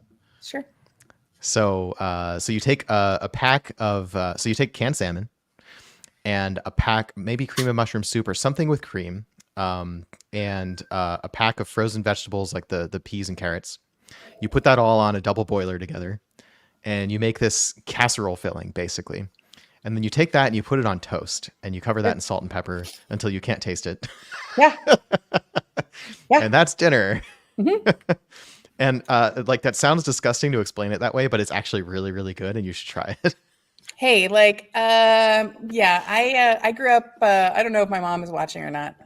Sure. So you take a pack of so you take canned salmon and a pack, maybe cream of mushroom soup or something with cream, and a pack of frozen vegetables like the peas and carrots. You put that all on a double boiler together, and you make this casserole filling basically. And then you take that and you put it on toast, and you cover that in salt and pepper until you can't taste it. Yeah. Yeah. And that's dinner. Mm-hmm. And like that sounds disgusting to explain it that way, but it's actually really, really good, and you should try it. Hey, I grew up, I don't know if my mom is watching or not,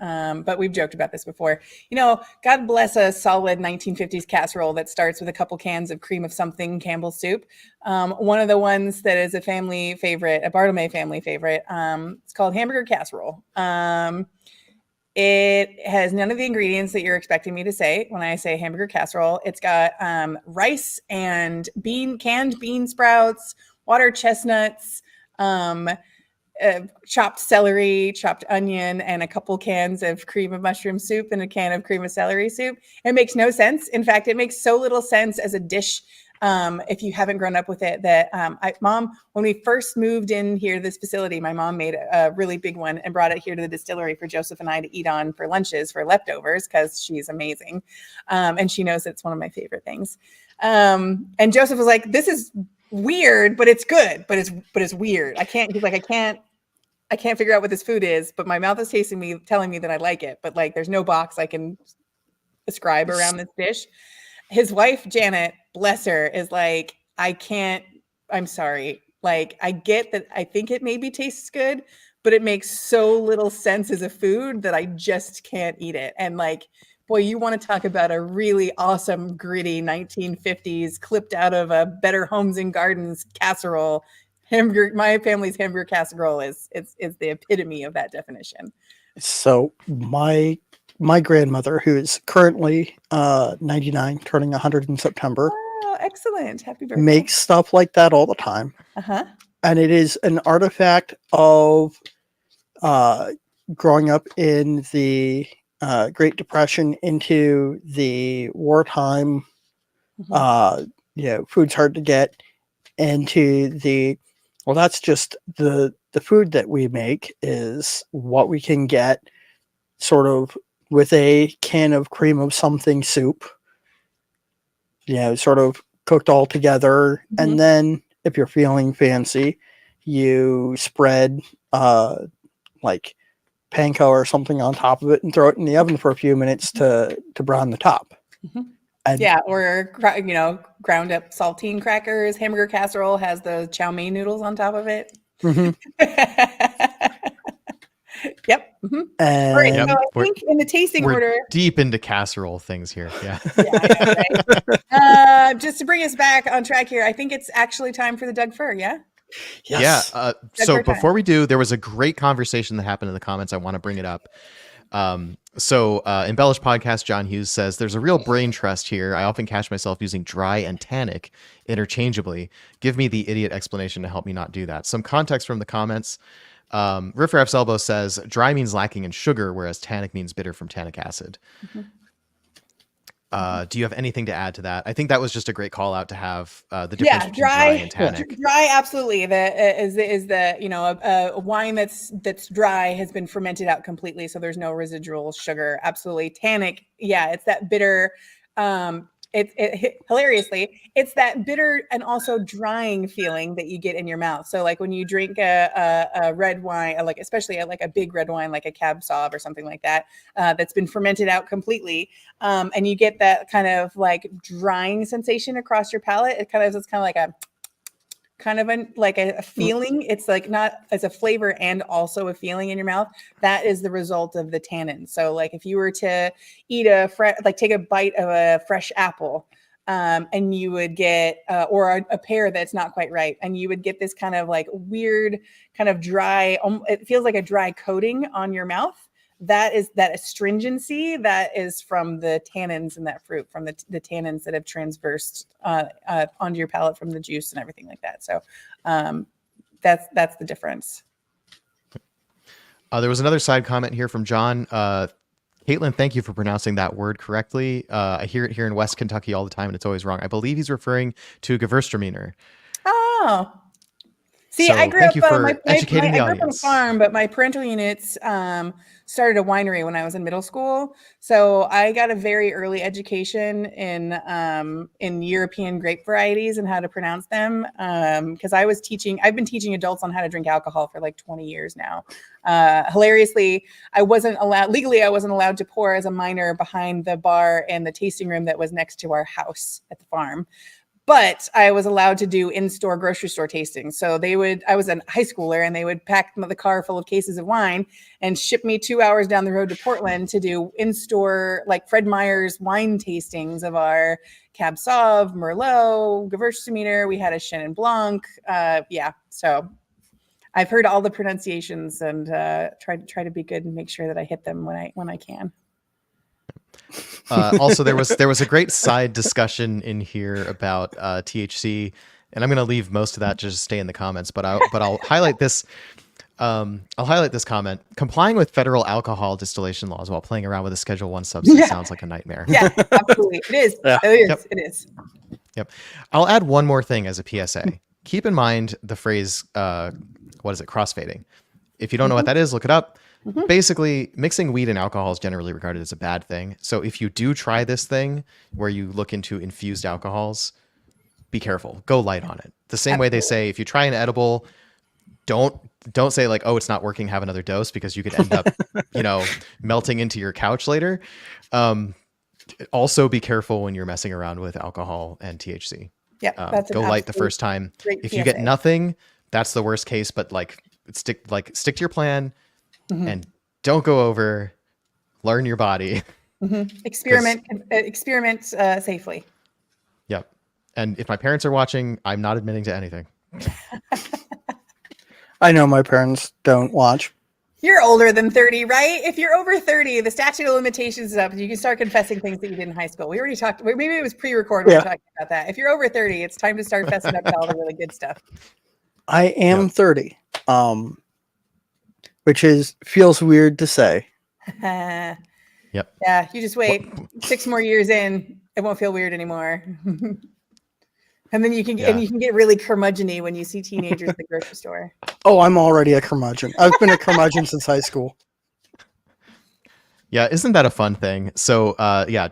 but we've joked about this before. God bless a solid 1950s casserole that starts with a couple cans of cream of something, Campbell's soup. One of the ones that is a family favorite, a Bartlemay family favorite, it's called hamburger casserole. It has none of the ingredients that you're expecting me to say when I say hamburger casserole. It's got rice and canned bean sprouts, water chestnuts, chopped celery, chopped onion, and a couple cans of cream of mushroom soup and a can of cream of celery soup. It makes no sense. In fact, it makes so little sense as a dish if you haven't grown up with it that Mom, when we first moved in here to this facility, my mom made a really big one and brought it here to the distillery for Joseph and I to eat on for lunches for leftovers because she's amazing. And she knows it's one of my favorite things. And Joseph was like, this is weird, but it's good, but it's weird. I can't figure out what this food is, but my mouth is telling me that I like it, but like there's no box I can ascribe around this dish. His wife, Janet, bless her, is like, I'm sorry. Like, I get that I think it maybe tastes good, but it makes so little sense as a food that I just can't eat it. And like, boy, you want to talk about a really awesome, gritty 1950s clipped out of a Better Homes and Gardens casserole. My family's hamburger casserole is the epitome of that definition. So my grandmother, who is currently 99, turning 100 in September, Oh, excellent. Happy birthday. makes stuff like that all the time. Uh-huh. And it is an artifact of growing up in the Great Depression into the wartime, food's hard to get, into that's just the food that we make is what we can get sort of with a can of cream of something soup, sort of cooked all together. Mm-hmm. And then if you're feeling fancy, you spread like panko or something on top of it and throw it in the oven for a few minutes to brown the top. Mm-hmm. And or ground up saltine crackers. Hamburger casserole has the chow mein noodles on top of it. Mm-hmm. Yep. Mm-hmm. And All right, so I think in the tasting order, deep into casserole things here. Yeah. I know, right? Just to bring us back on track here, I think it's actually time for the Doug Fir. Yeah. Yes. Yeah. So before we do, there was a great conversation that happened in the comments. I want to bring it up. Embellish Podcast, John Hughes says, there's a real brain trust here. I often catch myself using dry and tannic interchangeably. Give me the idiot explanation to help me not do that. Some context from the comments. Riff Raff's Elbow says dry means lacking in sugar, whereas tannic means bitter from tannic acid. Mm-hmm. Do you have anything to add to that? I think that was just a great call out to have the difference between dry and tannic. Dry, absolutely. A wine that's dry has been fermented out completely, so there's no residual sugar. Absolutely. Tannic, yeah, it's that bitter. hilariously, it's that bitter and also drying feeling that you get in your mouth. So like when you drink a red wine, like especially like a big red wine, like a Cab Sauv or something like that, that's been fermented out completely, and you get that kind of like drying sensation across your palate. It's kind of like a feeling. It's like not as a flavor and also a feeling in your mouth. That is the result of the tannin. So like if you were to eat take a bite of a fresh apple, and you would get or a pear that's not quite ripe, and you would get this kind of like weird kind of dry, it feels like a dry coating on your mouth. That is that astringency that is from the tannins in that fruit, from the tannins that have transversed onto your palate from the juice and everything like that. So that's the difference. There was another side comment here from John. Caitlin, thank you for pronouncing that word correctly. I hear it here in West Kentucky all the time, and it's always wrong. I believe he's referring to Gewürztraminer. Oh. See, So I grew thank up you for educating the I grew up on a audience. farm, but my parental units started a winery when I was in middle school. So I got a very early education in European grape varieties and how to pronounce them. Because I've been teaching adults on how to drink alcohol for like 20 years now. Hilariously, I wasn't allowed to pour as a minor behind the bar and the tasting room that was next to our house at the farm. But I was allowed to do in-store grocery store tastings. So I was a high schooler, and they would pack the car full of cases of wine and ship me 2 hours down the road to Portland to do in-store, like Fred Meyer's wine tastings of our Cab Sauv, Merlot, Gewürztraminer. We had a Chenin Blanc. So I've heard all the pronunciations and try to be good and make sure that I hit them when I can. Also, there was a great side discussion in here about THC, and I'm going to leave most of that just to stay in the comments. But I'll highlight this. I'll highlight this comment: complying with federal alcohol distillation laws while playing around with a Schedule I substance sounds like a nightmare. Yeah, absolutely, it is. Yeah. It is. Yep. It is. Yep. I'll add one more thing as a PSA. Keep in mind the phrase, crossfading. If you don't know what that is, look it up. Mm-hmm. Basically, mixing weed and alcohol is generally regarded as a bad thing. So if you do try this thing where you look into infused alcohols, be careful. Go light on it. The same way they say if you try an edible, don't say like, oh, it's not working, have another dose, because you could end up, melting into your couch later. Also be careful when you're messing around with alcohol and THC. Yeah, go light the first time. If you get nothing, that's the worst case, but stick to your plan. Mm-hmm. And don't go over. Learn your body. Mm-hmm. Experiment safely. Yep. And if my parents are watching, I'm not admitting to anything. I know my parents don't watch. You're older than 30, right? If you're over 30, the statute of limitations is up. You can start confessing things that you did in high school. We already talked. Maybe it was pre-recorded. We were talking about that. If you're over 30, it's time to start fessing up to all the really good stuff. I am 30. Which feels weird to say. Yep. Yeah, you just wait 6 more years in, it won't feel weird anymore. And then you can get really curmudgeon-y when you see teenagers at the grocery store. Oh, I'm already a curmudgeon. I've been a curmudgeon since high school. Yeah, isn't that a fun thing? So,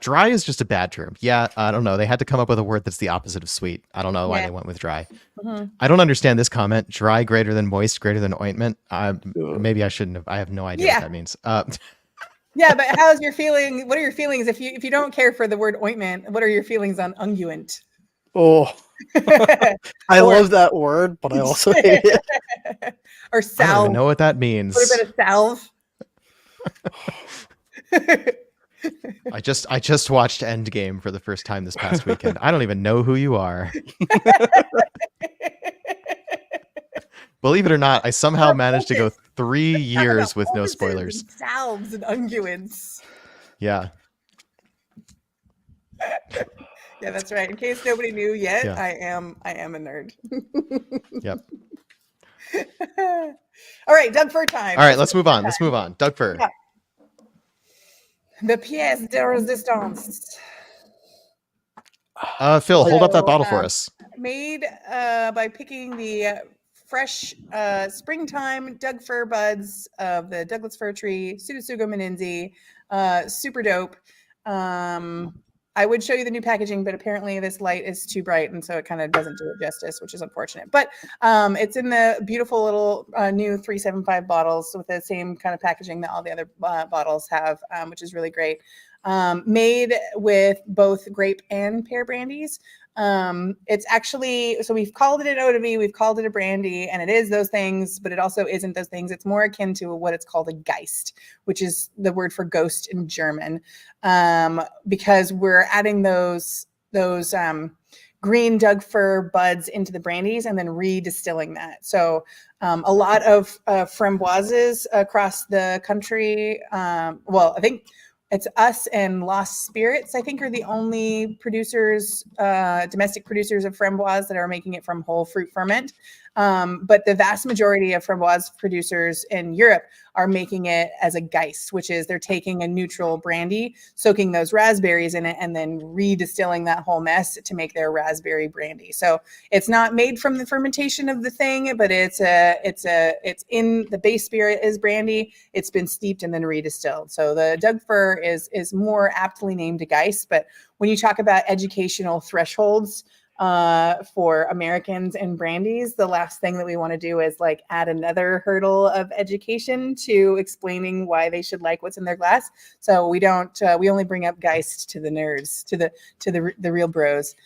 dry is just a bad term. Yeah, I don't know. They had to come up with a word that's the opposite of sweet. I don't know why they went with dry. Mm-hmm. I don't understand this comment. Dry greater than moist, greater than ointment. Maybe I shouldn't have. I have no idea what that means. Yeah, but how's your feeling? What are your feelings if you don't care for the word ointment? What are your feelings on unguent? Oh, I love that word, but I also hate it. Or salve. I don't even know what that means. What about a salve? I just watched Endgame for the first time this past weekend. I don't even know who you are. Believe it or not, I somehow managed to go 3 years with no spoilers. Salves and unguents. Yeah. Yeah, that's right. In case nobody knew yet, I am a nerd. Yep. All right, Doug Fir time. All right, let's move on. Doug Fir. Yeah. The pièce de résistance. Phil, hold up that bottle for us. Made by picking the fresh springtime Doug Fir buds of the Douglas fir tree, Pseudotsuga meninzi. Super dope. I would show you the new packaging, but apparently this light is too bright, and so it kind of doesn't do it justice, which is unfortunate. But it's in the beautiful little new 375 bottles with the same kind of packaging that all the other bottles have, which is really great. Made with both grape and pear brandies. It's actually, so we've called it an eau de vie, we've called it a brandy, and it is those things, but it also isn't those things. It's more akin to what it's called a Geist, which is the word for ghost in German, because we're adding those green Doug fir buds into the brandies and then redistilling that. So a lot of framboises across the country. Well, I think it's us and Lost Spirits, I think, are the only producers, domestic producers of framboise that are making it from whole fruit ferment. But the vast majority of framboise producers in Europe are making it as a Geist, which is they're taking a neutral brandy, soaking those raspberries in it, and then redistilling that whole mess to make their raspberry brandy. So it's not made from the fermentation of the thing, but it's in the base spirit is brandy. It's been steeped and then redistilled. So the Doug fir is more aptly named a Geist. But when you talk about educational thresholds for Americans and brandies, the last thing that we want to do is like add another hurdle of education to explaining why they should like what's in their glass. So we don't, we only bring up Geist to the nerds, to the real bros.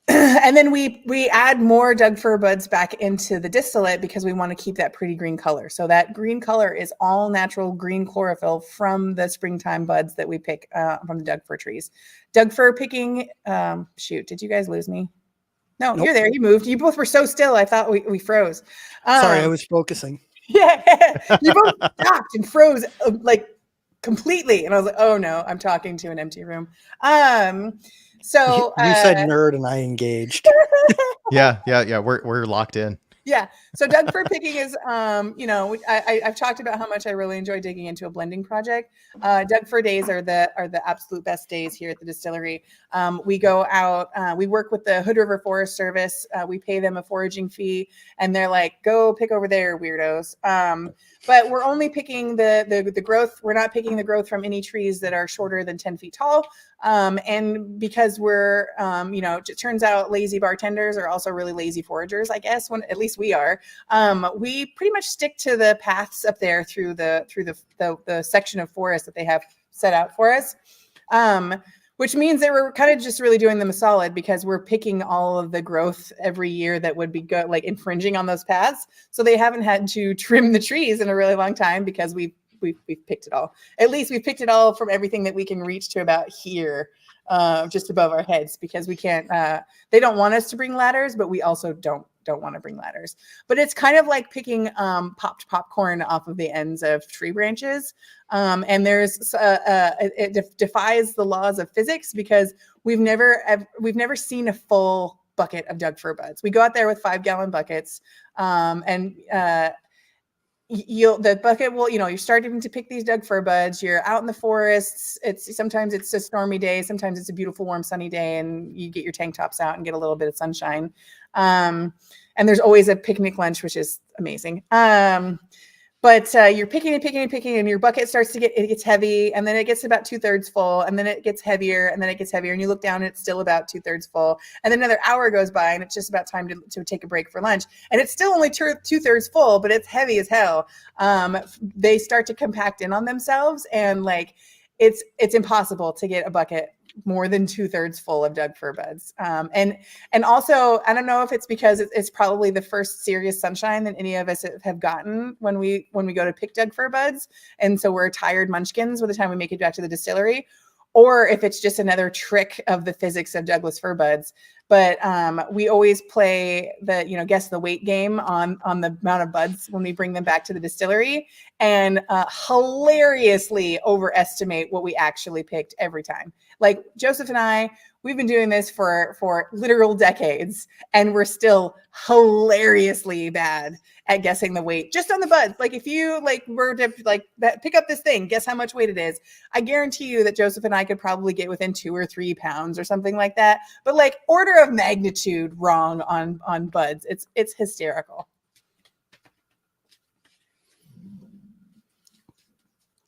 And then we add more Doug fir buds back into the distillate because we want to keep that pretty green color. So that green color is all natural green chlorophyll from the springtime buds that we pick from the Doug fir trees. Doug fir picking, shoot, did you guys lose me? No, nope. You're there. You moved. You both were so still. I thought we froze. Sorry, I was focusing. Yeah, you both stopped and froze like completely. And I was like, oh no, I'm talking to an empty room. So you said nerd and I engaged. Yeah. We're locked in. Yeah. So Doug fir picking is, I've talked about how much I really enjoy digging into a blending project. Doug fir days are the absolute best days here at the distillery. We go out, we work with the Hood River Forest Service. We pay them a foraging fee, and they're like, go pick over there, weirdos. But we're only picking the growth. We're not picking the growth from any trees that are shorter than 10 feet tall. And because we're, it turns out lazy bartenders are also really lazy foragers, I guess, when at least we are. We pretty much stick to the paths up there through the section of forest that they have set out for us. Which means that we're kind of just really doing them a solid because we're picking all of the growth every year that would be good, like infringing on those paths. So they haven't had to trim the trees in a really long time because we've picked it all. At least we've picked it all from everything that we can reach to about here, just above our heads, because we can't, they don't want us to bring ladders, but we also don't want to bring ladders. But it's kind of like picking popped popcorn off of the ends of tree branches. And there's it defies the laws of physics because we've never seen a full bucket of Doug fir buds. We go out there with 5-gallon buckets, and the bucket will, you're starting to pick these Doug fir buds. You're out in the forests. Sometimes it's a stormy day. Sometimes it's a beautiful, warm, sunny day, and you get your tank tops out and get a little bit of sunshine. And there's always a picnic lunch, which is amazing. But you're picking and picking and picking, and your bucket gets heavy, and then it gets about 2/3 full, and then it gets heavier, and then it gets heavier, and you look down and it's still about 2/3 full, and then another hour goes by, and it's just about time to take a break for lunch, and it's still only 2/3 full, but it's heavy as hell. They start to compact in on themselves, and like it's impossible to get a bucket more than 2/3 full of Doug fir buds. And also, I don't know if it's because it's probably the first serious sunshine that any of us have gotten when we go to pick Doug fir buds. And so we're tired munchkins by the time we make it back to the distillery, or if it's just another trick of the physics of Douglas fir buds. But we always play the, guess the weight game on the amount of buds when we bring them back to the distillery, and hilariously overestimate what we actually picked every time. Like Joseph and I, we've been doing this for literal decades, and we're still hilariously bad at guessing the weight just on the buds. Like if you were to pick up this thing, guess how much weight it is. I guarantee you that Joseph and I could probably get within 2 or 3 pounds or something like that. But like order of magnitude wrong on buds. It's hysterical.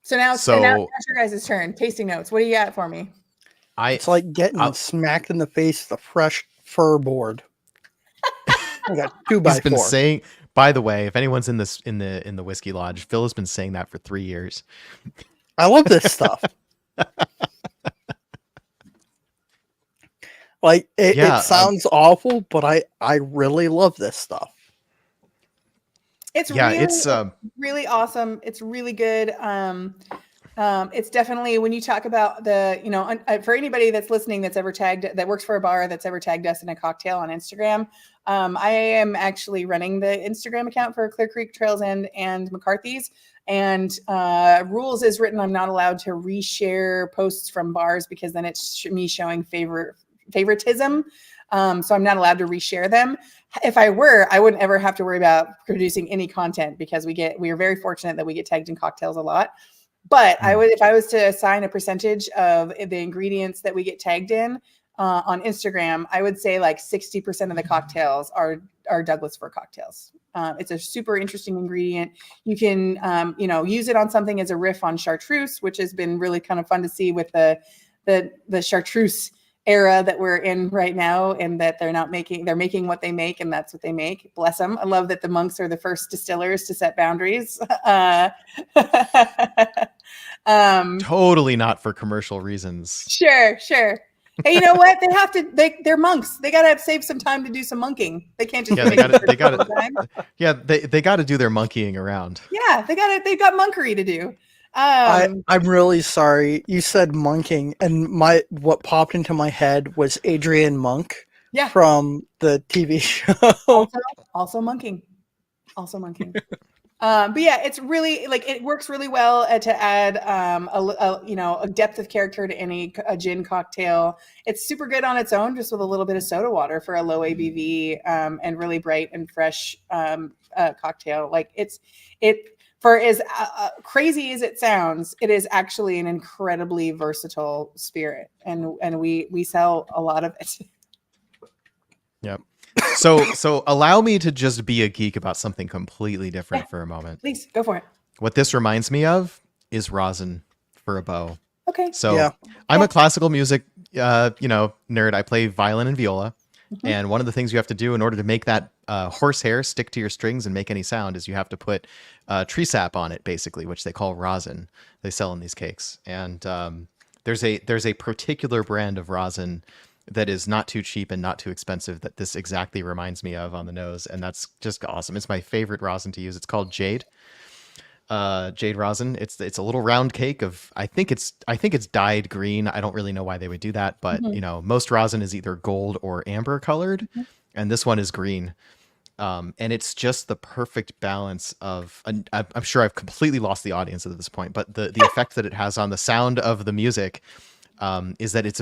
So now it's your guys' turn. Tasting notes. What do you got for me? It's like getting I- smacked in the face with a fresh fur board. I got two he's by been four. saying. By the way, if anyone's in the Whiskey Lodge, Phil has been saying that for 3 years. I love this stuff. Like Yeah, it sounds awful, but I really love this stuff. It's Yeah, really, it's really awesome. It's really good. It's definitely when you talk about the, for anybody that's listening that's ever tagged, that works for a bar that's ever tagged us in a cocktail on Instagram. I am actually running the Instagram account for Clear Creek Trails and McCarthy's. And rules is written, I'm not allowed to reshare posts from bars because then it's me showing favoritism. So I'm not allowed to reshare them. If I were, I wouldn't ever have to worry about producing any content because we are very fortunate that we get tagged in cocktails a lot. But if I was to assign a percentage of the ingredients that we get tagged in on Instagram, I would say like 60% of the cocktails are Douglas fir cocktails. It's a super interesting ingredient. You can, use it on something as a riff on chartreuse, which has been really kind of fun to see with the chartreuse era that we're in right now, and that they're making what they make, and that's what they make. Bless them. I love that the monks are the first distillers to set boundaries. totally not for commercial reasons. Sure. Hey, you know what? They have to. They're monks. They gotta save some time to do some monking. They can't just. Yeah, they got it. Yeah, they got to do their monkeying around. Yeah, they got monkery to do. I'm really sorry. You said monking, and what popped into my head was Adrian Monk from the TV show. Also monking. But yeah, it's really it works really well to add a depth of character to a gin cocktail. It's super good on its own, just with a little bit of soda water for a low ABV and really bright and fresh cocktail. For as crazy as it sounds, it is actually an incredibly versatile spirit, and we sell a lot of it. Yep. So allow me to just be a geek about something completely different for a moment. Please go for it. What this reminds me of is rosin for a bow. Okay. So I'm a classical music, nerd. I play violin and viola. Mm-hmm. And one of the things you have to do in order to make that horsehair stick to your strings and make any sound is you have to put tree sap on it, basically, which they call rosin. They sell in these cakes. And there's a particular brand of rosin that is not too cheap and not too expensive that this exactly reminds me of on the nose. And that's just awesome. It's my favorite rosin to use. It's called Jade. Jade rosin. It's a little round cake of, I think it's dyed green. I don't really know why they would do that, but most rosin is either gold or amber colored, and this one is green. And it's just the perfect balance of, I'm sure I've completely lost the audience at this point, but the effect that it has on the sound of the music is that it's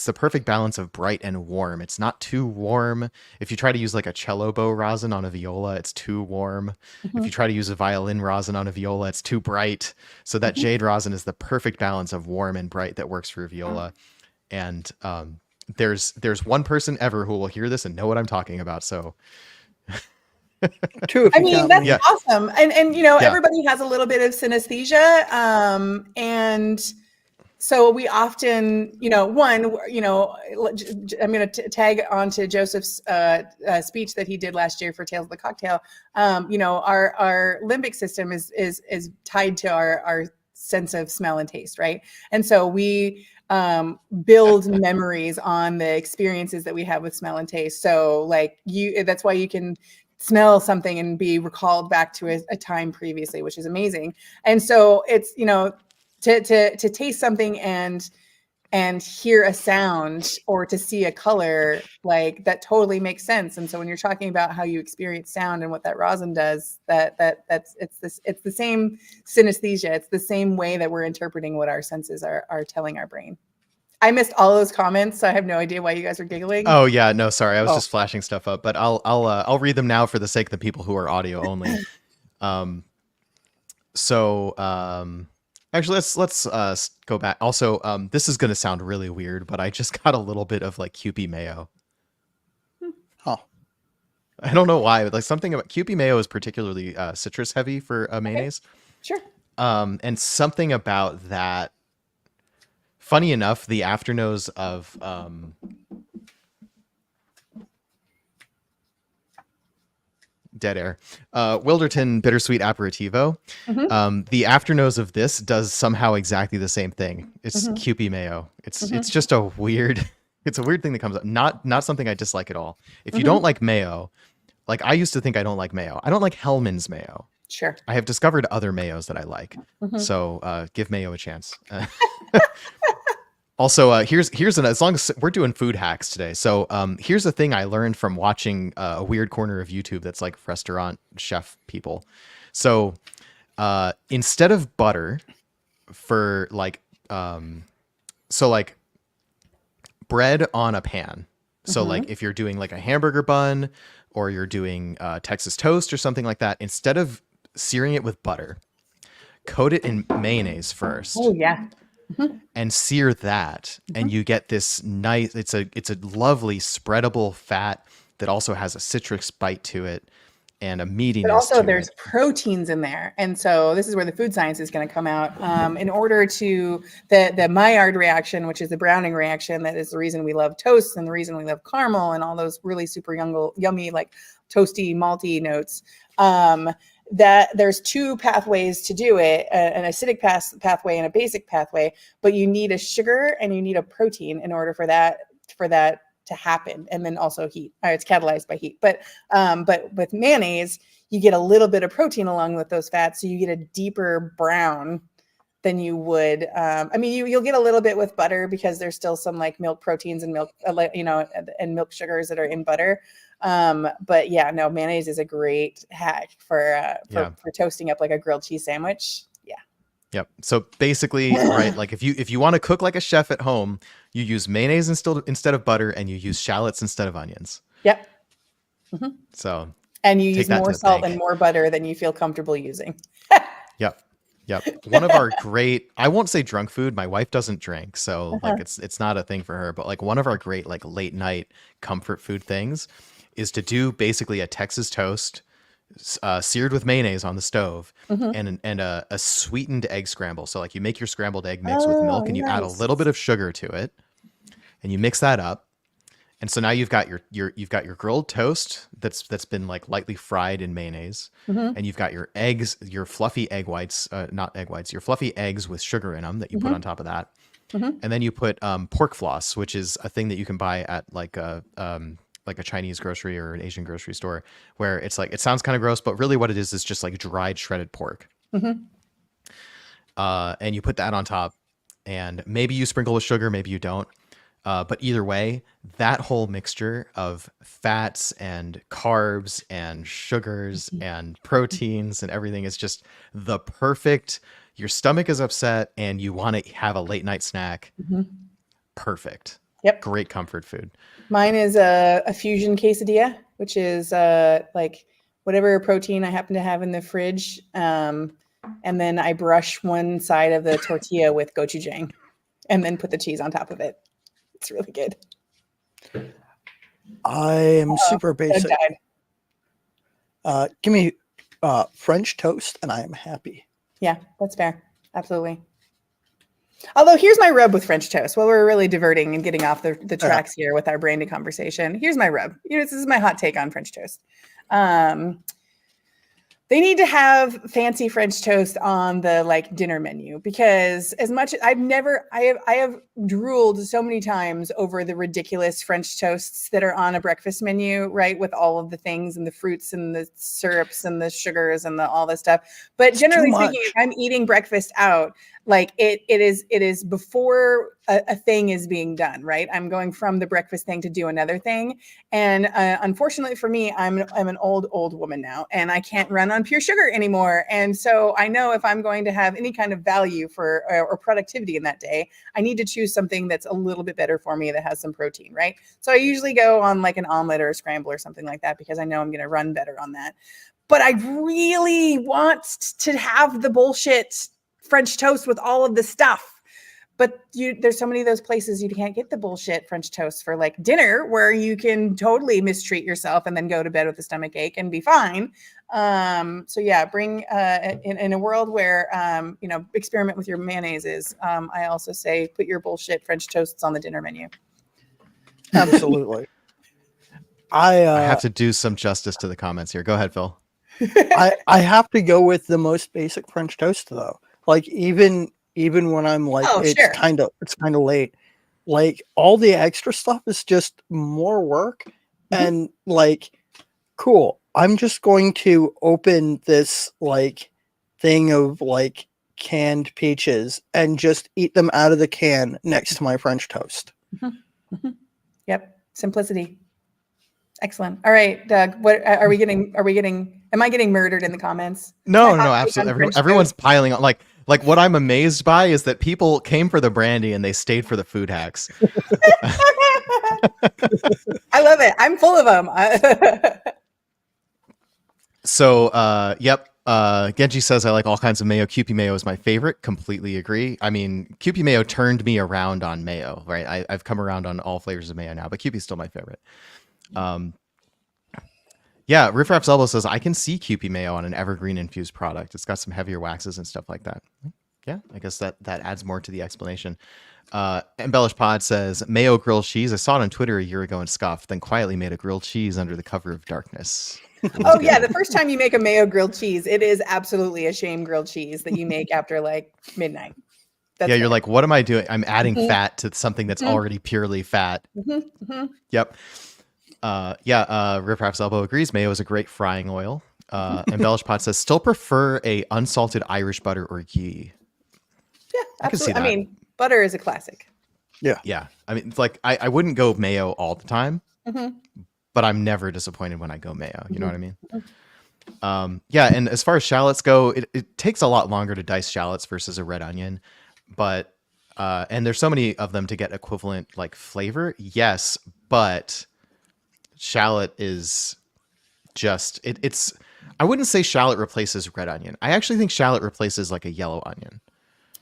the perfect balance of bright and warm. It's not too warm. If you try to use like a cello bow rosin on a viola, it's too warm. If you try to use a violin rosin on a viola, it's too bright. So that jade rosin is the perfect balance of warm and bright that works for a viola. And there's one person ever who will hear this and know what I'm talking about. So Two, that's awesome. And everybody has a little bit of synesthesia. And so we often, I'm going to tag onto Joseph's speech that he did last year for Tales of the Cocktail. Our limbic system is tied to our sense of smell and taste, right? And so we build memories on the experiences that we have with smell and taste. So that's why you can smell something and be recalled back to a time previously, which is amazing. And so it's, to taste something and hear a sound or to see a color, that totally makes sense. And so when you're talking about how you experience sound and what that rosin does, it's the same synesthesia. It's the same way that we're interpreting what our senses are telling our brain. I missed all those comments, so I have no idea why you guys are giggling. Oh yeah, no, sorry, I was just flashing stuff up, but I'll read them now for the sake of the people who are audio only. Actually, let's go back. Also, this is going to sound really weird, but I just got a little bit of Kewpie mayo. Oh, I don't know why, but something about Kewpie mayo is particularly citrus heavy for mayonnaise. Sure. And something about that funny enough, the afternose of dead air, Wilderton Bittersweet Aperitivo. The afternose of this does somehow exactly the same thing. It's Kewpie mayo. It's just a weird. It's a weird thing that comes up. Not something I dislike at all. If you don't like mayo, like I used to think I don't like mayo. I don't like Hellman's mayo. Sure. I have discovered other mayos that I like. So give mayo a chance. Also, here's as long as we're doing food hacks today. So here's a thing I learned from watching a weird corner of YouTube that's like restaurant chef people. So instead of butter for like bread on a pan. So like if you're doing like a hamburger bun or you're doing Texas toast or something like that, instead of searing it with butter, coat it in mayonnaise first. Oh yeah. And sear that, and you get this nice. It's a lovely spreadable fat that also has a citrus bite to it and a meatiness. But also, to there's it. proteins in there, and so this is where the food science is going to come out. In order to the Maillard reaction, which is the browning reaction, that is the reason we love toast and the reason we love caramel and all those really super yummy like toasty malty notes. That there's two pathways to do it, an acidic pathway and a basic pathway, but you need a sugar and you need a protein in order for that to happen, and then also heat. It's catalyzed by heat. But with mayonnaise, you get a little bit of protein along with those fats, so you get a deeper brown than you would. I mean, you'll get a little bit with butter because there's still some like milk proteins and milk, and milk sugars that are in butter. But yeah, no, mayonnaise is a great hack for toasting up like a grilled cheese sandwich. Yeah. Yep. So basically, right, like if you want to cook like a chef at home, you use mayonnaise instead of butter, and you use shallots instead of onions. Yep. So. And you use more salt and more butter than you feel comfortable using. Yep. One of our great, I won't say drunk food. My wife doesn't drink, so like it's not a thing for her, but like one of our great like late night comfort food things is to do basically a Texas toast seared with mayonnaise on the stove and a sweetened egg scramble. So like you make your scrambled egg mix with milk and you add a little bit of sugar to it and you mix that up. And so now you've got your grilled toast that's been like lightly fried in mayonnaise, and you've got your eggs, your fluffy egg whites, not egg whites, your fluffy eggs with sugar in them that you put on top of that, and then you put pork floss, which is a thing that you can buy at like a Chinese grocery or an Asian grocery store, where it's like it sounds kind of gross, but really what it is just like dried shredded pork, and you put that on top, and maybe you sprinkle with sugar, maybe you don't. But either way, that whole mixture of fats and carbs and sugars and proteins and everything is just the perfect. Your stomach is upset and you want to have a late night snack. Perfect. Yep. Great comfort food. Mine is a fusion quesadilla, which is like whatever protein I happen to have in the fridge. And then I brush one side of the tortilla with gochujang and then put the cheese on top of it. It's really good. I am super basic. Give me French toast and I am happy. Yeah, that's fair. Absolutely. Although here's my rub with French toast. Well, we're really diverting and getting off the tracks here with our Brandy conversation. Here's my rub. This is my hot take on French toast. They need to have fancy French toast on the like dinner menu, because as much as I have drooled so many times over the ridiculous French toasts that are on a breakfast menu, right? With all of the things and the fruits and the syrups and the sugars and all this stuff. But generally speaking, if I'm eating breakfast out, like it is before a thing is being done, right? I'm going from the breakfast thing to do another thing. And unfortunately for me, I'm an old woman now, and I can't run on pure sugar anymore. And so I know if I'm going to have any kind of value for or productivity in that day, I need to choose something that's a little bit better for me that has some protein, right? So I usually go on like an omelet or a scramble or something like that, because I know I'm going to run better on that. But I really want to have the bullshit French toast with all of the stuff. But there's so many of those places you can't get the bullshit French toast for like dinner, where you can totally mistreat yourself and then go to bed with a stomach ache and be fine. So yeah, bring in a world where experiment with your mayonnaises. I also say put your bullshit French toasts on the dinner menu. Absolutely. I have to do some justice to the comments here. Go ahead, Phil. I have to go with the most basic French toast though. Like even when I'm like it's kind of late, like all the extra stuff is just more work. And like, cool, I'm just going to open this like thing of like canned peaches and just eat them out of the can next to my French toast. Yep, simplicity. Excellent. All right, Doug, what are we getting? Am I getting murdered in the comments? No, absolutely. Everyone's piling on. Like what I'm amazed by is that people came for the brandy and they stayed for the food hacks. I love it. I'm full of them. So, yep. Genji says I like all kinds of mayo. Kewpie mayo is my favorite. Completely agree. I mean, Kewpie mayo turned me around on mayo, right? I've come around on all flavors of mayo now, but Kewpie's still my favorite. Yeah, Riff Raff's Elbow says I can see Kewpie mayo on an evergreen infused product. It's got some heavier waxes and stuff like that. Yeah, I guess that adds more to the explanation. Embellish Pod says mayo grilled cheese. I saw it on Twitter a year ago and scoffed, then quietly made a grilled cheese under the cover of darkness. Oh yeah, the first time you make a mayo grilled cheese, it is absolutely a shame grilled cheese that you make after like midnight. You're like, what am I doing? I'm adding fat to something that's already purely fat. Yep. Riff Raff's Elbow agrees. Mayo is a great frying oil. Embellish Pot says, still prefer a unsalted Irish butter or ghee. Yeah, absolutely. I can see that. I mean, butter is a classic. Yeah. Yeah. I mean, it's like, I wouldn't go mayo all the time, but I'm never disappointed when I go mayo. You know what I mean? And as far as shallots go, it takes a lot longer to dice shallots versus a red onion, but and there's so many of them to get equivalent like flavor. Yes, but shallot is just it's I wouldn't say shallot replaces red onion. I actually think shallot replaces like a yellow onion.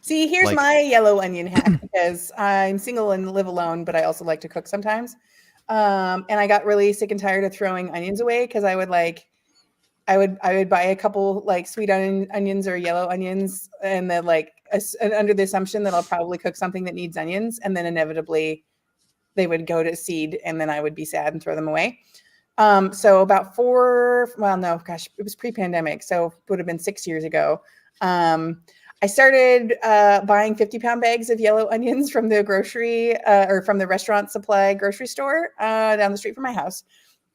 See, here's my yellow onion hack because I'm single and live alone, but I also like to cook sometimes. And I got really sick and tired of throwing onions away because I would buy a couple like sweet onions or yellow onions, and then under the assumption that I'll probably cook something that needs onions, and then inevitably they would go to seed, and then I would be sad and throw them away. So about it was pre-pandemic, so it would have been 6 years ago. I started buying 50-pound bags of yellow onions from the grocery or from the restaurant supply grocery store down the street from my house.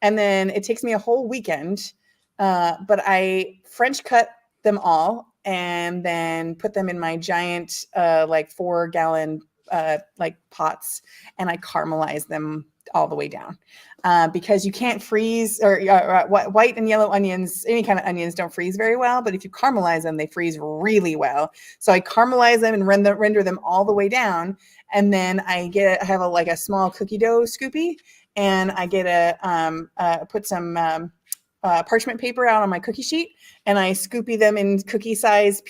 And then it takes me a whole weekend, but I French cut them all and then put them in my giant 4-gallon pots, and I caramelize them all the way down because you can't freeze or white and yellow onions, any kind of onions don't freeze very well, but if you caramelize them, they freeze really well. So I caramelize them and render them all the way down, and then I have a small cookie dough scoopy, and I put some parchment paper out on my cookie sheet, and I scoopy them in cookie size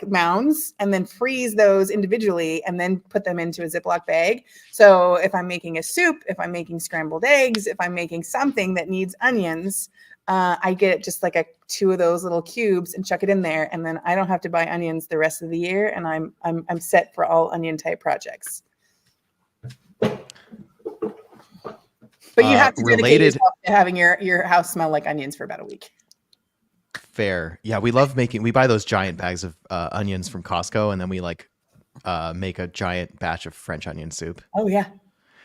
mounds, and then freeze those individually, and then put them into a Ziploc bag. So if I'm making a soup, if I'm making scrambled eggs, if I'm making something that needs onions, I get just like 2 of those little cubes and chuck it in there, and then I don't have to buy onions the rest of the year, and I'm set for all onion type projects. But you have to dedicate yourself to having your house smell like onions for about a week. Fair. Yeah, we buy those giant bags of onions from Costco, and then we make a giant batch of French onion soup. Oh yeah.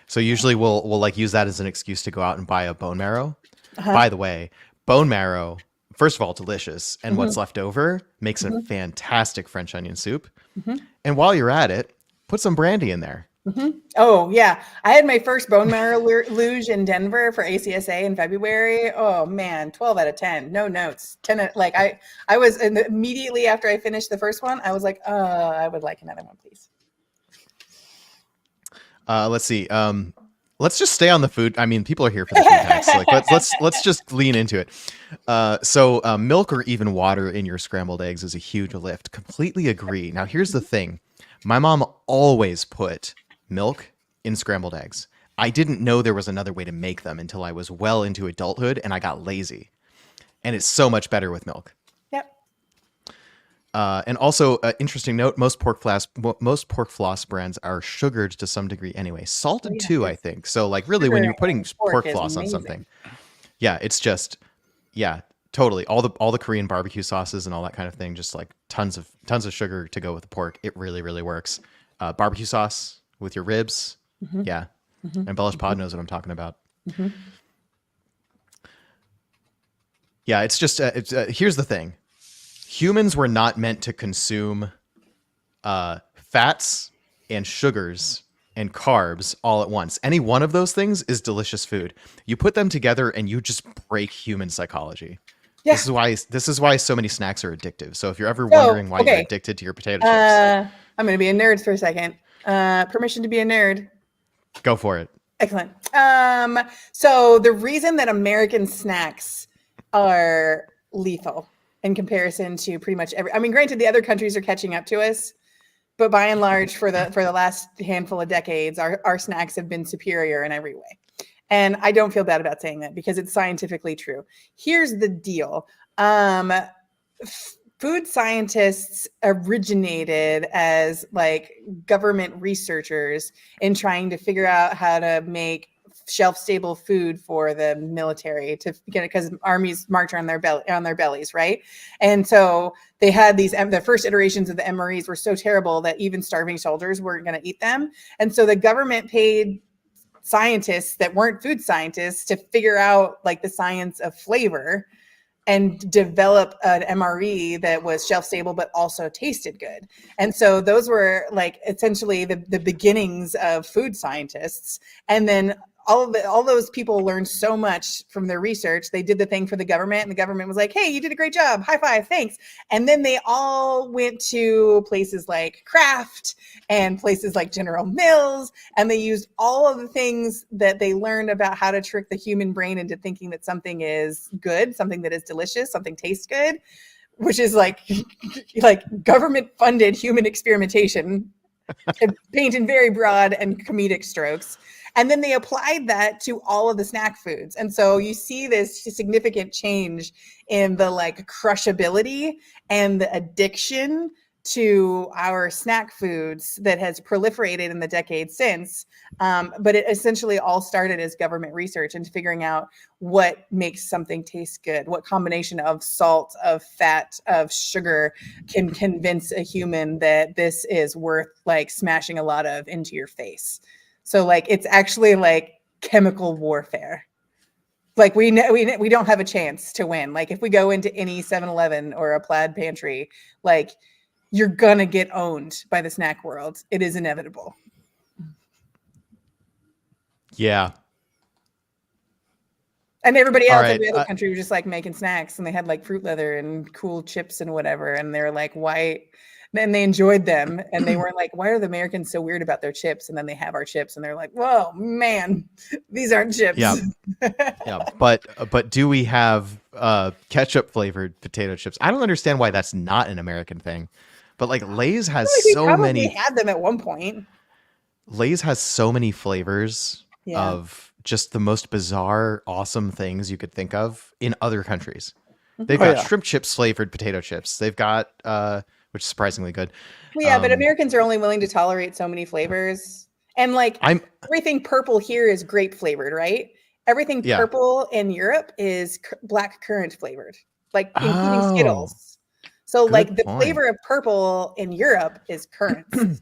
So usually we'll use that as an excuse to go out and buy a bone marrow. By the way, bone marrow, first of all, delicious, and what's left over makes a fantastic French onion soup. And while you're at it, put some brandy in there. Oh yeah, I had my first bone marrow luge in Denver for ACSA in February. Oh man, 12 out of 10, no notes. 10 I was immediately after I finished the first one, I was like, I would like another one, please. Let's see. Let's just stay on the food. I mean, people are here for the food hacks. So let's just lean into it. So milk or even water in your scrambled eggs is a huge lift. Completely agree. Now here's the thing. My mom always put milk in scrambled eggs. I didn't know there was another way to make them until I was well into adulthood and I got lazy. And it's so much better with milk. Yep. And also, interesting note: most pork floss brands are sugared to some degree anyway, salted too, I think. So, like, really, when you're putting pork floss on something, yeah, it's just, yeah, totally. All the Korean barbecue sauces and all that kind of thing, just like tons of sugar to go with the pork. It really, really works. Barbecue sauce with your ribs, yeah. And Bellish Pod knows what I'm talking about. Yeah, it's just here's the thing. Humans were not meant to consume fats and sugars and carbs all at once. Any one of those things is delicious food. You put them together and you just break human psychology. Yeah. This is why so many snacks are addictive. So if you're ever wondering why you're addicted to your potato chips. I'm going to be a nerd for a second. Permission to be a nerd. Go for it. Excellent. So the reason that American snacks are lethal in comparison to pretty much granted, the other countries are catching up to us, but by and large, for the last handful of decades, our snacks have been superior in every way. And I don't feel bad about saying that because it's scientifically true. Here's the deal. Food scientists originated as like government researchers in trying to figure out how to make shelf-stable food for the military because armies march on their bellies, right? And so they had the first iterations of the MREs were so terrible that even starving soldiers weren't going to eat them. And so the government paid scientists that weren't food scientists to figure out like the science of flavor and develop an MRE that was shelf stable but also tasted good. And so those were like essentially the beginnings of food scientists. And then all those people learned so much from their research. They did the thing for the government, and the government was like, hey, you did a great job. High five, thanks. And then they all went to places like Kraft and places like General Mills, and they used all of the things that they learned about how to trick the human brain into thinking that something is good, something that is delicious, something tastes good, which is like government-funded human experimentation, paint in very broad and comedic strokes. And then they applied that to all of the snack foods. And so you see this significant change in the like crushability and the addiction to our snack foods that has proliferated in the decades since. But it essentially all started as government research into figuring out what makes something taste good, what combination of salt, of fat, of sugar can convince a human that this is worth like smashing a lot of into your face. So like it's actually like chemical warfare. Like we don't have a chance to win. Like if we go into any 7-Eleven or a Plaid pantry, like you're gonna get owned by the snack world. It is inevitable. Yeah. And everybody else in the other country was just like making snacks, and they had like fruit leather and cool chips and whatever. And they're like, why? And they enjoyed them, and they weren't like, why are the Americans so weird about their chips? And then they have our chips, and they're like, whoa, man, these aren't chips. Yeah, yeah. But do we have ketchup flavored potato chips? I don't understand why that's not an American thing. But like Lay's has so many. Had them at one point. Lay's has so many flavors of just the most bizarre, awesome things you could think of in other countries. They've got shrimp chips flavored potato chips. They've got which is surprisingly good. Well, yeah, but Americans are only willing to tolerate so many flavors. And like everything purple here is grape flavored, right? Everything purple in Europe is black currant flavored, like including Skittles. So like the flavor of purple in Europe is currants,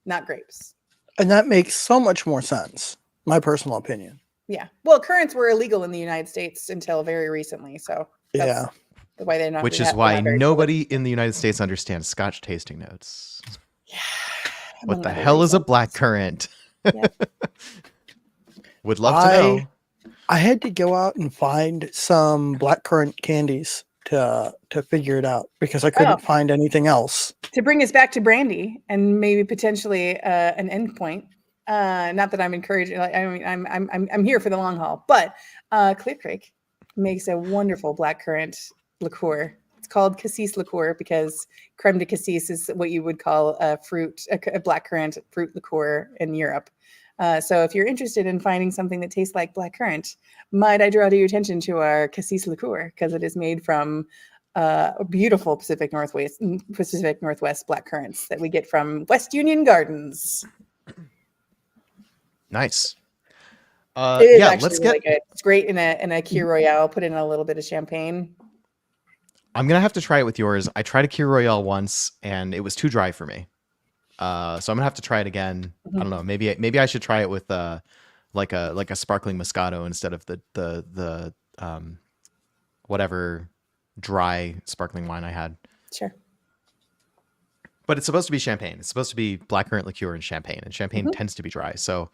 not grapes. And that makes so much more sense, my personal opinion. Yeah. Well, currants were illegal in the United States until very recently. So that's why they're not. Which is why nobody in the United States understands Scotch tasting notes. Yeah. What the hell is a black currant? Yeah. Would love to know. I had to go out and find some blackcurrant candies to figure it out because I couldn't find anything else. To bring us back to Brandy and maybe potentially an endpoint. Not that I'm encouraging. I mean, I'm here for the long haul. But Clear Creek makes a wonderful blackcurrant liqueur. It's called cassis liqueur because creme de cassis is what you would call a blackcurrant fruit liqueur in Europe. So if you're interested in finding something that tastes like blackcurrant, might I draw your attention to our cassis liqueur because it is made from beautiful Pacific Northwest blackcurrants that we get from West Union Gardens. Nice. It is Yeah, actually let's really get. good. It's great in a Key Royale. Put in a little bit of champagne. I'm gonna have to try it with yours. I tried a Key Royale once, and it was too dry for me. So I'm gonna have to try it again. I don't know. Maybe I should try it with like a sparkling Moscato instead of the whatever dry sparkling wine I had. Sure. But it's supposed to be champagne. It's supposed to be blackcurrant liqueur and champagne tends to be dry. So,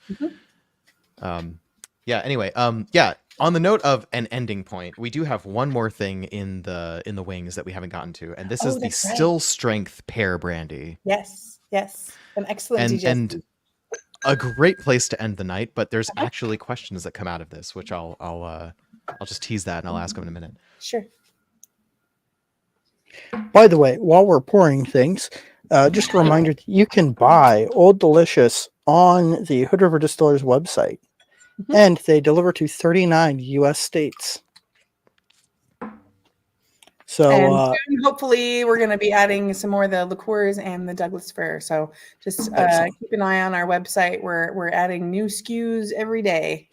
yeah. Anyway, yeah. On the note of an ending point, we do have one more thing in the wings that we haven't gotten to, and this is the Still Strength Pear Brandy. Yes, an excellent and a great place to end the night. But there's actually questions that come out of this, which I'll just tease that and I'll ask them in a minute. Sure. By the way, while we're pouring things, just a reminder, you can buy Old Delicious on the Hood River Distillers website, and they deliver to 39 U.S. states. So soon, hopefully, we're going to be adding some more of the liqueurs and the Douglas fir. So just keep an eye on our website. We're adding new SKUs every day.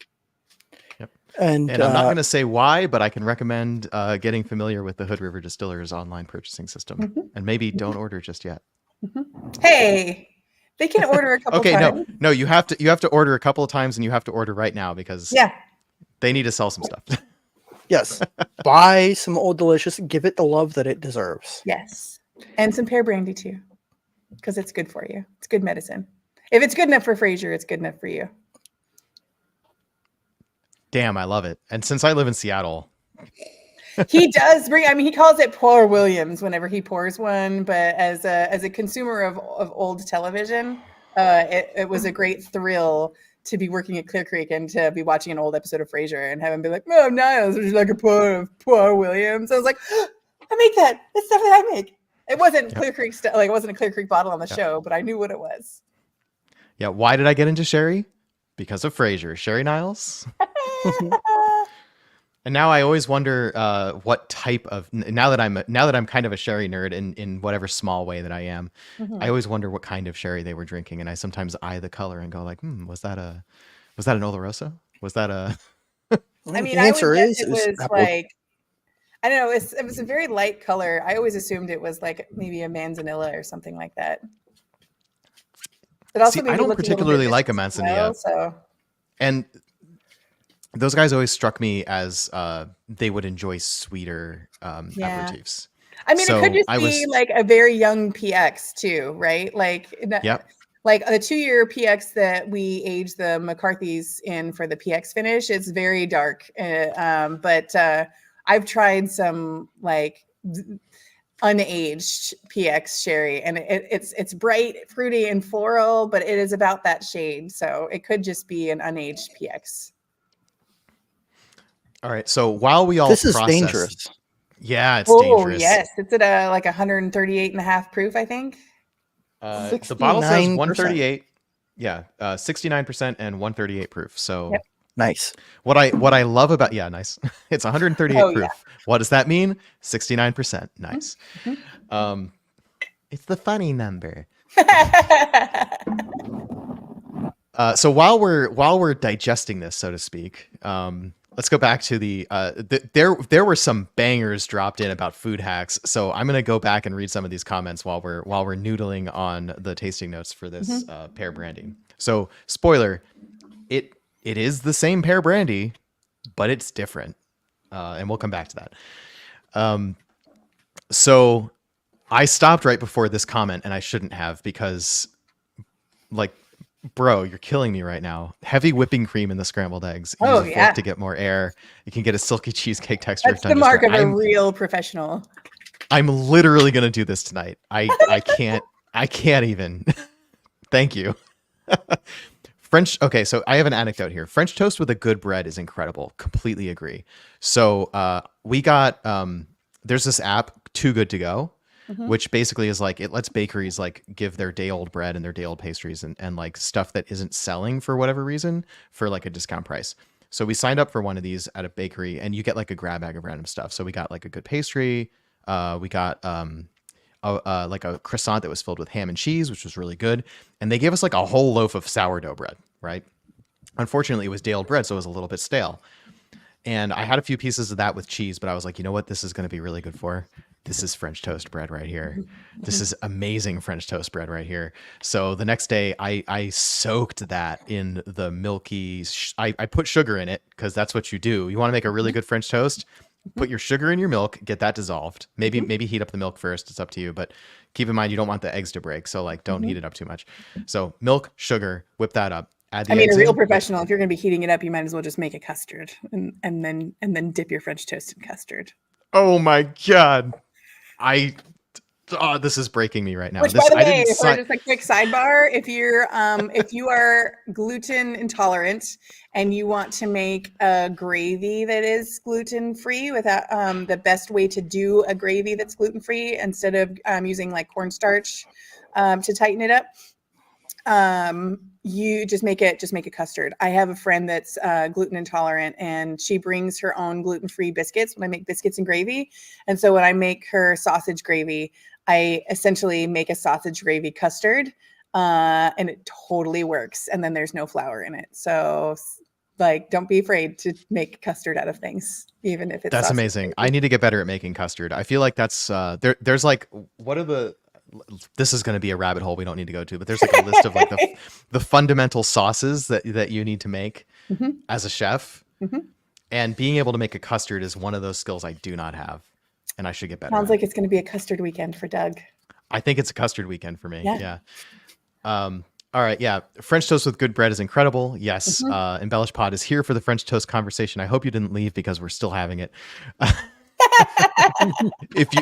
And I'm not going to say why, but I can recommend getting familiar with the Hood River Distillers online purchasing system, and maybe don't order just yet. Hey, they can order a couple times. Okay, no, you have to order a couple of times, and you have to order right now because they need to sell some stuff. Yes, buy some Old Delicious, give it the love that it deserves. Yes, and some pear brandy too, because it's good for you. It's good medicine. If it's good enough for Fraser, it's good enough for you. Damn, I love it. And since I live in Seattle, he does bring. I mean, he calls it Pour Williams whenever he pours one. But as a consumer of old television, it was a great thrill to be working at Clear Creek and to be watching an old episode of Frasier and have him be like, "Oh, Niles, would you like a pour of Pour Williams?" I was like, "I make that. That's stuff that I make." It wasn't Clear Creek stuff. Like it wasn't a Clear Creek bottle on the show, but I knew what it was. Yeah. Why did I get into sherry? Because of Frasier. Sherry Niles. And now I always wonder what type of now that I'm kind of a sherry nerd in whatever small way that I am. I always wonder what kind of sherry they were drinking, and I sometimes eye the color and go like, was that an Oloroso? Was that a? I mean, the answer is it was like, I don't know. It was a very light color. I always assumed it was like maybe a Manzanilla or something like that. But also, I don't particularly like a Manzanilla. So. And those guys always struck me as they would enjoy sweeter aperitifs. I mean, it could just be like a very young PX too, right? Like, like the 2-year PX that we aged the McCarthys in for the PX finish. It's very dark, but I've tried some like unaged PX sherry, and it's bright, fruity, and floral, but it is about that shade. So it could just be an unaged PX. All right. So while we all this is dangerous. Yeah, it's dangerous. Yes, it's at like 138.5 proof, I think. The bottle says 138. Yeah, 69% and 138 proof. So nice. What I love about nice. It's 138 proof. Yeah. What does that mean? 69%. Nice. It's the funny number. So while we're digesting this, so to speak, let's go back to there were some bangers dropped in about food hacks. So I'm gonna go back and read some of these comments while we're noodling on the tasting notes for this pear brandy. So spoiler, it is the same pear brandy, but it's different, and we'll come back to that. So I stopped right before this comment, and I shouldn't have, because like, bro, you're killing me right now. Heavy whipping cream in the scrambled eggs. Use a fork to get more air. You can get a silky cheesecake texture. That's the mark of a real professional. I'm literally gonna do this tonight. I can't even. Thank you. French. Okay, so I have an anecdote here. French toast with a good bread is incredible. Completely agree. So we got there's this app Too Good to Go, Mhm. which basically is like, it lets bakeries like give their day old bread and their day old pastries and like stuff that isn't selling for whatever reason for like a discount price. So we signed up for one of these at a bakery, and you get like a grab bag of random stuff. So we got like a good pastry. We got like a croissant that was filled with ham and cheese, which was really good. And they gave us like a whole loaf of sourdough bread, right? Unfortunately, it was day old bread, so it was a little bit stale. And I had a few pieces of that with cheese, but I was like, you know what, this is going to be really good for? This is French toast bread right here. This is amazing French toast bread right here. So the next day, I soaked that in the milky. I put sugar in it because that's what you do. You want to make a really good French toast. Put your sugar in your milk, get that dissolved. Maybe heat up the milk first. It's up to you, but keep in mind you don't want the eggs to break. So like, don't heat it up too much. So milk, sugar, whip that up. Add the I mean, eggs a real in. professional, if you're going to be heating it up, you might as well just make a custard and then dip your French toast in custard. Oh my god! This is breaking me right now. Which, This by the I way, didn't for just a quick sidebar, if you are gluten intolerant and you want to make a gravy that is gluten free, without the best way to do a gravy that's gluten free instead of using like cornstarch to tighten it up, you just make a custard. I have a friend that's gluten intolerant, and she brings her own gluten-free biscuits when I make biscuits and gravy. And so when I make her sausage gravy, I essentially make a sausage gravy custard, and it totally works. And then there's no flour in it. So like, don't be afraid to make custard out of things, even if it's That's sausage amazing. gravy. I need to get better at making custard. I feel like that's there's like, what are the, this is going to be a rabbit hole we don't need to go to, but there's like a list of like the fundamental sauces that you need to make as a chef. And being able to make a custard is one of those skills I do not have, and I should get better. Sounds at. like it's going to be a custard weekend for Doug. I think it's a custard weekend for me. Yeah. All right. Yeah. French toast with good bread is incredible. Yes. Embellish Pod is here for the French toast conversation. I hope you didn't leave because we're still having it.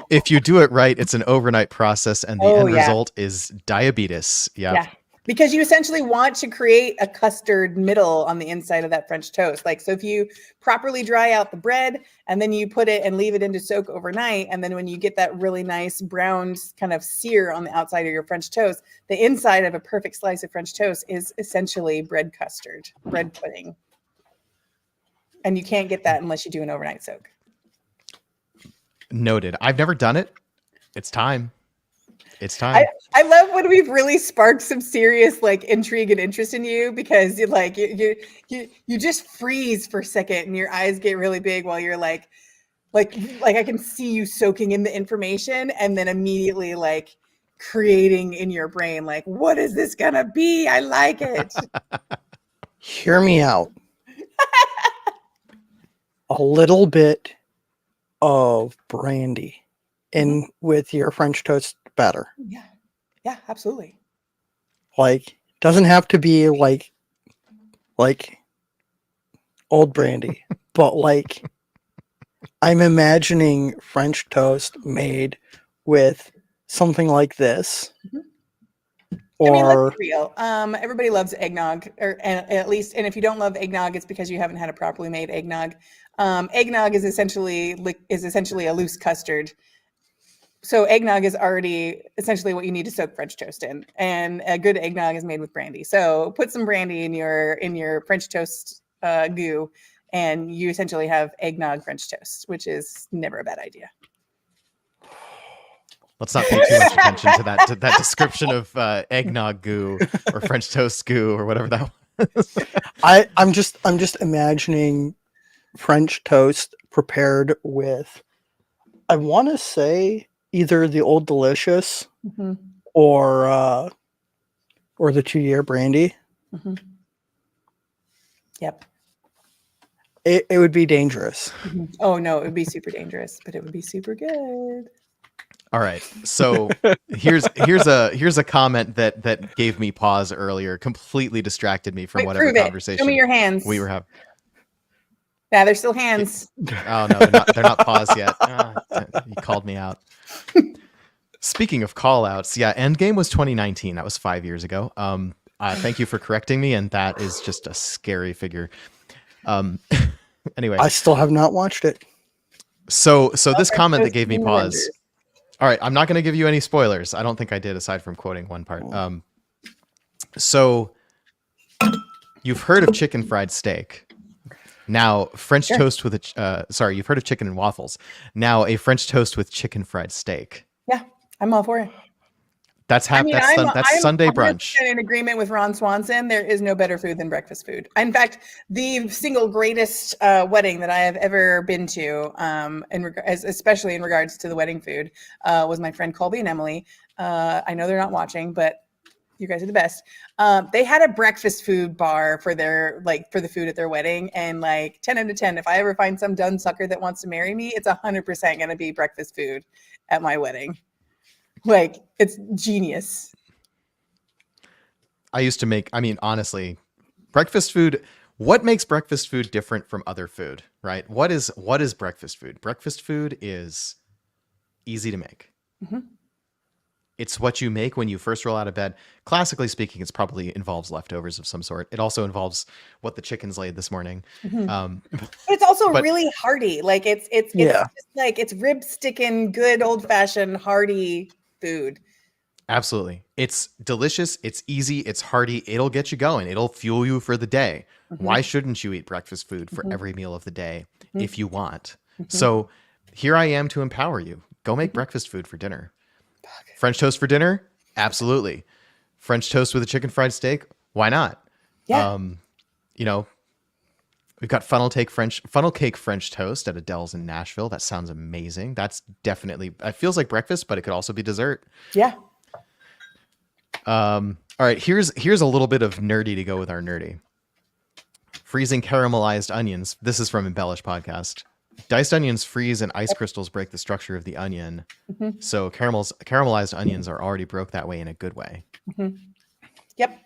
If you do it right, it's an overnight process, and the end result is diabetes. Yep. Yeah. Because you essentially want to create a custard middle on the inside of that French toast. Like, so if you properly dry out the bread and then you put it and leave it in to soak overnight, and then when you get that really nice browned kind of sear on the outside of your French toast, the inside of a perfect slice of French toast is essentially bread custard, bread pudding. And you can't get that unless you do an overnight soak. Noted. I've never done it. It's time. It's time. I love when we've really sparked some serious like intrigue and interest in you, because you like you just freeze for a second and your eyes get really big while you're like I can see you soaking in the information and then immediately like creating in your brain like, what is this gonna be? I like it. Hear me out. A little bit of brandy in with your French toast batter. Yeah, absolutely. Like, doesn't have to be like old brandy, but like I'm imagining French toast made with something like this. I mean, Or let's be real. Everybody loves eggnog, and at least, and if you don't love eggnog, it's because you haven't had a properly made eggnog. Eggnog is essentially a loose custard. So eggnog is already essentially what you need to soak French toast in, and a good eggnog is made with brandy. So put some brandy in your French toast goo, and you essentially have eggnog French toast, which is never a bad idea. Let's not pay too much attention to that description of eggnog goo or French toast goo or whatever that was. I'm just imagining French toast prepared with, I want to say, either the Old Delicious or the 2-year brandy. Yep. It would be dangerous. Oh no, it would be super dangerous, but it would be super good. All right. So here's a comment that gave me pause earlier, completely distracted me from whatever conversation Show me your hands. we were having. Yeah, they're still hands. Oh no, they're not paused yet. You called me out. Speaking of call outs, yeah, Endgame was 2019. That was 5 years ago. Thank you for correcting me, and that is just a scary figure. Anyway, I still have not watched it. so this comment that gave me pause. All right, I'm not going to give you any spoilers. I don't think I did, aside from quoting one part. So you've heard of chicken fried steak. Now French Sure. toast with you've heard of chicken and waffles. Now a French toast with chicken fried steak. Yeah, I'm all for it. That's I'm Sunday 100% brunch. in agreement with Ron Swanson. There is no better food than breakfast food. In fact, the single greatest wedding that I have ever been to, especially in regards to the wedding food, was my friend Colby and Emily. I know they're not watching, but you guys are the best. They had a breakfast food bar for the food at their wedding, and 10 out of 10. If I ever find some dumb sucker that wants to marry me, it's 100% going to be breakfast food at my wedding. It's genius. I used to make, honestly, breakfast food. What makes breakfast food different from other food, right? What is breakfast food? Breakfast food is easy to make. Mm-hmm. It's what you make when you first roll out of bed. Classically speaking, it's probably involves leftovers of some sort. It also involves what the chickens laid this morning. Mm-hmm. But it's also really hearty. It's rib sticking, good old fashioned hearty food. Absolutely. It's delicious. It's easy. It's hearty. It'll get you going. It'll fuel you for the day. Mm-hmm. Why shouldn't you eat breakfast food for every meal of the day if you want? Mm-hmm. So here I am to empower you. Go make breakfast food for dinner. French toast for dinner? Absolutely. French toast with a chicken fried steak? Why not? Yeah. We've got funnel cake French toast at Adele's in Nashville. That sounds amazing. That's definitely, it feels like breakfast, but it could also be dessert. Yeah. All right, here's a little bit of nerdy to go with our nerdy. Freezing caramelized onions. This is from Embellish Podcast. Diced onions freeze and ice crystals break the structure of the onion. Mm-hmm. So caramelized onions are already broke that way in a good way. Mm-hmm. Yep.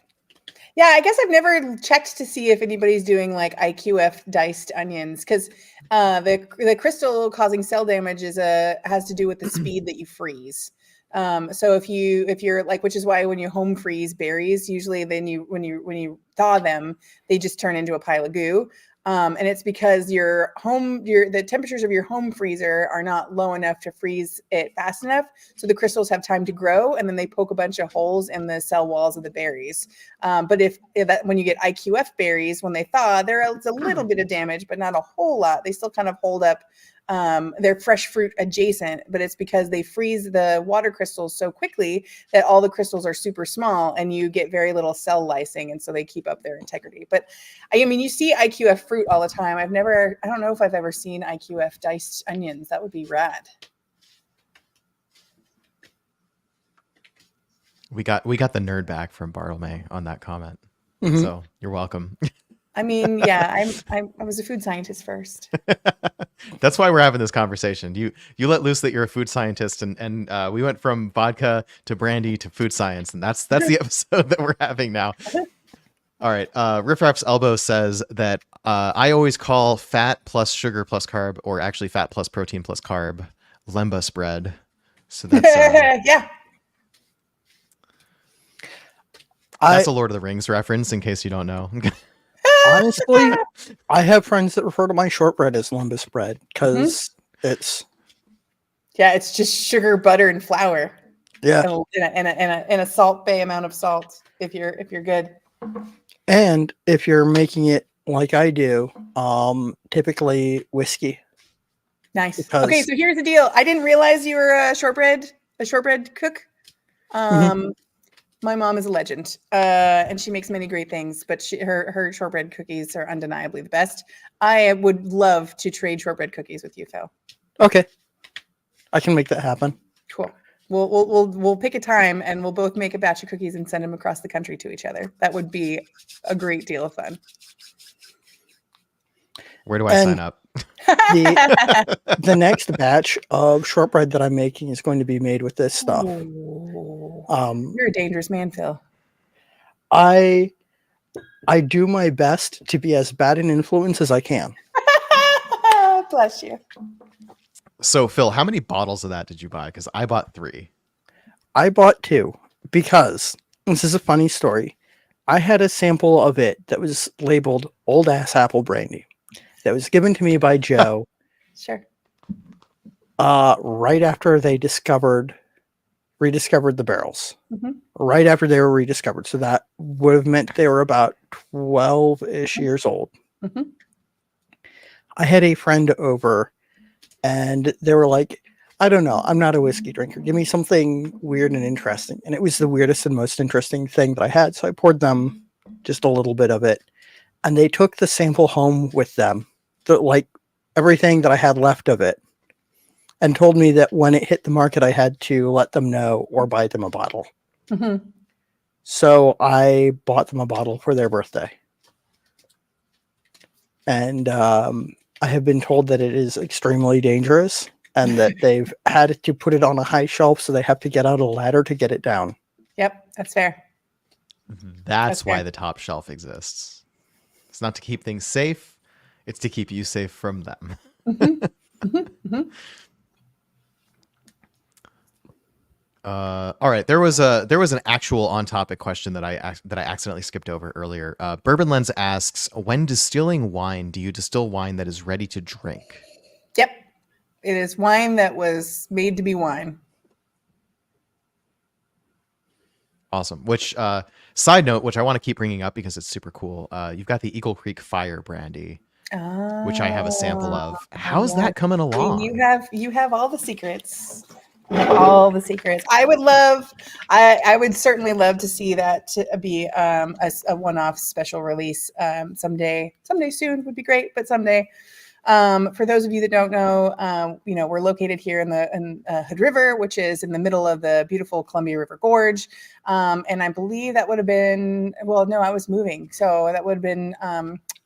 Yeah, I guess I've never checked to see if anybody's doing IQF diced onions, because the crystal causing cell damage has to do with the speed that you freeze. So if you're which is why when you home freeze berries, usually then when you thaw them, they just turn into a pile of goo. And it's because the temperatures of your home freezer are not low enough to freeze it fast enough. So the crystals have time to grow, and then they poke a bunch of holes in the cell walls of the berries. But when you get IQF berries, when they thaw, there's a little bit of damage, but not a whole lot. They still kind of hold up. They're fresh fruit adjacent, but it's because they freeze the water crystals so quickly that all the crystals are super small and you get very little cell lysing, and so they keep up their integrity. But you see IQF fruit all the time. I don't know if I've ever seen IQF diced onions. That would be rad. We got the nerd back from Bartlemay on that comment. Mm-hmm. So you're welcome. Yeah, I was a food scientist first. That's why we're having this conversation. You let loose that you're a food scientist, and we went from vodka to brandy to food science, and that's the episode that we're having now. All right. Riff Raff's Elbow says that I always call fat plus sugar plus carb, or actually fat plus protein plus carb, lemba spread. So that's yeah. That's a Lord of the Rings reference, in case you don't know. Honestly, I have friends that refer to my shortbread as lemba spread because it's just sugar, butter, and flour. Yeah, and a Salt Bay amount of salt if you're good. And if you're making it like I do, typically whiskey. Nice. Okay, so here's the deal. I didn't realize you were a shortbread cook. My mom is a legend, and she makes many great things, but her shortbread cookies are undeniably the best. I would love to trade shortbread cookies with you, Phil. Okay, I can make that happen. Cool. We'll pick a time, and we'll both make a batch of cookies and send them across the country to each other. That would be a great deal of fun. Where do I sign up? The next batch of shortbread that I'm making is going to be made with this stuff. You're a dangerous man, Phil. I do my best to be as bad an influence as I can. Bless you. So, Phil, how many bottles of that did you buy? Because I bought 3. I bought 2 because this is a funny story. I had a sample of it that was labeled Old Ass Apple Brandy that was given to me by Joe. Sure. Right after they rediscovered the barrels. Mhm. Right after they were rediscovered. So that would have meant they were about 12-ish years old. Mhm. I had a friend over and they were like, I don't know, I'm not a whiskey drinker. Give me something weird and interesting. And it was the weirdest and most interesting thing that I had. So I poured them just a little bit of it. And they took the sample home with them, like everything that I had left of it, and told me that when it hit the market, I had to let them know or buy them a bottle. Mhm. So I bought them a bottle for their birthday. And I have been told that it is extremely dangerous and that they've had to put it on a high shelf, so they have to get out a ladder to get it down. Yep, that's fair. That's why fair. the top shelf exists. It's not to keep things safe, it's to keep you safe from them. Mhm. Mhm. Mhm. All right, there was an actual on topic question that I accidentally skipped over earlier. Bourbon Lens asks, when distilling wine, do you distill wine that is ready to drink? Yep. It is wine that was made to be wine. Awesome. Which side note, which I want to keep bringing up because it's super cool. You've got the Eagle Creek Fire brandy, which I have a sample of. How's Yeah. that coming along? You have all the secrets. You have all the secrets. I would certainly love to see that to be a one-off special release someday. Someday soon would be great, but someday. For those of you that don't know, we're located here in Hood River, which is in the middle of the beautiful Columbia River Gorge. And I believe that would have been, well, no, I was moving. So that would have been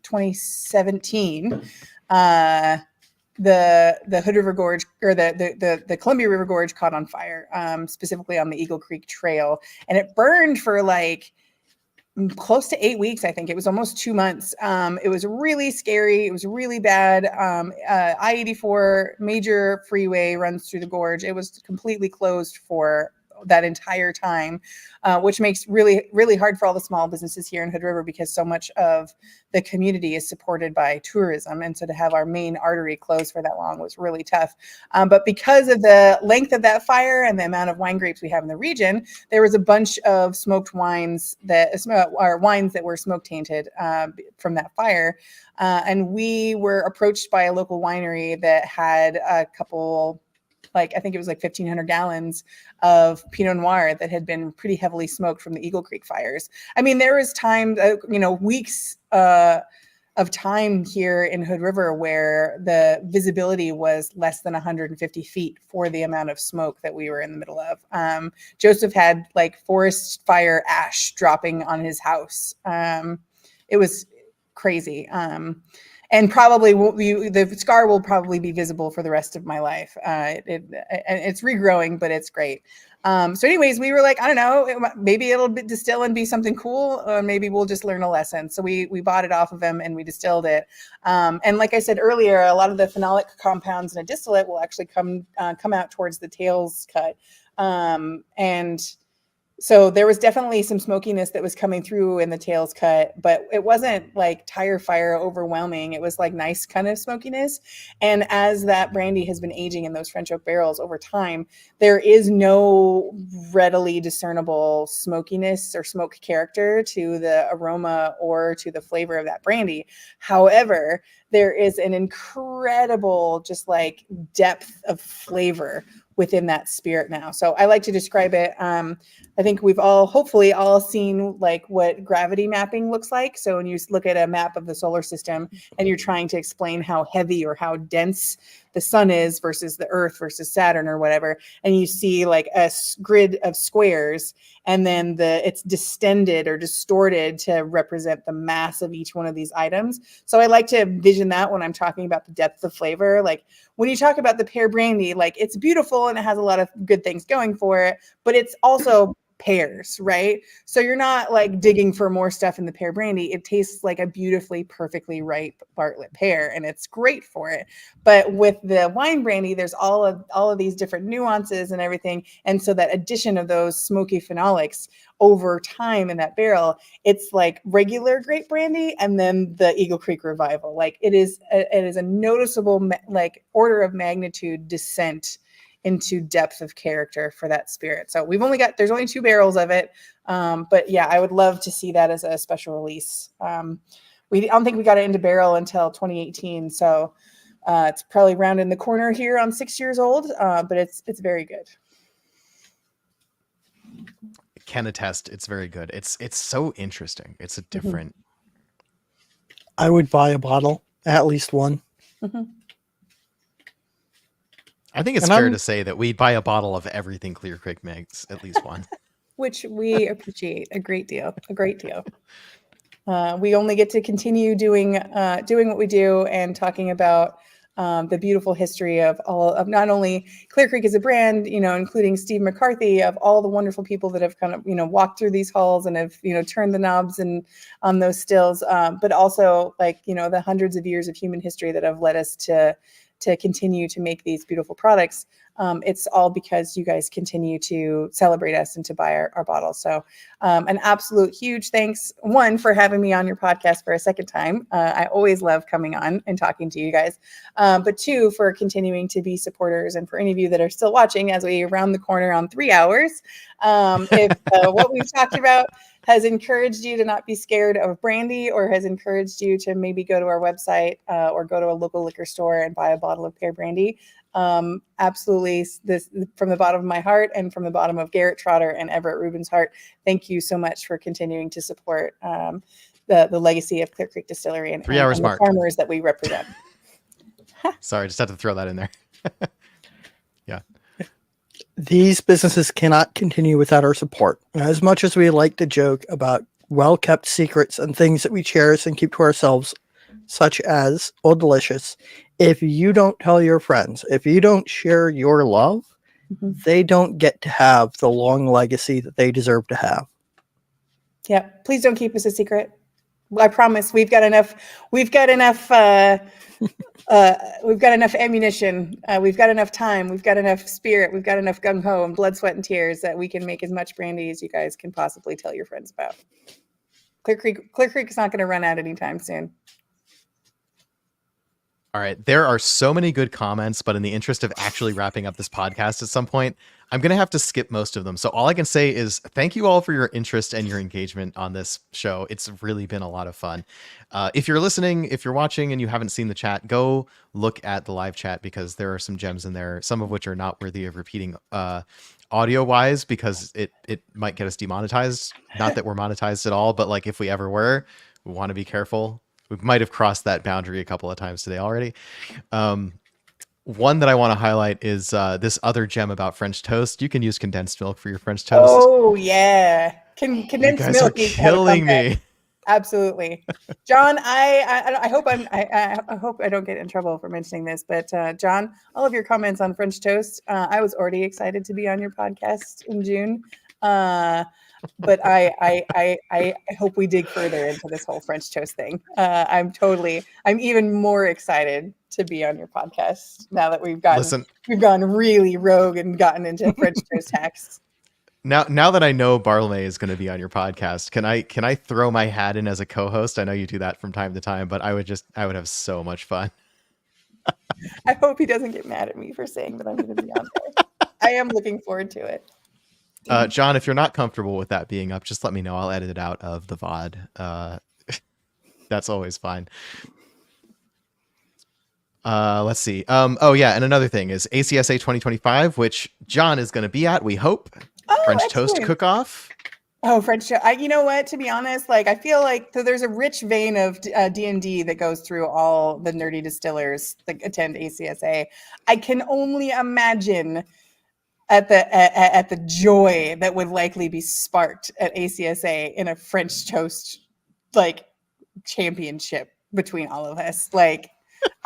2017. The Hood River Gorge, or the Columbia River Gorge, caught on fire, specifically on the Eagle Creek Trail. And it burned for like close to 8 weeks. I think it was almost 2 months. It was really scary. It was really bad. I-84 major freeway runs through the gorge. It was completely closed for that entire time, which makes really, really hard for all the small businesses here in Hood River, because so much of the community is supported by tourism. And so to have our main artery closed for that long was really tough. But because of the length of that fire and the amount of wine grapes we have in the region, there was a bunch of smoked wines that were smoke tainted from that fire. And we were approached by a local winery that had a couple, like, I think it was like 1,500 gallons of Pinot Noir that had been pretty heavily smoked from the Eagle Creek fires. I mean, there was time, weeks of time here in Hood River where the visibility was less than 150 feet for the amount of smoke that we were in the middle of. Joseph had like forest fire ash dropping on his house. It was crazy. And probably the scar will probably be visible for the rest of my life. It's regrowing, but it's great. So anyways, we were like, I don't know, maybe it'll distill and be something cool, or maybe we'll just learn a lesson. So we bought it off of him and we distilled it. And like I said earlier, a lot of the phenolic compounds in a distillate will actually come out towards the tails cut. And so there was definitely some smokiness that was coming through in the tails cut, but it wasn't like tire fire overwhelming. It was like nice kind of smokiness. And as that brandy has been aging in those French oak barrels over time, there is no readily discernible smokiness or smoke character to the aroma or to the flavor of that brandy. However, there is an incredible just like depth of flavor within that spirit now. So I like to describe it. I think we've hopefully all seen like what gravity mapping looks like. So when you look at a map of the solar system and you're trying to explain how heavy or how dense the sun is versus the earth versus Saturn or whatever, and you see like a grid of squares, and then it's distended or distorted to represent the mass of each one of these items. So I like to envision that when I'm talking about the depth of flavor. Like when you talk about the pear brandy, like it's beautiful and it has a lot of good things going for it, but it's also pears, right? So you're not like digging for more stuff in the pear brandy. It tastes like a beautifully, perfectly ripe Bartlett pear, and it's great for it. But with the wine brandy, there's all of these different nuances and everything. And so that addition of those smoky phenolics over time in that barrel, it's like regular grape brandy and then the Eagle Creek Revival. Like it is a noticeable like order of magnitude descent into depth of character for that spirit. So there's only 2 barrels of it. But yeah, I would love to see that as a special release. I don't think we got it into barrel until 2018. So it's probably rounding the corner here on 6 years old, but it's very good. Can attest, it's very good. It's so interesting. It's a different. I would buy a bottle, at least one. Mm-hmm. I think it's fair to say that we buy a bottle of everything Clear Creek makes, at least one. Which we appreciate a great deal. We only get to continue doing what we do and talking about the beautiful history of not only Clear Creek as a brand, including Steve McCarthy, of all the wonderful people that have kind of, walked through these halls and have, turned the knobs and on those stills, but also like, the hundreds of years of human history that have led us to continue to make these beautiful products. It's all because you guys continue to celebrate us and to buy our bottles. So an absolute huge thanks, one, for having me on your podcast for a second time. I always love coming on and talking to you guys. But 2, for continuing to be supporters. And for any of you that are still watching as we round the corner on 3 hours, if what we've talked about has encouraged you to not be scared of brandy, or has encouraged you to maybe go to our website or go to a local liquor store and buy a bottle of pear brandy, absolutely, this from the bottom of my heart and from the bottom of Garrett Trotter and Everett Rubin's heart, thank you so much for continuing to support the legacy of Clear Creek Distillery and, 3 hours and mark. the farmers that we represent. Sorry, just had to throw that in there. Yeah. These businesses cannot continue without our support. As much as we like to joke about well-kept secrets and things that we cherish and keep to ourselves, such as Old Delicious, if you don't tell your friends, if you don't share your love, they don't get to have the long legacy that they deserve to have. Yeah, please don't keep us a secret. I promise we've got enough ammunition. We've got enough time. We've got enough spirit. We've got enough gung ho and blood, sweat, and tears that we can make as much brandy as you guys can possibly tell your friends about. Clear Creek is not going to run out anytime soon. All right. There are so many good comments, but in the interest of actually wrapping up this podcast at some point, I'm going to have to skip most of them. So all I can say is thank you all for your interest and your engagement on this show. It's really been a lot of fun. If you're listening, if you're watching and you haven't seen the chat, go look at the live chat, because there are some gems in there, some of which are not worthy of repeating audio wise, because it might get us demonetized. Not that we're monetized at all, but like if we ever were, we want to be careful. We might have crossed that boundary a couple of times today already. One that I want to highlight is this other gem about French toast. You can use condensed milk for your French toast. Oh yeah, condensed you guys milk. Are killing me. Absolutely, John. I hope I hope I don't get in trouble for mentioning this, but John, all of your comments on French toast, I was already excited to be on your podcast in June. But I hope we dig further into this whole French toast thing. I'm even more excited to be on your podcast now that we've gone really rogue and gotten into French toast hacks. Now that I know Bartlemay is going to be on your podcast, can I throw my hat in as a co-host? I know you do that from time to time, but I would have so much fun. I hope he doesn't get mad at me for saying that I'm going to be on there. I am looking forward to it. John, if you're not comfortable with that being up, just let me know. I'll edit it out of the VOD. That's always fine. Let's see. Oh yeah, and another thing is ACSA 2025, which John is going to be at, we hope. French excellent. Toast Cook-Off. Oh, French toast. You know what? To be honest, like I feel like there's a rich vein of D&D that goes through all the nerdy distillers that attend ACSA. I can only imagine at the joy that would likely be sparked at ACSA in a French toast like championship between all of us. Like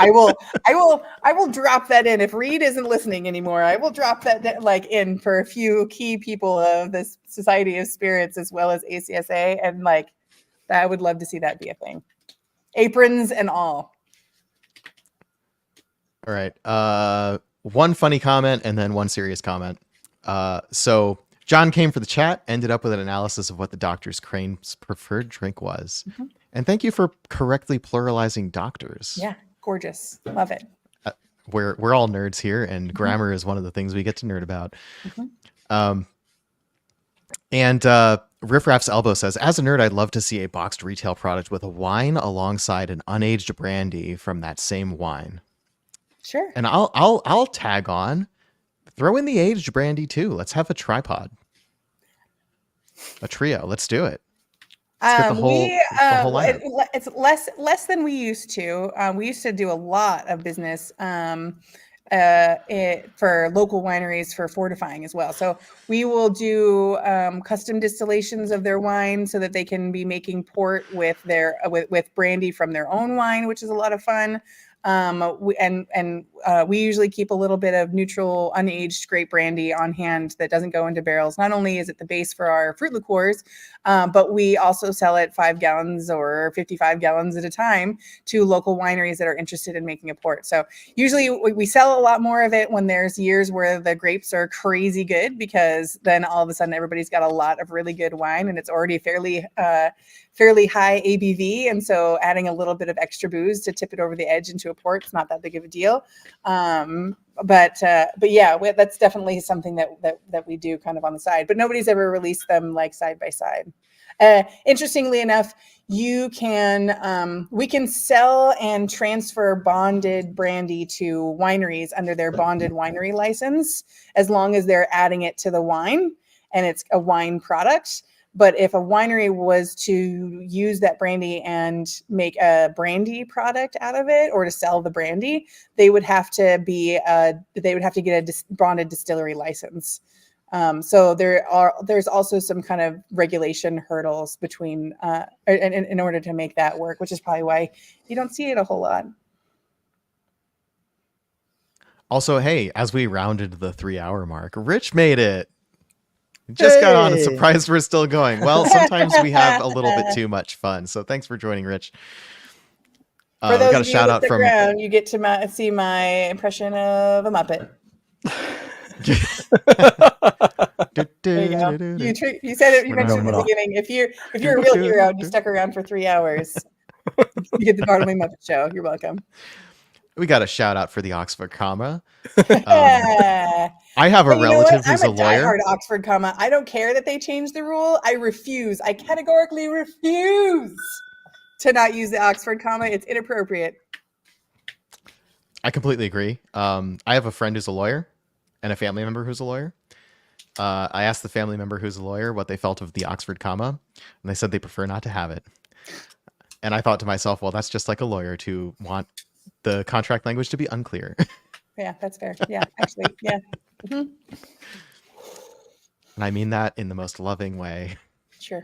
I will drop that in. If Reed isn't listening anymore, I will drop that like in for a few key people of this Society of Spirits as well as ACSA, and like I would love to see that be a thing. Aprons and all. All right. One funny comment and then one serious comment. So John came for the chat, ended up with an analysis of what the Doctor's Crane's preferred drink was. Mm-hmm. And thank you for correctly pluralizing doctors. Yeah, gorgeous. Love it. We're all nerds here, and grammar is one of the things we get to nerd about. And Riff Raff's Elbow says, as a nerd, I'd love to see a boxed retail product with a wine alongside an unaged brandy from that same wine. Sure. And I'll tag on. Throw in the aged brandy too. Let's have a tripod. A trio. Let's do it. Let's get the whole lineup. It's less than we used to. We used to do a lot of business for local wineries for fortifying as well. So we will do custom distillations of their wine so that they can be making port with their with brandy from their own wine, which is a lot of fun. We usually keep a little bit of neutral unaged grape brandy on hand that doesn't go into barrels. Not only is it the base for our fruit liqueurs, but we also sell it 5 gallons or 55 gallons at a time to local wineries that are interested in making a port. So usually we sell a lot more of it when there's years where the grapes are crazy good, because then all of a sudden everybody's got a lot of really good wine and it's already fairly high ABV. And so adding a little bit of extra booze to tip it over the edge into a port, it's not that big of a deal. But yeah, that's definitely something that we do kind of on the side, but nobody's ever released them like side by side. Interestingly enough, we can sell and transfer bonded brandy to wineries under their bonded winery license, as long as they're adding it to the wine and it's a wine product. But if a winery was to use that brandy and make a brandy product out of it, or to sell the brandy, they would have to get a bonded distillery license. So there's also some kind of regulation hurdles between in order to make that work, which is probably why you don't see it a whole lot. Also, hey, as we rounded the 3-hour mark, Rich made it. Just got on and surprised we're still going. Well, sometimes we have a little bit too much fun. So thanks for joining, Rich. For those got a shout out from around, you get to see my impression of a Muppet. There you go. You said it. You mentioned in the beginning. If you're a real hero and you stuck around for 3 hours, you get the Bartlemay Muppet Show. You're welcome. We got a shout out for the Oxford comma. I have a relative who's a lawyer. I'm a diehard Oxford comma. I don't care that they changed the rule. I refuse. I categorically refuse to not use the Oxford comma. It's inappropriate. I completely agree. I have a friend who's a lawyer and a family member who's a lawyer. I asked the family member who's a lawyer what they felt of the Oxford comma, and they said they prefer not to have it. And I thought to myself, well, that's just like a lawyer to want the contract language to be unclear. Yeah, that's fair. Yeah, actually, yeah. Mm-hmm. And I mean that in the most loving way. Sure.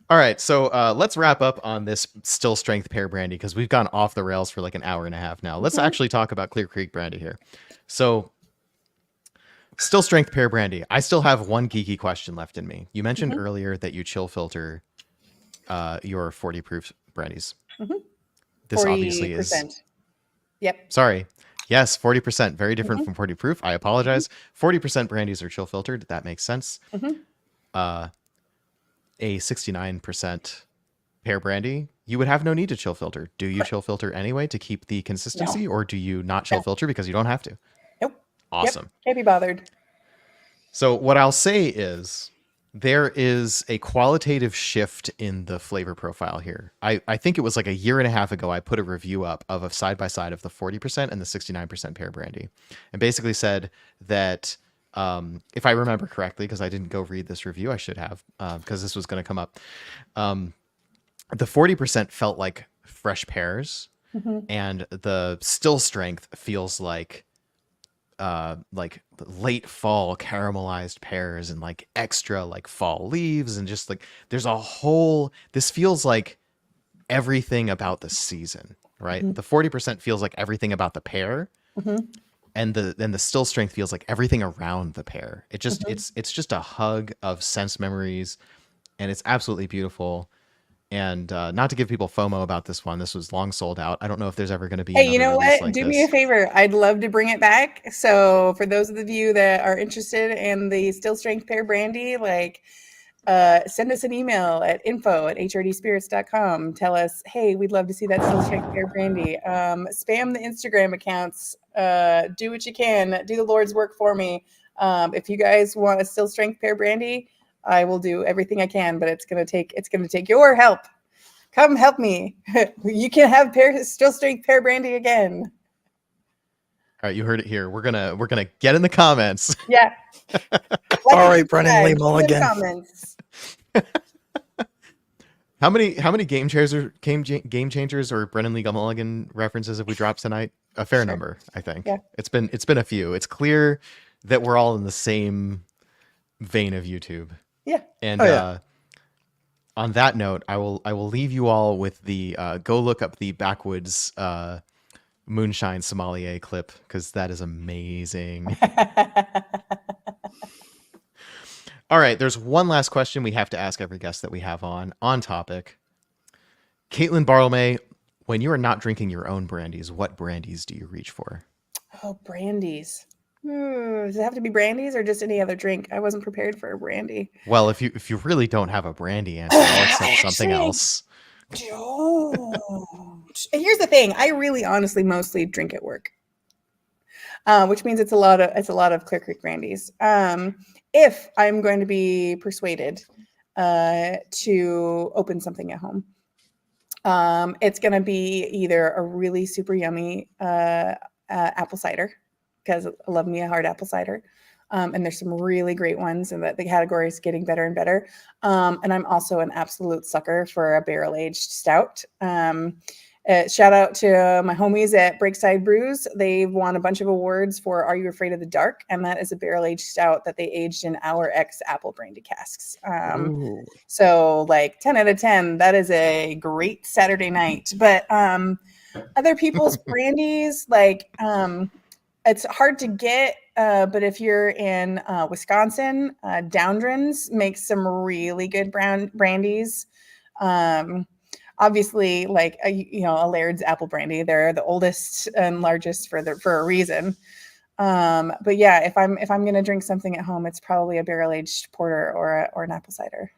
All right, so let's wrap up on this still strength pear brandy, because we've gone off the rails for like an hour and a half now. Let's actually talk about Clear Creek brandy here. So still strength pear brandy. I still have one geeky question left in me. You mentioned earlier that you chill filter your 40 proof brandies. This 40%. Obviously is. Yep. Sorry. Yes, 40%. Very different from 40 proof. I apologize. 40% brandies are chill filtered. That makes sense. A 69% pear brandy, you would have no need to chill filter. Do you chill filter anyway to keep the consistency, or do you not chill filter because you don't have to? Nope. Awesome. Yep. Can't be bothered. So what I'll say is there is a qualitative shift in the flavor profile here. I think it was like a year and a half ago, I put a review up of a side-by-side of the 40% and the 69% pear brandy, and basically said that if I remember correctly, because I didn't go read this review, I should have, because this was going to come up. The 40% felt like fresh pears, and the still strength feels like late fall caramelized pears and like extra like fall leaves, and just like there's a whole, this feels like everything about the season. right? Mhm. The 40% feels like everything about the pear, Mhm. and the still strength feels like everything around the pear. Mhm. It's just a hug of sense memories, and it's absolutely beautiful. And not to give people FOMO about this one, this was long sold out. I don't know if there's ever going to be Hey, you another know release what? like Do me a this. favor. I'd love to bring it back. So for those of you that are interested in the Still Strength Pear Brandy, like send us an email at info@hrdspirits.com. Tell us, hey, we'd love to see that Still Strength Pear Brandy. Spam the Instagram accounts. Do what you can. Do the Lord's work for me. If you guys want a Still Strength Pear Brandy, I will do everything I can, but it's gonna take your help. Come help me. You can have Still Strength Pear Brandy again. All right, you heard it here. We're gonna get in the comments. Yeah. All and right, Brennan Lee subscribe. Keep in Mulligan. comments. How many game changers or Brennan Lee Mulligan references have we dropped tonight? A fair Sure. number, I think. Yeah. It's been a few. It's clear that we're all in the same vein of YouTube. Yeah. And Oh, yeah. on that note, I will leave you all with the go look up the Backwoods Moonshine Sommelier clip, because that is amazing. All right, there's one last question we have to ask every guest that we have on topic. Caitlin Bartlemay, when you are not drinking your own brandies, what brandies do you reach for? Oh, brandies. Does it have to be brandies or just any other drink? I wasn't prepared for a brandy. Well, if you really don't have a brandy answer, I'll accept something Actually, else. don't. And here's the thing: I really, honestly, mostly drink at work, which means it's a lot of Clear Creek brandies. If I'm going to be persuaded to open something at home, it's going to be either a really super yummy apple cider, because I love me a hard apple cider. And there's some really great ones, and the category is getting better and better. And I'm also an absolute sucker for a barrel-aged stout. Shout out to my homies at Breakside Brews. They've won a bunch of awards for Are You Afraid of the Dark? And that is a barrel-aged stout that they aged in our X apple brandy casks. Ooh. So like 10 out of 10, that is a great Saturday night. But other people's brandies, like it's hard to get, but if you're in Wisconsin, Downdrans makes some really good brandies. Obviously, like a Laird's apple brandy, they're the oldest and largest for a reason. But yeah, if I'm gonna drink something at home, it's probably a barrel-aged porter or an apple cider.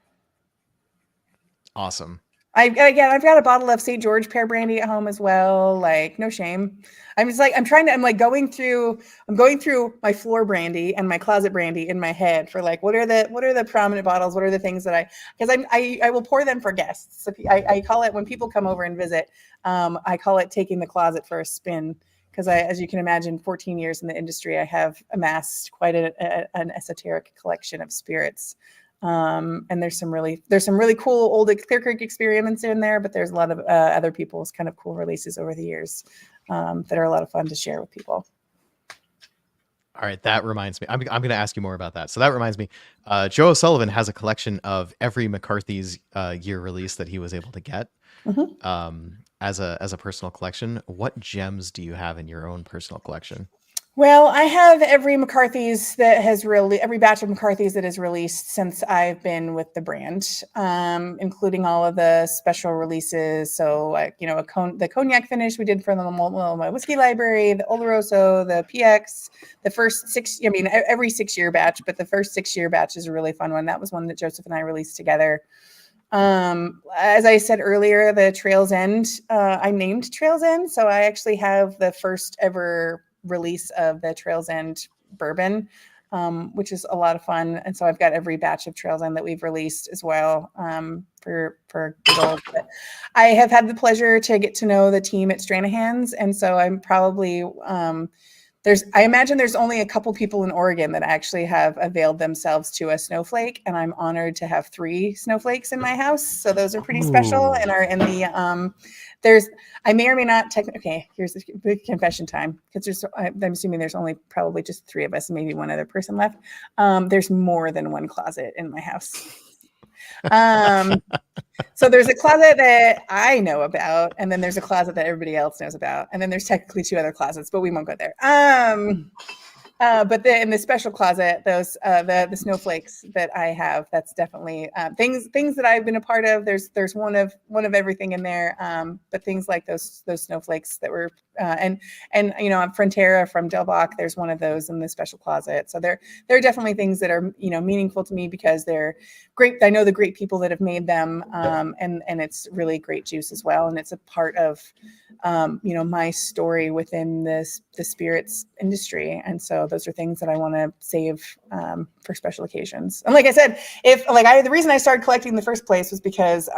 Awesome. I've got a bottle of St. George pear brandy at home as well. Like, no shame. I'm going through my floor brandy and my closet brandy in my head for like, what are the prominent bottles? What are the things that I will pour them for guests. So I call it, when people come over and visit, I call it taking the closet for a spin. Because as you can imagine, 14 years in the industry, I have amassed quite an esoteric collection of spirits. And there's some really cool old Clear Creek experiments in there, but there's a lot of other people's kind of cool releases over the years that are a lot of fun to share with people. All right, that reminds me. I'm going to ask you more about that. So that reminds me, Joe O'Sullivan has a collection of every McCarthy's year release that he was able to get as a personal collection. What gems do you have in your own personal collection? Well, I have every batch of McCarthy's that has released since I've been with the brand, including all of the special releases. So, like, the cognac finish we did for the my whiskey library, the Oloroso, the PX, the first every 6-year batch, but the first 6-year batch is a really fun one. That was one that Joseph and I released together. As I said earlier, the Trails End, I named Trails End. So I actually have the first ever release of the Trails End bourbon, which is a lot of fun. And so I've got every batch of Trails End that we've released as well, for good old. But I have had the pleasure to get to know the team at Stranahan's, and so I'm probably I imagine there's only a couple people in Oregon that actually have availed themselves to a snowflake, and I'm honored to have 3 snowflakes in my house. So those are pretty special and are in the I may or may not okay, here's the big confession time, because I'm assuming there's only probably just 3 of us, maybe one other person left. There's more than one closet in my house. So there's a closet that I know about, and then there's a closet that everybody else knows about, and then there's technically 2 other closets, but we won't go there. But in the special closet, those the snowflakes that I have, that's definitely things that I've been a part of. There's one of everything in there, but things like those snowflakes that were and Frontera from Del Bach, there's one of those in the special closet. So there are definitely things that are meaningful to me because they're great. I know the great people that have made them, and it's really great juice as well, and it's a part of my story within the spirits industry. And so those are things that I want to save for special occasions. And like I said, the reason I started collecting in the first place was because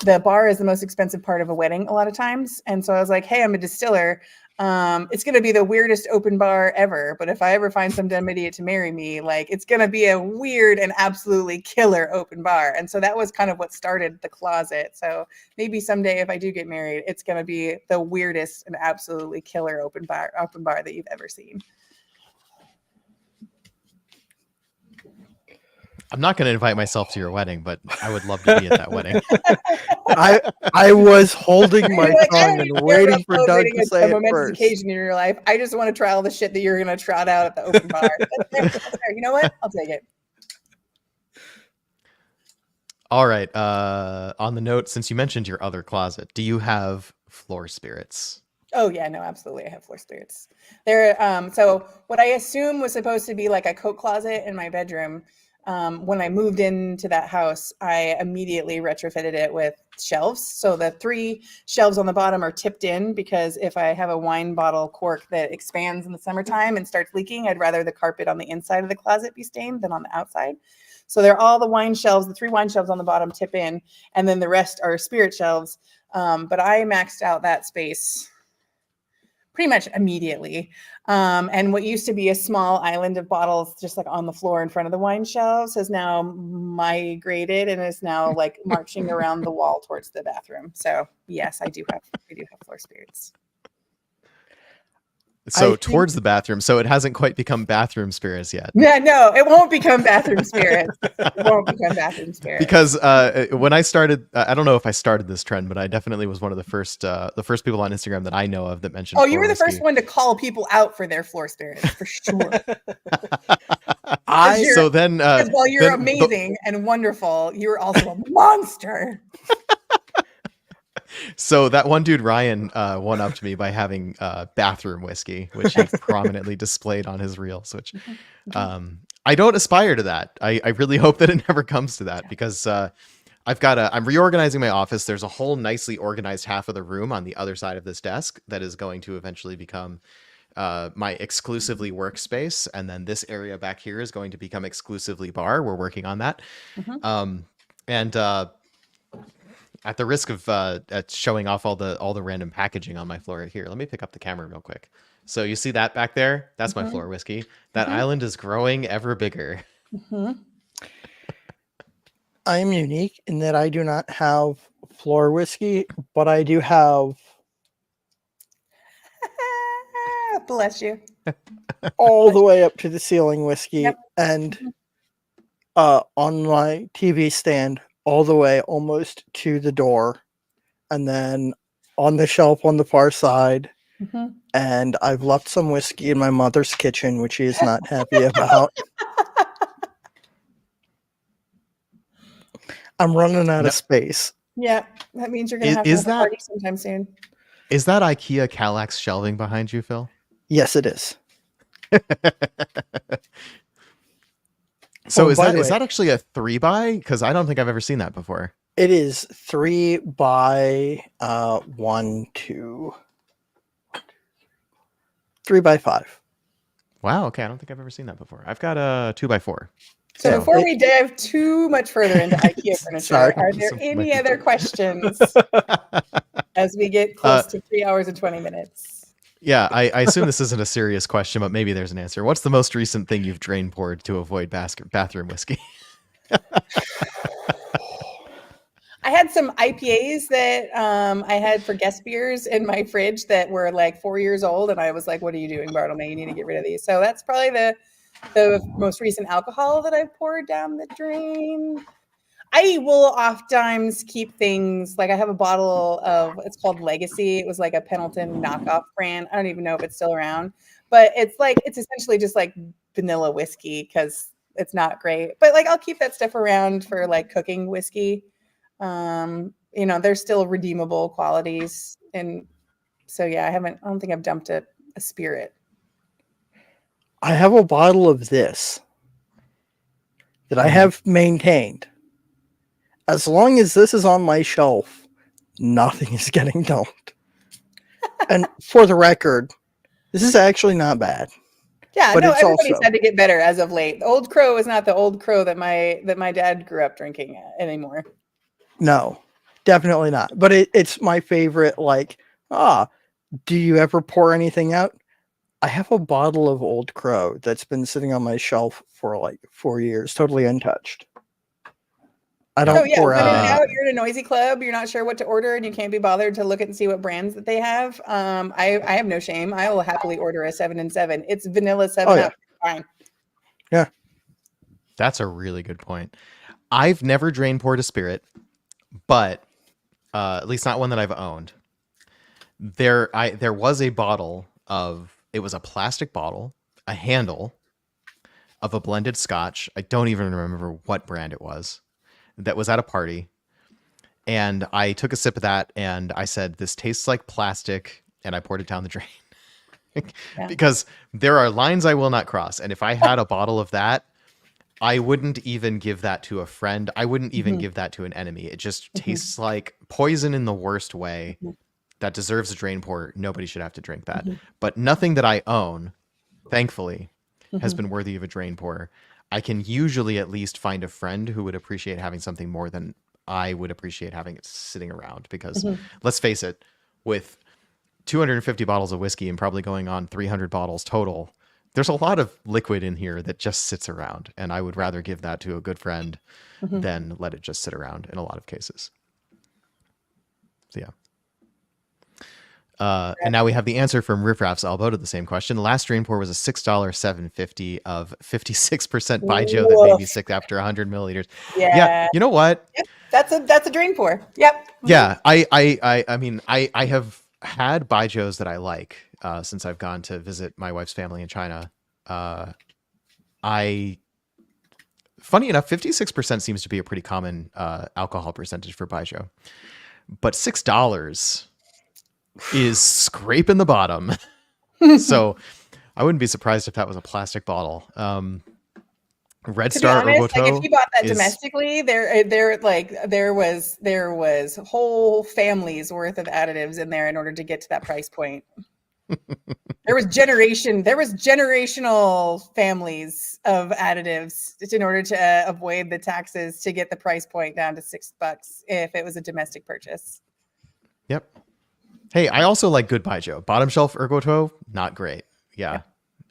the bar is the most expensive part of a wedding a lot of times. And so I was like, hey, I'm a distiller. It's going to be the weirdest open bar ever. But if I ever find some dumb idiot to marry me, it's going to be a weird and absolutely killer open bar. And so that was kind of what started the closet. So maybe someday if I do get married, it's going to be the weirdest and absolutely killer open bar that you've ever seen. I'm not going to invite myself to your wedding, but I would love to be at that wedding. I was holding my tongue and waiting for Doug to say it first. Occasion in your life. I just want to try all the shit that you're going to trot out at the open bar. You know what? I'll take it. All right. On the note, since you mentioned your other closet, do you have floor spirits? Oh yeah, no, absolutely. I have floor spirits. There. So what I assume was supposed to be like a coat closet in my bedroom. When I moved into that house, I immediately retrofitted it with shelves. So the 3 shelves on the bottom are tipped in because if I have a wine bottle cork that expands in the summertime and starts leaking, I'd rather the carpet on the inside of the closet be stained than on the outside. So they're all the wine shelves, the 3 wine shelves on the bottom tip in, and then the rest are spirit shelves. But I maxed out that space pretty much immediately. And what used to be a small island of bottles just on the floor in front of the wine shelves has now migrated and is now marching around the wall towards the bathroom. So yes, I do have floor spirits. So towards the bathroom. So it hasn't quite become bathroom spirits yet. Yeah, no, it won't become bathroom spirits. It won't become bathroom spirits. Because when I started, I don't know if I started this trend, but I definitely was one of the first people on Instagram that I know of that mentioned. Oh, you were the first one to call people out for their floor spirits, for sure. While you're amazing and wonderful, you're also a monster. So that one dude, Ryan, one-upped me by having bathroom whiskey, which he prominently displayed on his reels, which I don't aspire to that. I really hope that it never comes to that because I'm reorganizing my office. There's a whole nicely organized half of the room on the other side of this desk that is going to eventually become my exclusively workspace. And then this area back here is going to become exclusively bar. We're working on that. At the risk of showing off all the random packaging on my floor here, let me pick up the camera real quick. So you see that back there? That's my floor whiskey. That island is growing ever bigger. I am unique in that I do not have floor whiskey, but I do have bless you, all the way up to the ceiling whiskey. Yep. And on my TV stand, all the way almost to the door, and then on the shelf on the far side. And I've left some whiskey in my mother's kitchen, which she is not happy about. I'm running out of space. Yeah, that means you're going to have to have a party sometime soon. Is that IKEA Kallax shelving behind you, Phil? Yes, it is. So is that actually a 3x? Because I don't think I've ever seen that before. It is 3 by 3 by 5. Wow. Okay. I don't think I've ever seen that before. I've got a 2x4. So before we dive too much further into IKEA furniture, are there any other questions as we get close to 3 hours and 20 minutes? Yeah, I assume this isn't a serious question, but maybe there's an answer. What's the most recent thing you've drain poured to avoid bathroom whiskey? I had some IPAs that I had for guest beers in my fridge that were 4 years old, and I was like, "What are you doing, Bartlemay? You need to get rid of these." So that's probably the most recent alcohol that I've poured down the drain. I will oftentimes keep things like I have a bottle of it's called Legacy. It was like a Pendleton knockoff brand. I don't even know if it's still around, but it's essentially just like vanilla whiskey because it's not great. But like I'll keep that stuff around for like cooking whiskey. There's still redeemable qualities, and so yeah, I don't think I've dumped a spirit. I have a bottle of this that I have maintained. As long as this is on my shelf, nothing is getting dumped. And for the record, this is actually not bad. Yeah, but no, it's everybody's also, had to get better as of late. The Old Crow is not the Old Crow that my dad grew up drinking anymore. No, definitely not. But it's my favorite. Like, do you ever pour anything out? I have a bottle of Old Crow that's been sitting on my shelf for like 4 years, totally untouched. I don't pour when out in anything. doubt, you're in a noisy club, you're not sure what to order, and you can't be bothered to look and see what brands that they have. I have no shame. I will happily order a 7 and 7. It's vanilla 7 Up. Fine. Yeah. That's a really good point. I've never drain poured a spirit, but at least not one that I've owned. There was a bottle of, it was a plastic bottle, a handle of a blended scotch. I don't even remember what brand it was. That was at a party. And I took a sip of that and I said, this tastes like plastic. And I poured it down the drain. Because there are lines I will not cross. And if I had a bottle of that, I wouldn't even give that to a friend. I wouldn't even give that to an enemy. It just tastes like poison in the worst way. That deserves a drain pour. Nobody should have to drink that. But nothing that I own, thankfully, has been worthy of a drain pour. I can usually at least find a friend who would appreciate having something more than I would appreciate having it sitting around. Because let's face it, with 250 bottles of whiskey and probably going on 300 bottles total, there's a lot of liquid in here that just sits around. And I would rather give that to a good friend than let it just sit around in a lot of cases. So yeah. And now we have the answer from Riff Raff's Elbow to the same question. The last drain pour was a $6 750 of 56% Baijiu that made me sick after 100 milliliters. Yeah. You know what? Yep. That's a drain pour. Yep. Yeah. I mean, I have had Baijius that I like since I've gone to visit my wife's family in China. Funny enough, 56% seems to be a pretty common alcohol percentage for Baijiu, but $6 is scraping the bottom. So I wouldn't be surprised if that was a plastic bottle. Red Star or like if you bought that domestically, there was whole families worth of additives in there in order to get to that price point. There was generational families of additives in order to avoid the taxes to get the price point down to $6 if it was a domestic purchase. Yep. Hey, I also like good Baijiu. Bottom shelf Ergotuo, not great. Yeah.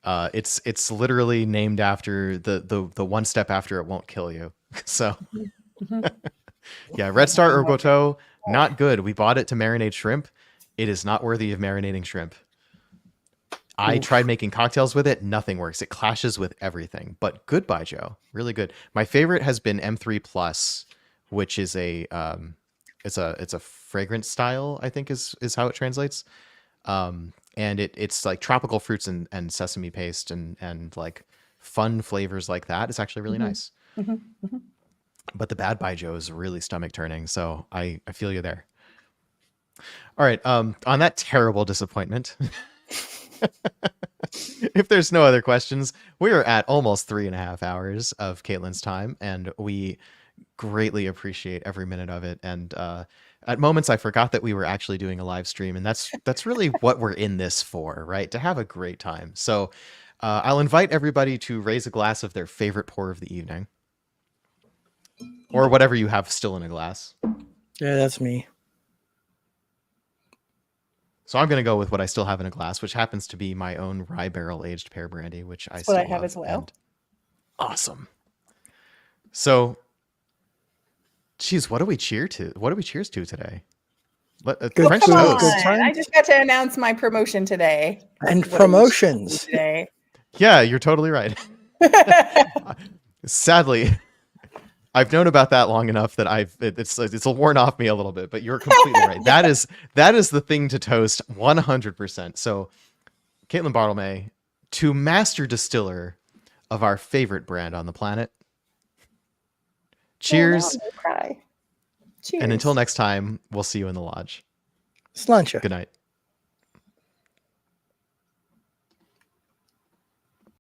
It's literally named after the one step after it won't kill you. So yeah, Red Star Ergotuo, not good. We bought it to marinate shrimp. It is not worthy of marinating shrimp. I tried making cocktails with it. Nothing works. It clashes with everything, but good Baijiu, really good. My favorite has been M3 Plus, which is it's a fragrance style, I think is how it translates. And it's like tropical fruits and sesame paste and like fun flavors like that. It's actually really nice. But the bad Baijiu is really stomach turning. So I feel you there. All right. On that terrible disappointment, if there's no other questions, we are at almost 3.5 hours of Caitlin's time, and we greatly appreciate every minute of it. And at moments I forgot that we were actually doing a live stream, and that's really what we're in this for, right? To have a great time. So I'll invite everybody to raise a glass of their favorite pour of the evening, or whatever you have still in a glass. Yeah, that's me. So I'm going to go with what I still have in a glass, which happens to be my own rye barrel aged pear brandy, which I still have love. as well. And awesome. So, geez, what do we cheer to? What do we cheers to today? French toast. I just got to announce my promotion today. And promotions today. Yeah, you're totally right. Sadly, I've known about that long enough that it's worn off me a little bit, but you're completely right. That is the thing to toast 100%. So Caitlin Bartlemay, to master distiller of our favorite brand on the planet. Cheers. Oh, no, I'm gonna cry. Cheers. And until next time, we'll see you in the lodge. Sláinte. Good night.